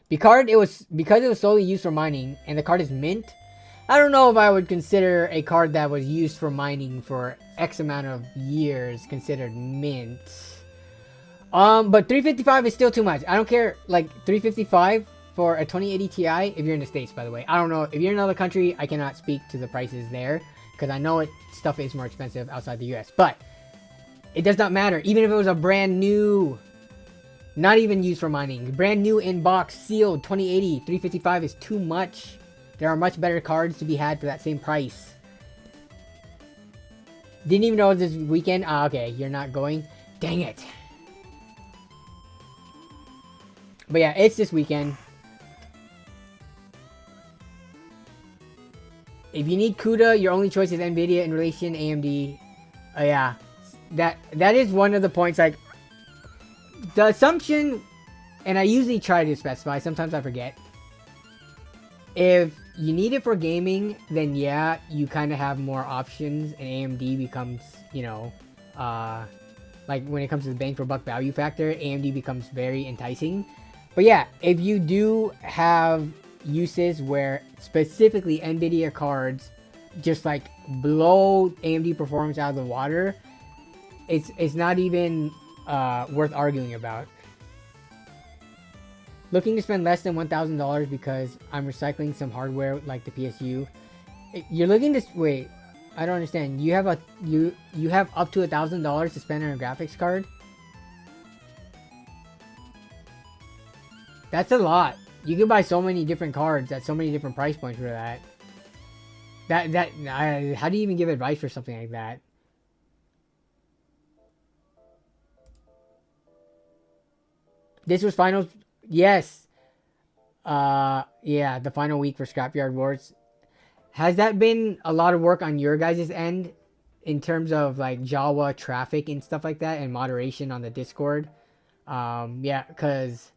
A: Because it was solely used for mining, and the card is mint, I don't know if I would consider a card that was used for mining for X amount of years considered mint. But 355 is still too much. I don't care, like 355 for a 2080 Ti if you're in the States, by the way. I don't know if you're in another country. I cannot speak to the prices there because I know stuff is more expensive outside the US. But it does not matter. Even if it was a brand new, not even used for mining, brand new in box, sealed 2080, 355 is too much. There are much better cards to be had for that same price. Didn't even know this weekend. Ah, okay, you're not going. Dang it. But yeah, it's this weekend. If you need CUDA, your only choice is NVIDIA in relation AMD. Yeah, that is one of the points. Like the assumption, and I usually try to specify. Sometimes I forget. If you need it for gaming, then yeah, you kind of have more options, and AMD becomes, you know, like when it comes to the bang for buck value factor, AMD becomes very enticing. But yeah, if you do have uses where specifically NVIDIA cards just like blow AMD performance out of the water, it's not even worth arguing about. Looking to spend less than $1,000 because I'm recycling some hardware like the PSU. You're looking to wait. I don't understand. You have up to $1,000 to spend on a graphics card. That's a lot. You can buy so many different cards at so many different price points for that. How do you even give advice for something like that? This was finals. Yes. Yeah, the final week for Scrapyard Wars. Has that been a lot of work on your guys' end in terms of like Jawa traffic and stuff like that and moderation on the Discord? Yeah, because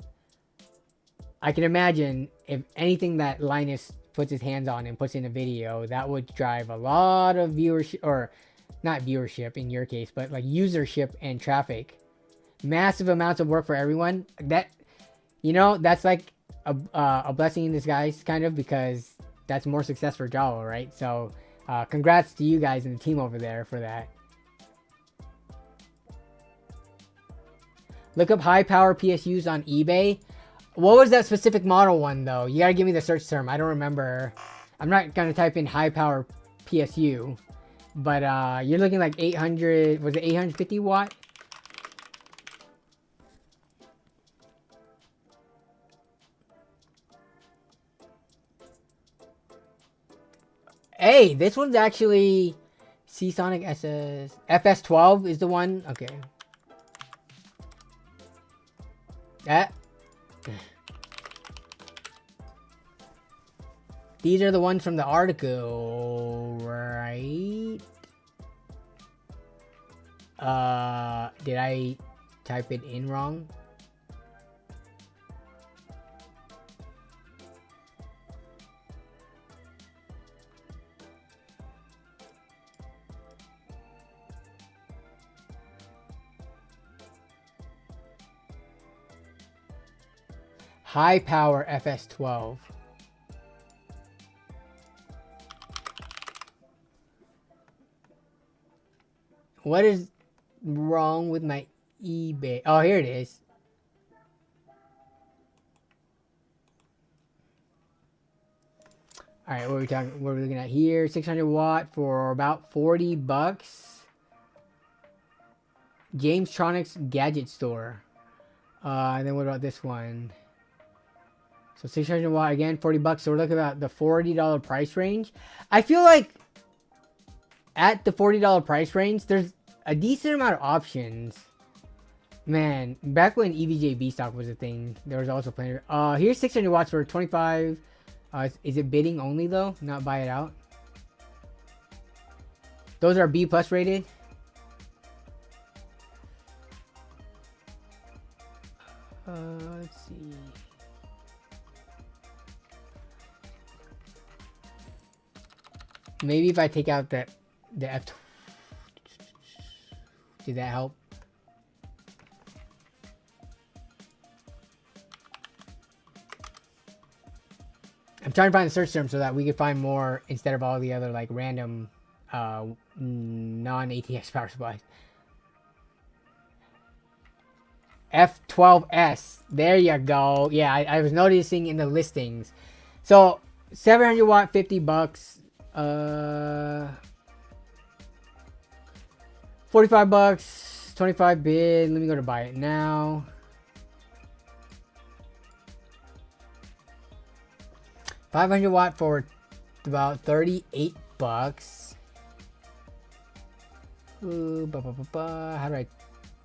A: I can imagine if anything that Linus puts his hands on and puts in a video, that would drive a lot of viewership, or not viewership in your case, but like usership and traffic. Massive amounts of work for everyone. That, you know, that's like a blessing in disguise, kind of, because that's more success for Jawa, right? So congrats to you guys and the team over there for that. Look up high power PSUs on eBay. What was that specific model one though? You gotta give me the search term. I don't remember. I'm not gonna type in high power PSU, but you're looking like 800. Was it 850 watt? Hey, this one's actually Seasonic SS FS12 is the one. Okay. That. These are the ones from the article, right? Did I type it in wrong? High power FS12. What is wrong with my eBay? Oh, here it is. All right, what are we talking? What are we looking at here? 600 watt for about 40 bucks. James Tronics Gadget Store. And then what about this one? So 600 watt again, 40 bucks. So we're looking at the $40 price range. I feel like at the $40 price range, there's a decent amount of options. Man, back when EVJB stock was a thing, there was also plenty. Here's 600 watts for 25. Is it bidding only though? Not buy it out. Those are B plus rated. Let's see. Maybe if I take out the F. Did that help? I'm trying to find the search term so that we can find more instead of all the other like random non-ATX power supplies. F12S. There you go. Yeah, I was noticing in the listings. So 700 watt, 50 bucks. 45 bucks, 25 bid. Let me go to buy it now. $500 watt for about 38 bucks. Ooh, how do I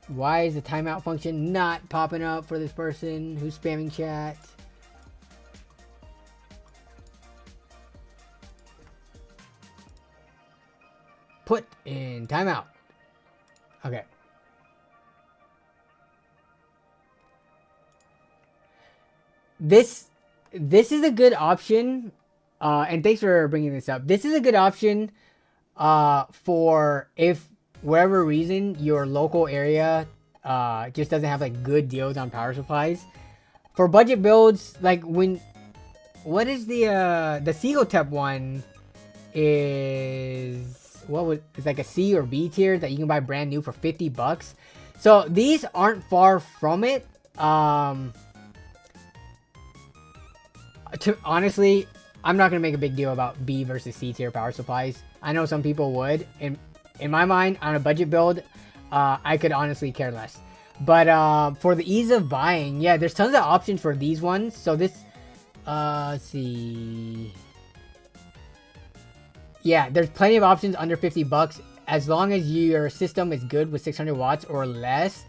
A: Why is the timeout function not popping up for this person who's spamming chat? Put in timeout. Okay. This is a good option, and thanks for bringing this up. This is a good option for if whatever reason your local area just doesn't have like good deals on power supplies. For budget builds, like what is the Seagotep one is it's like a C or B tier that you can buy brand new for $50. So these aren't far from it. Honestly, I'm not gonna make a big deal about B versus C tier power supplies. I know some people would. In my mind, on a budget build, I could honestly care less. But for the ease of buying, yeah, there's tons of options for these ones. So this, let's see. Yeah, there's plenty of options under $50 as long as your system is good with 600 watts or less.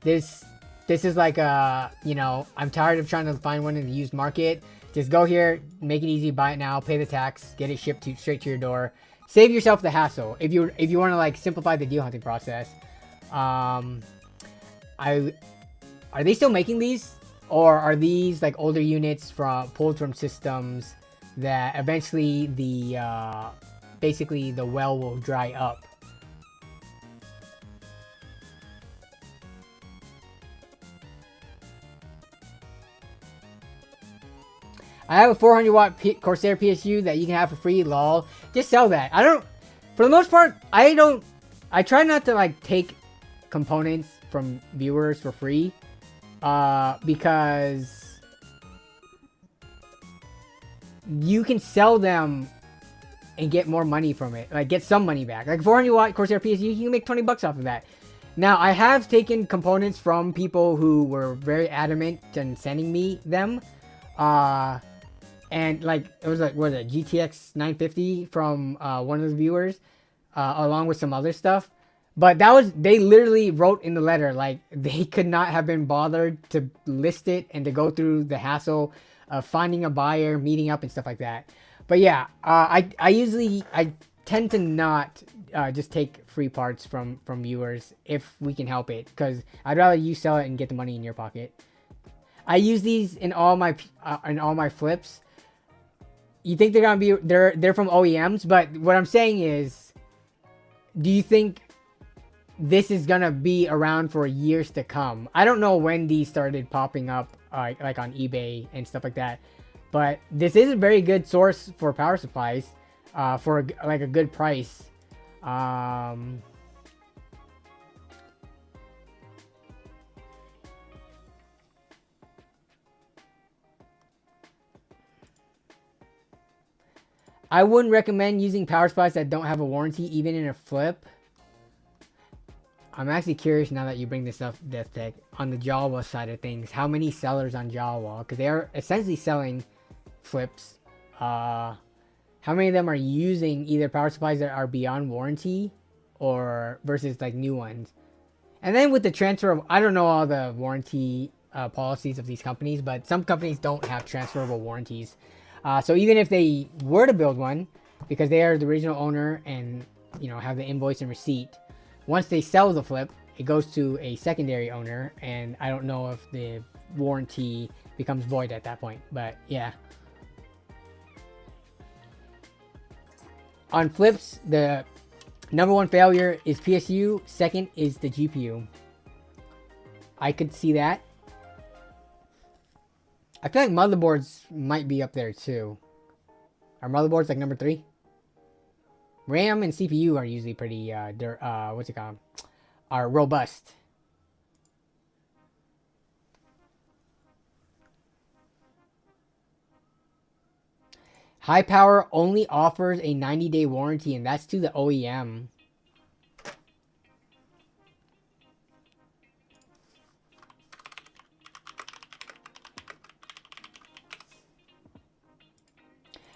A: This is like a, you know, I'm tired of trying to find one in the used market. Just go here, make it easy, buy it now, pay the tax, get it shipped straight to your door. Save yourself the hassle if you want to like simplify the deal hunting process. Are they still making these, or are these like older units pulled from systems that eventually basically the well will dry up? I have a 400 watt Corsair PSU that you can have for free, lol. Just sell that. For the most part, I try not to like take components from viewers for free. Because you can sell them and get more money from it. Like get some money back. Like 400 watt Corsair PSU, you can make $20 off of that. Now, I have taken components from people who were very adamant in sending me them. And like it was like what is it, GTX 950 from one of the viewers, along with some other stuff. But they literally wrote in the letter like they could not have been bothered to list it and to go through the hassle of finding a buyer, meeting up, and stuff like that. But yeah, I tend to not just take free parts from viewers if we can help it, because I'd rather you sell it and get the money in your pocket. I use these in all my flips. You think they're gonna be they're from OEMs, but what I'm saying is, do you think this is gonna be around for years to come? I don't know when these started popping up like on eBay and stuff like that, but this is a very good source for power supplies for like a good price. I wouldn't recommend using power supplies that don't have a warranty, even in a flip. I'm actually curious now that you bring this up, Death Tech, on the Jawa side of things. How many sellers on Jawa? Because they are essentially selling flips. How many of them are using either power supplies that are beyond warranty or versus like new ones? And then with the transfer of, I don't know all the warranty policies of these companies, but some companies don't have transferable warranties. So even if they were to build one, because they are the original owner and, you know, have the invoice and receipt, once they sell the flip, it goes to a secondary owner, and I don't know if the warranty becomes void at that point. But yeah. On flips, the number one failure is PSU. Second is the GPU. I could see that. I feel like motherboards might be up there too. Are motherboards like number 3? RAM and CPU are usually pretty, what's it called? Are robust. High power only offers a 90-day warranty, and that's to the OEM.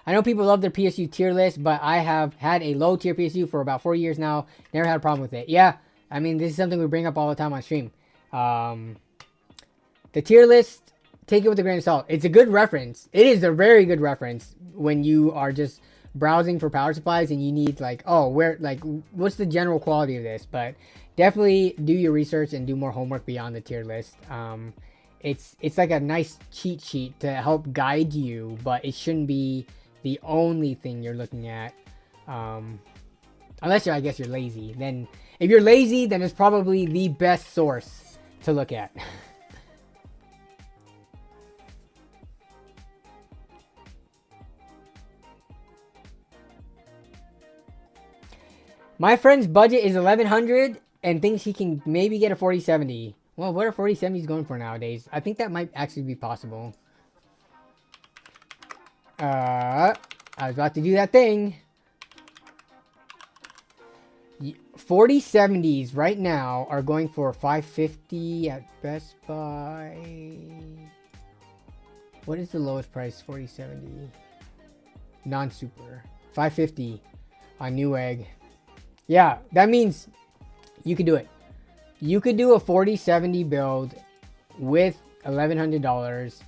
A: I know people love their PSU tier list, but I have had a low tier PSU for about 4 years now. Never had a problem with it. Yeah, I mean, this is something we bring up all the time on stream. The tier list, take it with a grain of salt. It's a good reference. It is a very good reference when you are just browsing for power supplies and you need like, oh, where, like, what's the general quality of this? But definitely do your research and do more homework beyond the tier list. It's like a nice cheat sheet to help guide you, but it shouldn't be the only thing you're looking at. Unless I guess you're lazy. Then if you're lazy, then it's probably the best source to look at. My friend's budget is 1100 and thinks he can maybe get a 4070. Well, what are 4070s going for nowadays? I think that might actually be possible. I was about to do that thing. 4070s right now are going for 550 at Best Buy. What is the lowest price 4070? Non-super. 550 on Newegg. Yeah, that means you could do it. You could do a 4070 build with $1,100.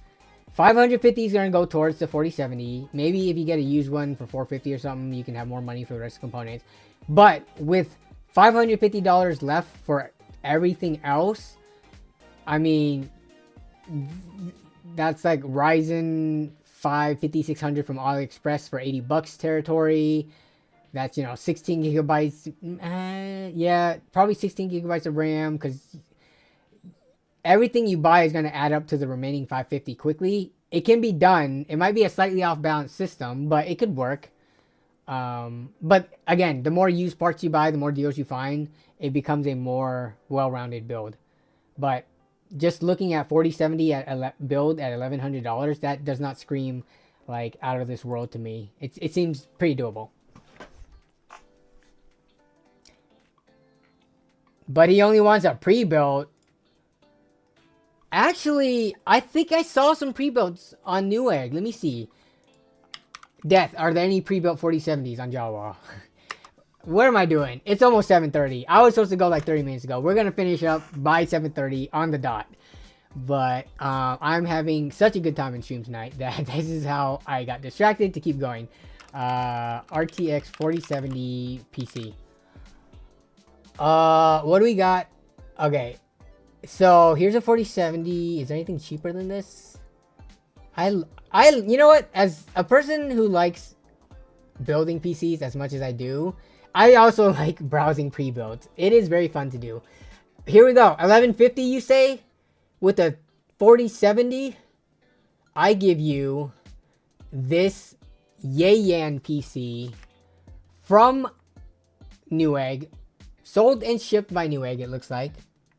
A: 550 is going to go towards the 4070. Maybe if you get a used one for 450 or something, you can have more money for the rest of the components. But with $550 left for everything else, I mean, that's like Ryzen 5 5600 from AliExpress for $80 territory. That's, you know, 16 gigabytes. Yeah, probably 16 gigabytes of RAM, because everything you buy is going to add up to the remaining 550 quickly. It can be done. It might be a slightly off-balance system, but it could work. But again, the more used parts you buy, the more deals you find, it becomes a more well-rounded build. But just looking at 4070 at build at $1,100, that does not scream like out of this world to me. It seems pretty doable. But he only wants a pre-built. Actually, I think I saw some pre-builts on Newegg. Let me see. Death, are there any pre-built 4070s on Jawa? What am I doing? It's almost 7:30. I was supposed to go like 30 minutes ago. We're going to finish up by 7:30 on the dot. But I'm having such a good time in stream tonight that this is how I got distracted to keep going. RTX 4070 PC. What do we got? Okay, so here's a 4070. Is there anything cheaper than this? You know what? As a person who likes building PCs as much as I do, I also like browsing pre-builds. It is very fun to do. Here we go. 1150, you say? With a 4070, I give you this Yayan PC from Newegg. Sold and shipped by Newegg, it looks like.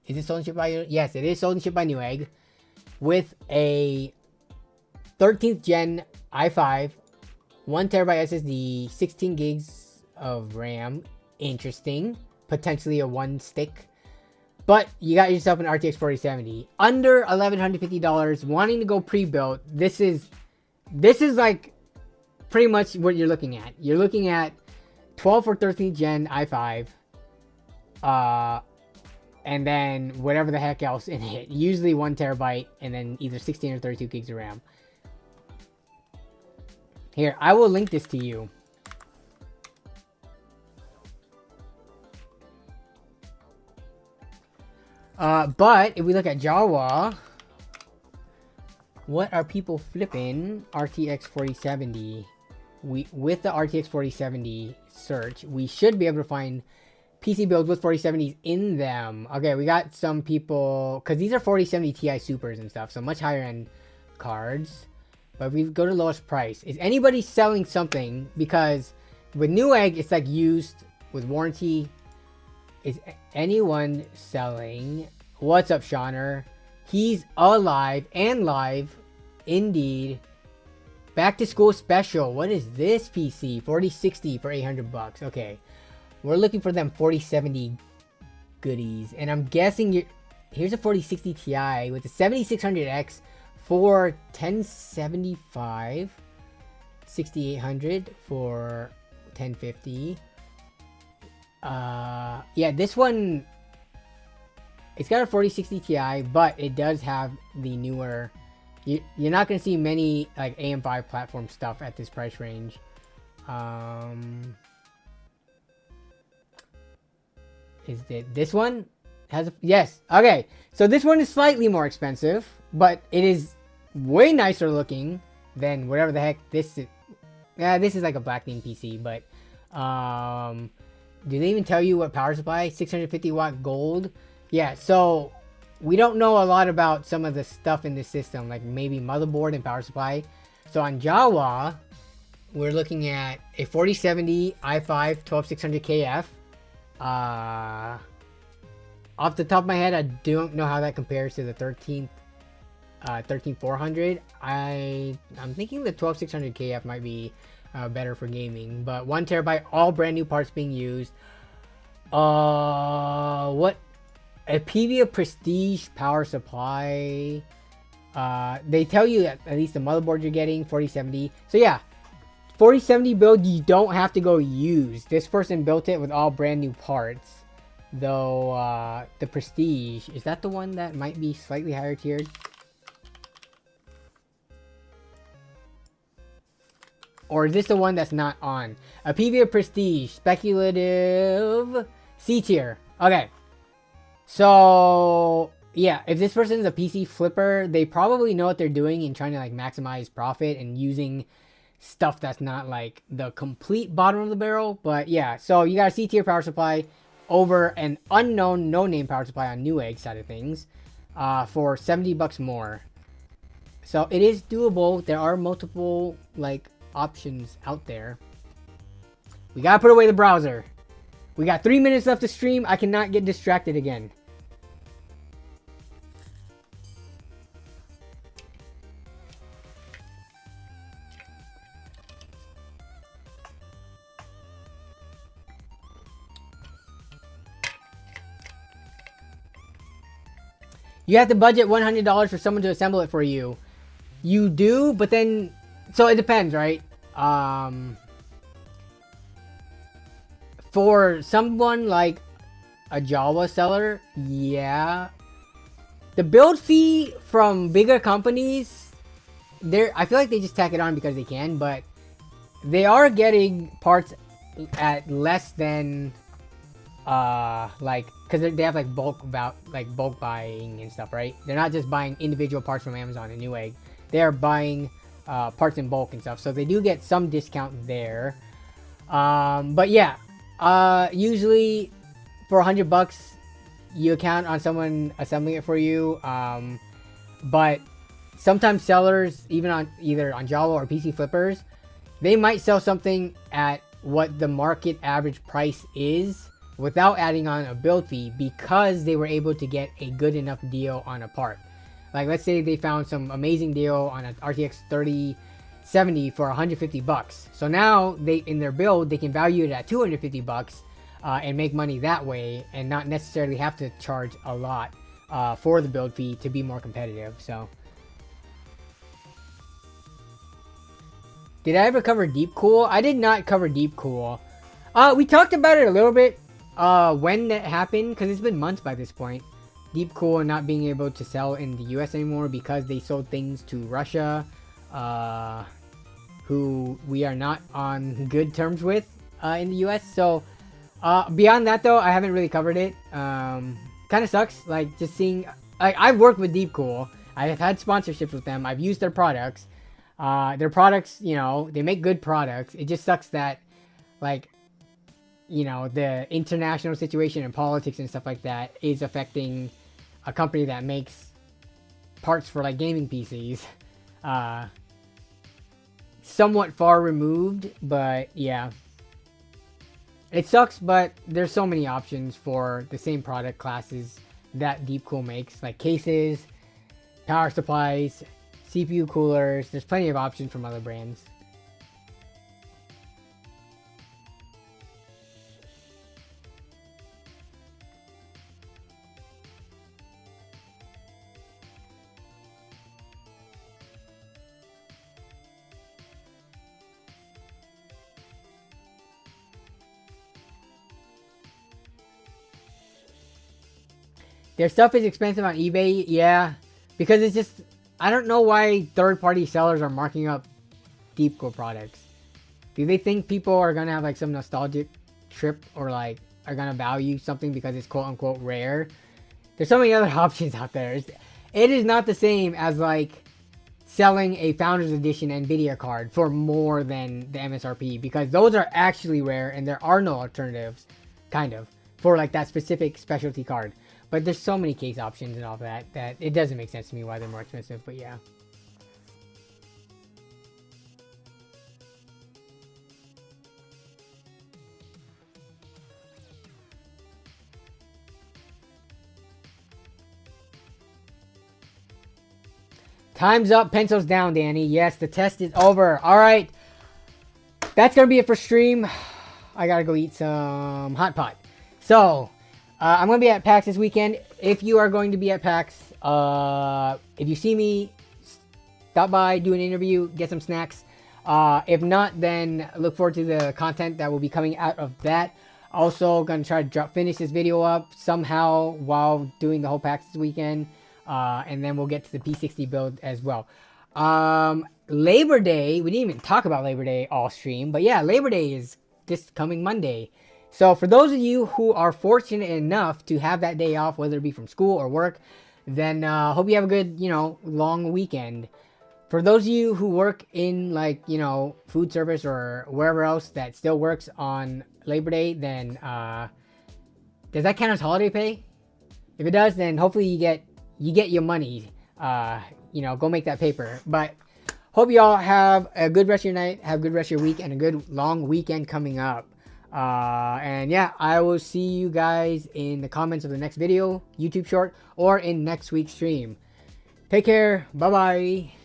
A: Is it sold and shipped by... Yes, it is sold and shipped by Newegg. With a 13th gen i5, 1TB SSD, 16 gigs of RAM. Interesting. Potentially a one stick. But you got yourself an RTX 4070. Under $1,150, wanting to go pre-built. This is like pretty much what you're looking at. You're looking at 12 or 13th gen i5. And then whatever the heck else in it. Usually 1TB and then either 16 or 32 gigs of RAM. Here, I will link this to you. But if we look at Jawa, what are people flipping? RTX 4070. With the RTX 4070 search, we should be able to find PC builds with 4070s in them. Okay, we got some people, because these are 4070 Ti Supers and stuff, so much higher end cards. But if we go to lowest price, is anybody selling something? Because with Newegg, it's like used with warranty. Is anyone selling? What's up, Shauner? He's alive and live. Indeed. Back to school special. What is this PC? 4060 for $800. Okay. We're looking for them 4070 goodies. And I'm guessing here's a 4060 Ti with a 7600X for 1075. 6800 for 1050. Yeah, this one It's got a 4060 Ti, but it does have the newer. You're not gonna see many like AM5 platform stuff at this price range. Is it this one? Has a, yes. Okay, so this one is slightly more expensive, but it is way nicer looking than whatever the heck this is. Yeah, this is like a black theme PC, but do they even tell you what power supply? 650 watt gold. Yeah, so we don't know a lot about some of the stuff in the system, like maybe motherboard and power supply. So on Jawa, we're looking at a 4070 i5 12600KF. Off the top of my head, I don't know how that compares to the 13400. I'm thinking the 12600KF might be better for gaming, but 1 terabyte, all brand new parts being used. What? A Pevia Prestige power supply. They tell you at least the motherboard you're getting 4070. So yeah, 4070 build, you don't have to go use. This person built it with all brand new parts. Though the Prestige, is that the one that might be slightly higher tiered? Or is this the one that's not on? A Pevia Prestige, speculative C tier. Okay. So yeah, if this person's a PC flipper, they probably know what they're doing in trying to like maximize profit and using stuff that's not like the complete bottom of the barrel. But yeah, so you got a C tier power supply over an unknown no-name power supply on Newegg side of things for $70 more. So it is doable. There are multiple like options out there. We gotta put away the browser. We got 3 minutes left to stream. I cannot get distracted again. You have to budget $100 for someone to assemble it for you. You do, but then, so it depends, right? For someone like a Jawa seller, yeah. The build fee from bigger companies, I feel like they just tack it on because they can, but they are getting parts at less than like, because they have like bulk buying and stuff, right? They're not just buying individual parts from Amazon and Newegg. They are buying parts in bulk and stuff, so they do get some discount there. But yeah, usually for $100 you count on someone assembling it for you. But sometimes sellers, even on either on Jawa or PC flippers, they might sell something at what the market average price is without adding on a build fee because they were able to get a good enough deal on a part. Like let's say they found some amazing deal on an RTX 3070 for $150. So now they, in their build, they can value it at $250 and make money that way and not necessarily have to charge a lot for the build fee to be more competitive. So did I ever cover Deepcool? I did not cover Deepcool. We talked about it a little bit when that happened, because it's been months by this point. Deepcool not being able to sell in the US anymore because they sold things to Russia, who we are not on good terms with in the US. So beyond that though, I haven't really covered it. Kind of sucks, like just seeing, like I've worked with Deepcool. I've had sponsorships with them. I've used their products. Their products, you know, they make good products. It just sucks that, like, you know, the international situation and politics and stuff like that is affecting a company that makes parts for like gaming PCs. Somewhat far removed, but yeah. It sucks, but there's so many options for the same product classes that Deepcool makes, like cases, power supplies, CPU coolers. There's plenty of options from other brands. Their stuff is expensive on eBay, yeah, because it's just, I don't know why third-party sellers are marking up Deepcool products. Do they think people are gonna have like some nostalgic trip, or like are gonna value something because it's quote-unquote rare? There's so many other options out there. It is not the same as like selling a Founders Edition NVIDIA card for more than the MSRP, because those are actually rare and there are no alternatives, kind of, for like that specific specialty card. But there's so many case options and all that it doesn't make sense to me why they're more expensive, but yeah. Time's up, pencils down, Danny. Yes, the test is over. All right. That's going to be it for stream. I got to go eat some hot pot. So, I'm going to be at PAX this weekend. If you are going to be at PAX, if you see me, stop by, do an interview, get some snacks. If not, then look forward to the content that will be coming out of that. Also, going to try to finish this video up somehow while doing the whole PAX this weekend. And then we'll get to the P60 build as well. Labor Day, we didn't even talk about Labor Day all stream, but yeah, Labor Day is this coming Monday. So for those of you who are fortunate enough to have that day off, whether it be from school or work, then hope you have a good, long weekend. For those of you who work in like, food service or wherever else that still works on Labor Day, then does that count as holiday pay? If it does, then hopefully you get your money, go make that paper. But hope y'all have a good rest of your night, have a good rest of your week, and a good long weekend coming up. And yeah, I will see you guys in the comments of the next video, YouTube short, or in next week's stream. Take care. Bye-bye.